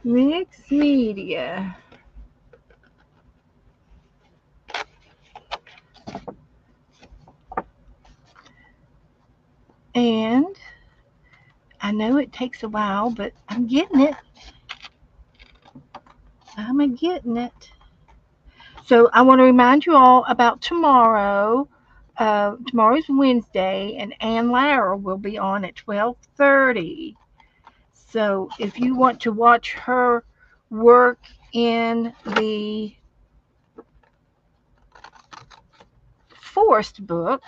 Mixed media. And I know it takes a while, but I'm getting it. I'm a getting it. So I want to remind you all about tomorrow. Tomorrow's Wednesday, and Ann Lauer will be on at 12:30. So if you want to watch her work in the Forest book,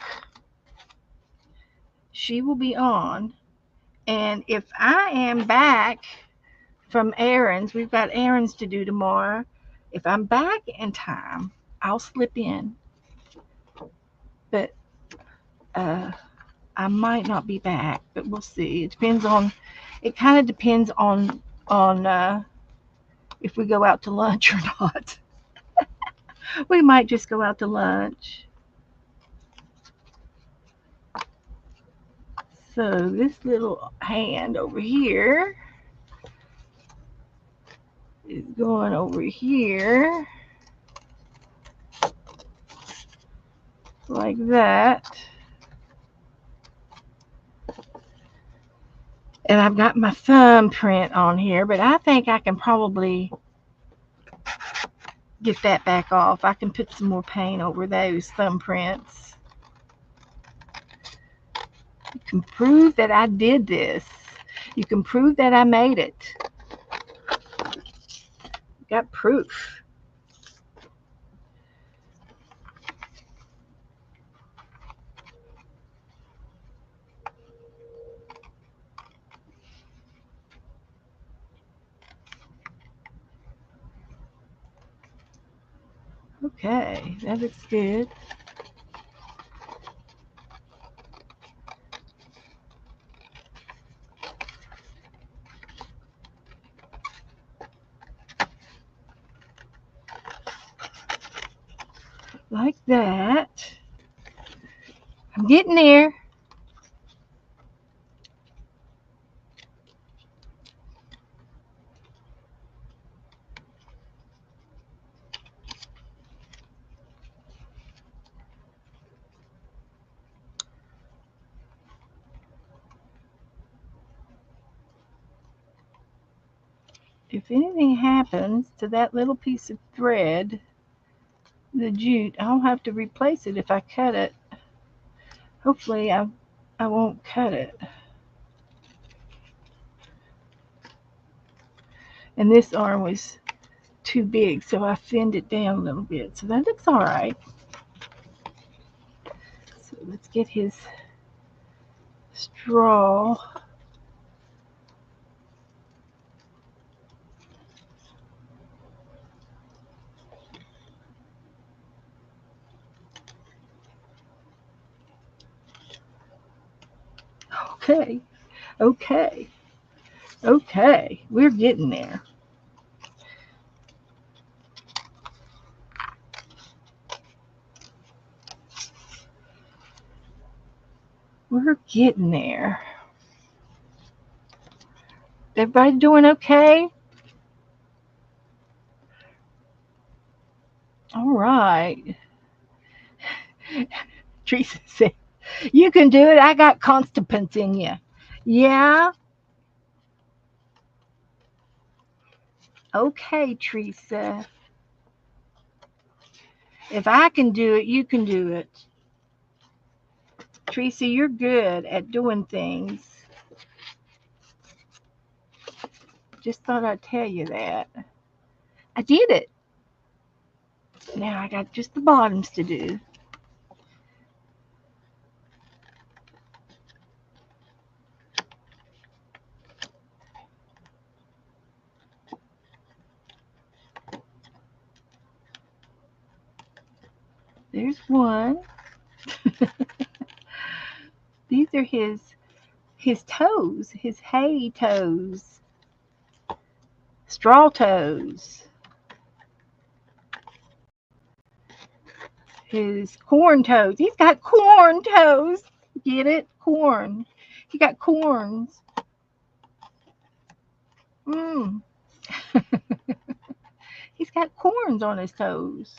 she will be on. And if I am back from errands, we've got errands to do tomorrow. If I'm back in time, I'll slip in. But uh, I might not be back, but we'll see. It depends on. It kind of depends on if we go out to lunch or not. We might just go out to lunch. So this little hand over here is going over here like that. And I've got my thumbprint on here, but I think I can probably get that back off. I can put some more paint over those thumbprints. You can prove that I did this. You can prove that I made it. Got proof. Okay, that looks good. Like that. I'm getting there. If anything happens to that little piece of thread, the jute, I'll have to replace it if I cut it. Hopefully I won't cut it. And this arm was too big, so I thinned it down a little bit. So that looks all right. So let's get his straw. Okay, okay, okay. We're getting there. We're getting there. Everybody doing okay? All right. Teresa said, "You can do it. I got constipants in you." Yeah. Okay, Teresa. If I can do it, you can do it. Teresa, you're good at doing things. Just thought I'd tell you that. I did it. Now I got just the bottoms to do. There's one. These are his toes, his hay toes, straw toes, his corn toes. He's got corn toes. Get it? Corn. He got corns. Mm. He's got corns on his toes.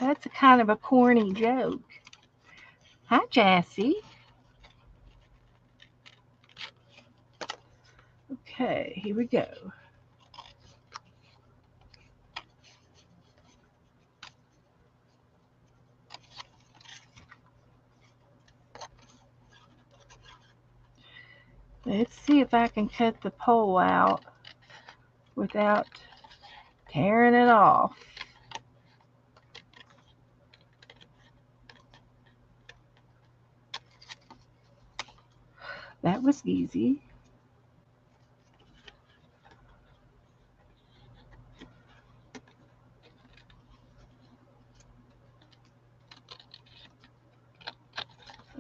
That's a kind of a corny joke. Hi, Jassy. Okay, here we go. Let's see if I can cut the pole out without tearing it off. That was easy.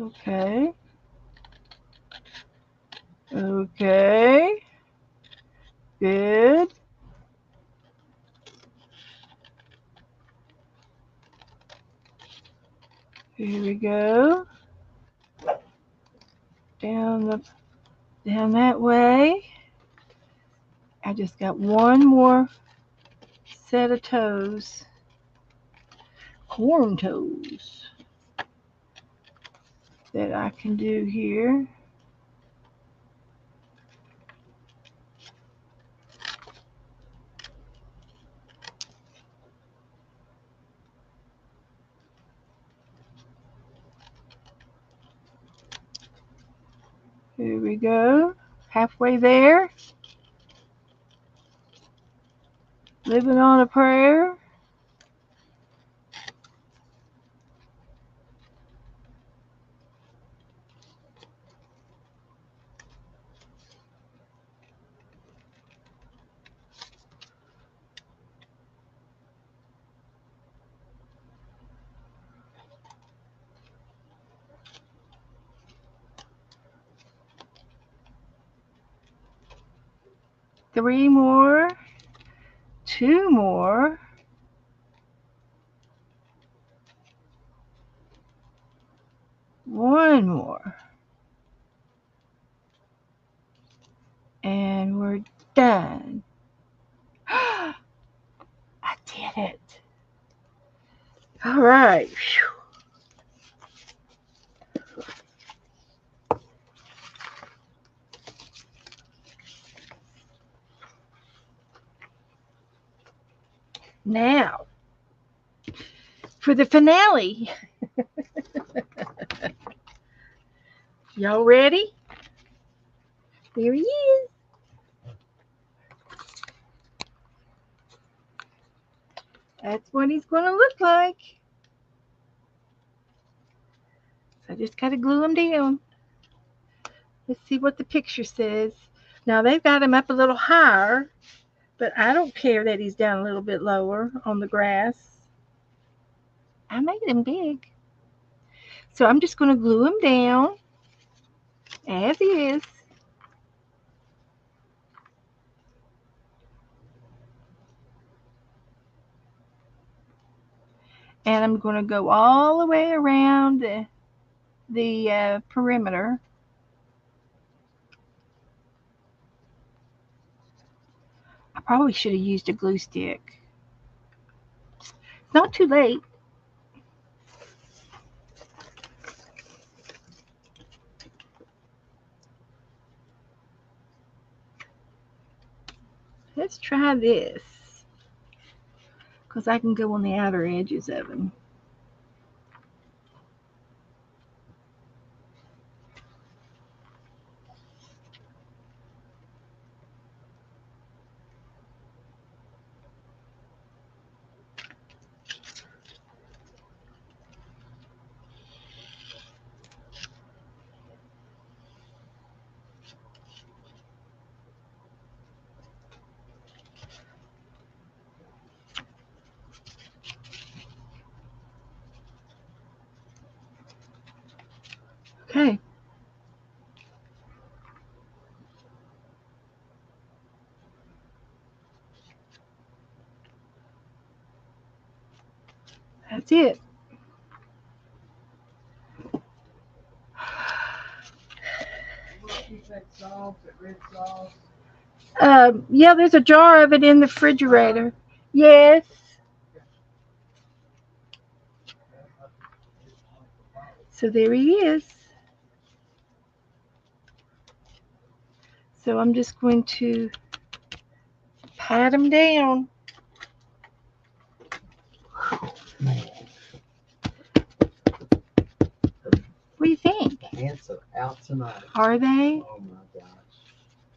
Okay. Okay. Good. Here we go. Down the down that way. I just got one more set of toes. Corn toes that I can do here. Here we go. Halfway there. Living on a prayer. Three more. Two more. One more. And we're done. I did it. All right. Now, for the finale. Y'all ready? There he is. That's what he's going to look like. So I just got to glue him down. Let's see what the picture says. Now they've got him up a little higher, but I don't care that he's down a little bit lower on the grass. I made him big. So I'm just going to glue him down as is. And I'm going to go all the way around the perimeter. I probably should have used a glue stick. It's not too late. Let's try this because I can go on the outer edges of them. Okay. That's it. Yeah, there's a jar of it in the refrigerator. Yes. So there he is. So I'm just going to pat him down. What do you think? The ants are out tonight. Are they? Oh my gosh.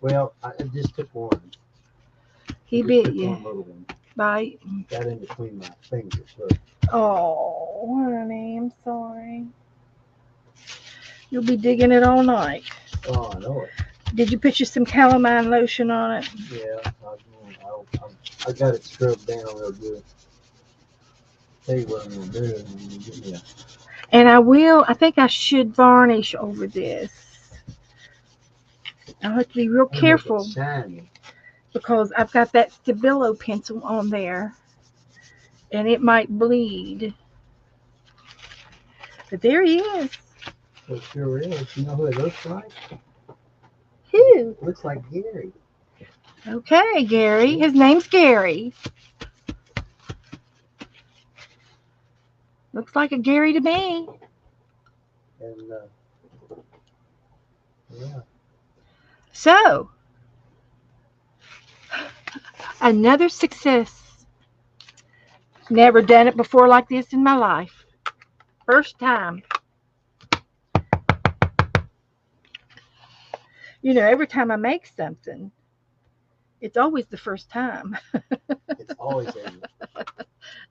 Well, I just took one. He Just bit took you. one little one. Bite. Got in between my fingers. Look. Oh, honey, I'm sorry. You'll be digging it all night. Oh, I know it. Did you put you some calamine lotion on it? Yeah, I got it scrubbed down real good. Tell you what I'm gonna do. I'm gonna get me a And I think I should varnish over this. I'll have to be real and make it careful shiny. because I've got that Stabilo pencil on there and it might bleed. But there he is. It sure is. You know who it looks like? Who? It looks like Gary. Okay, Gary. His name's Gary. Looks like a Gary to me. And yeah. So, another success. Never done it before like this in my life. First time. You know, every time I make something, it's always the first time. It's always a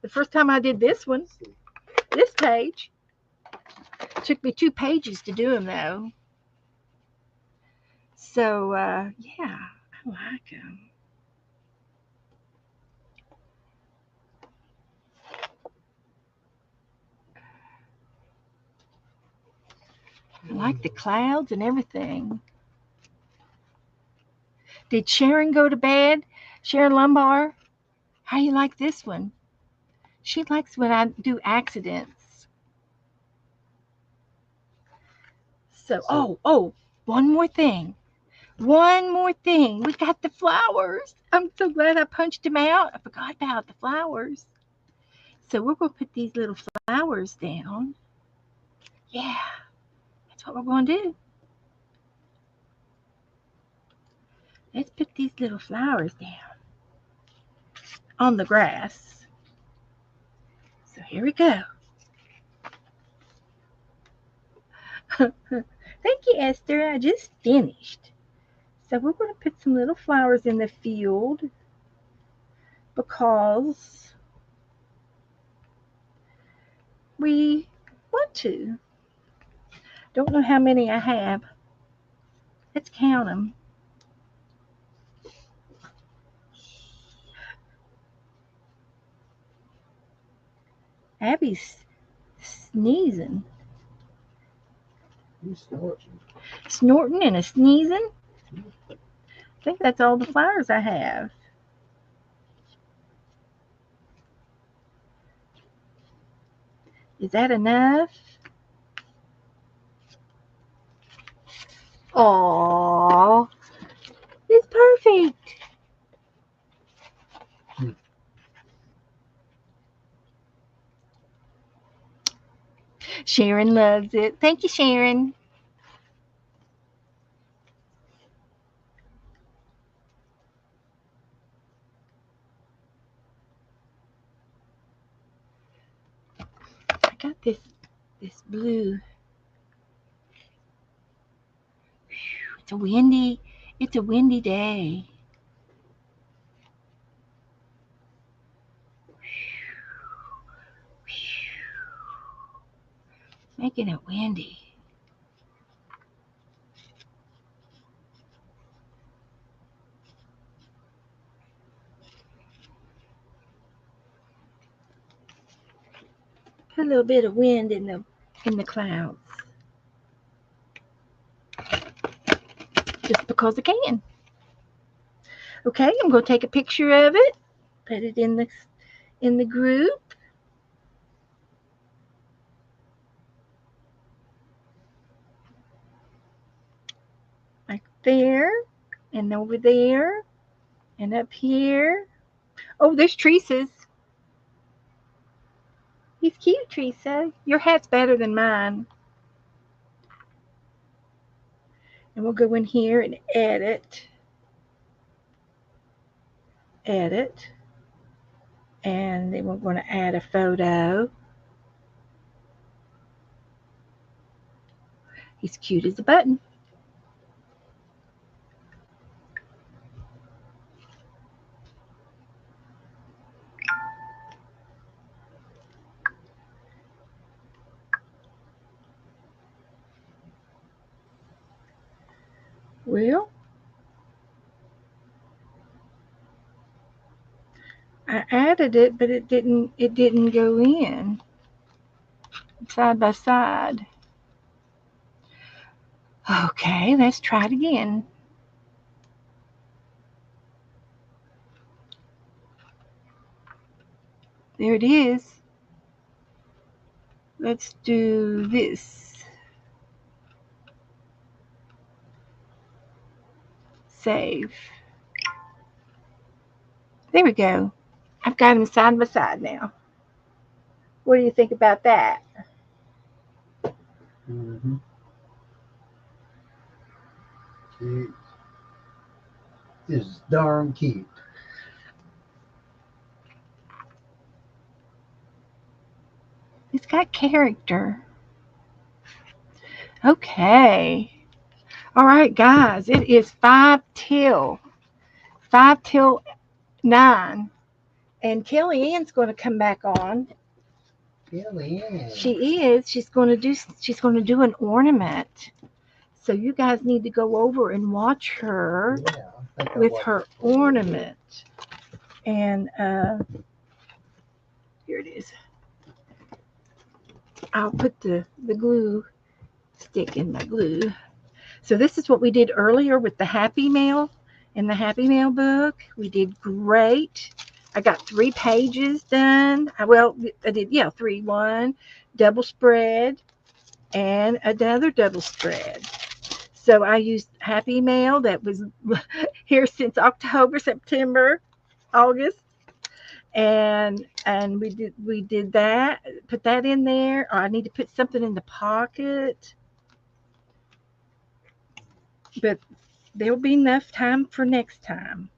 The first time I did this one, see. this page, took me 2 pages to do them though. So, yeah, I like them. I like the clouds and everything. Did Sharon go to bed? Sharon Lumbar? How you like this one? She likes when I do accidents. So, So one more thing. One more thing. We got the flowers. I'm so glad I punched them out. I forgot about the flowers. So we're going to put these little flowers down. Yeah, that's what we're going to do. Let's put these little flowers down on the grass. So here we go. Thank you, Esther. I just finished. So we're going to put some little flowers in the field because we want to. Don't know how many I have. Let's count them. Abby's sneezing, you snorting. snorting, and a sneezing. I think that's all the flowers I have. Is that enough? Aww, it's perfect. Hmm. Sharon loves it. Thank you, Sharon. I got this blue. It's a windy day. Making it windy. Put a little bit of wind in the clouds. because I can. Okay, I'm going to take a picture of it, put it in the group. Like there, and over there, and up here. Oh, there's Teresa's. He's cute, Teresa. Your hat's better than mine. And we'll go in here and edit, and then we're going to add a photo. He's cute as a button. Well, I added it, but it didn't go in side by side. Okay, let's try it again. There it is. Let's do this. Save. There we go. I've got them side by side now. What do you think about that? Mm-hmm. It is darn cute. It's got character. Okay. All right, guys. It is 5 till 9, and Kelly Ann's going to come back on. Kellyanne. She is. She's going to do an ornament. So you guys need to go over and watch her Yeah, I think I with watched her it a little bit. ornament. And here it is. I'll put the glue stick in my glue. So this is what we did earlier with the Happy Mail in the Happy Mail book. We did great. I got 3 pages done. I did, yeah, three. One double spread and another double spread. So I used Happy Mail that was here since October, September, August, and we did that. Put that in there. Or I need to put something in the pocket, but there'll be enough time for next time.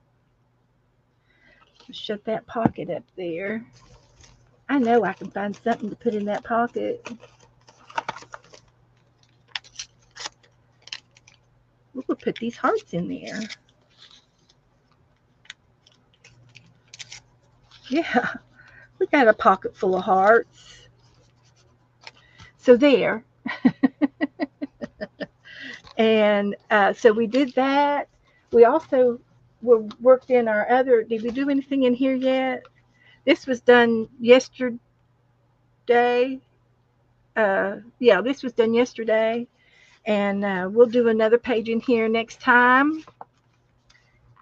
Shut that pocket up there. I know I can find something to put in that pocket. We'll put these hearts in there. Yeah, we got a pocket full of hearts. So there. And so we did that. We also worked in our other. Did we do anything in here yet? This was done yesterday. Yeah, this was done yesterday, and we'll do another page in here next time.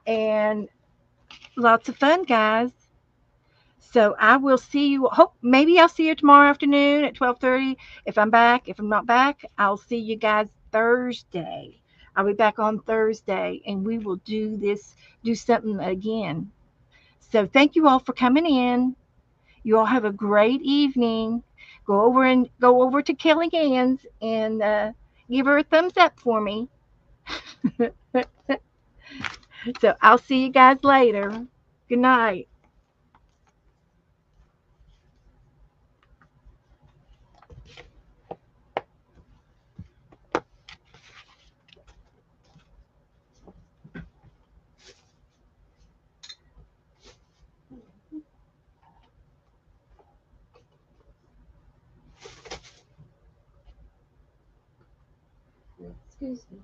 And lots of fun, guys. So I will see you. Hope maybe I'll see you tomorrow afternoon at 12:30. If I'm back, if I'm not back, I'll see you guys Thursday. I'll be back on Thursday, and we will do something again. So thank you all for coming in. You all have a great evening. Go over to Kelly Ann's and give her a thumbs up for me. So I'll see you guys later. Good night. Yeah. Excuse me.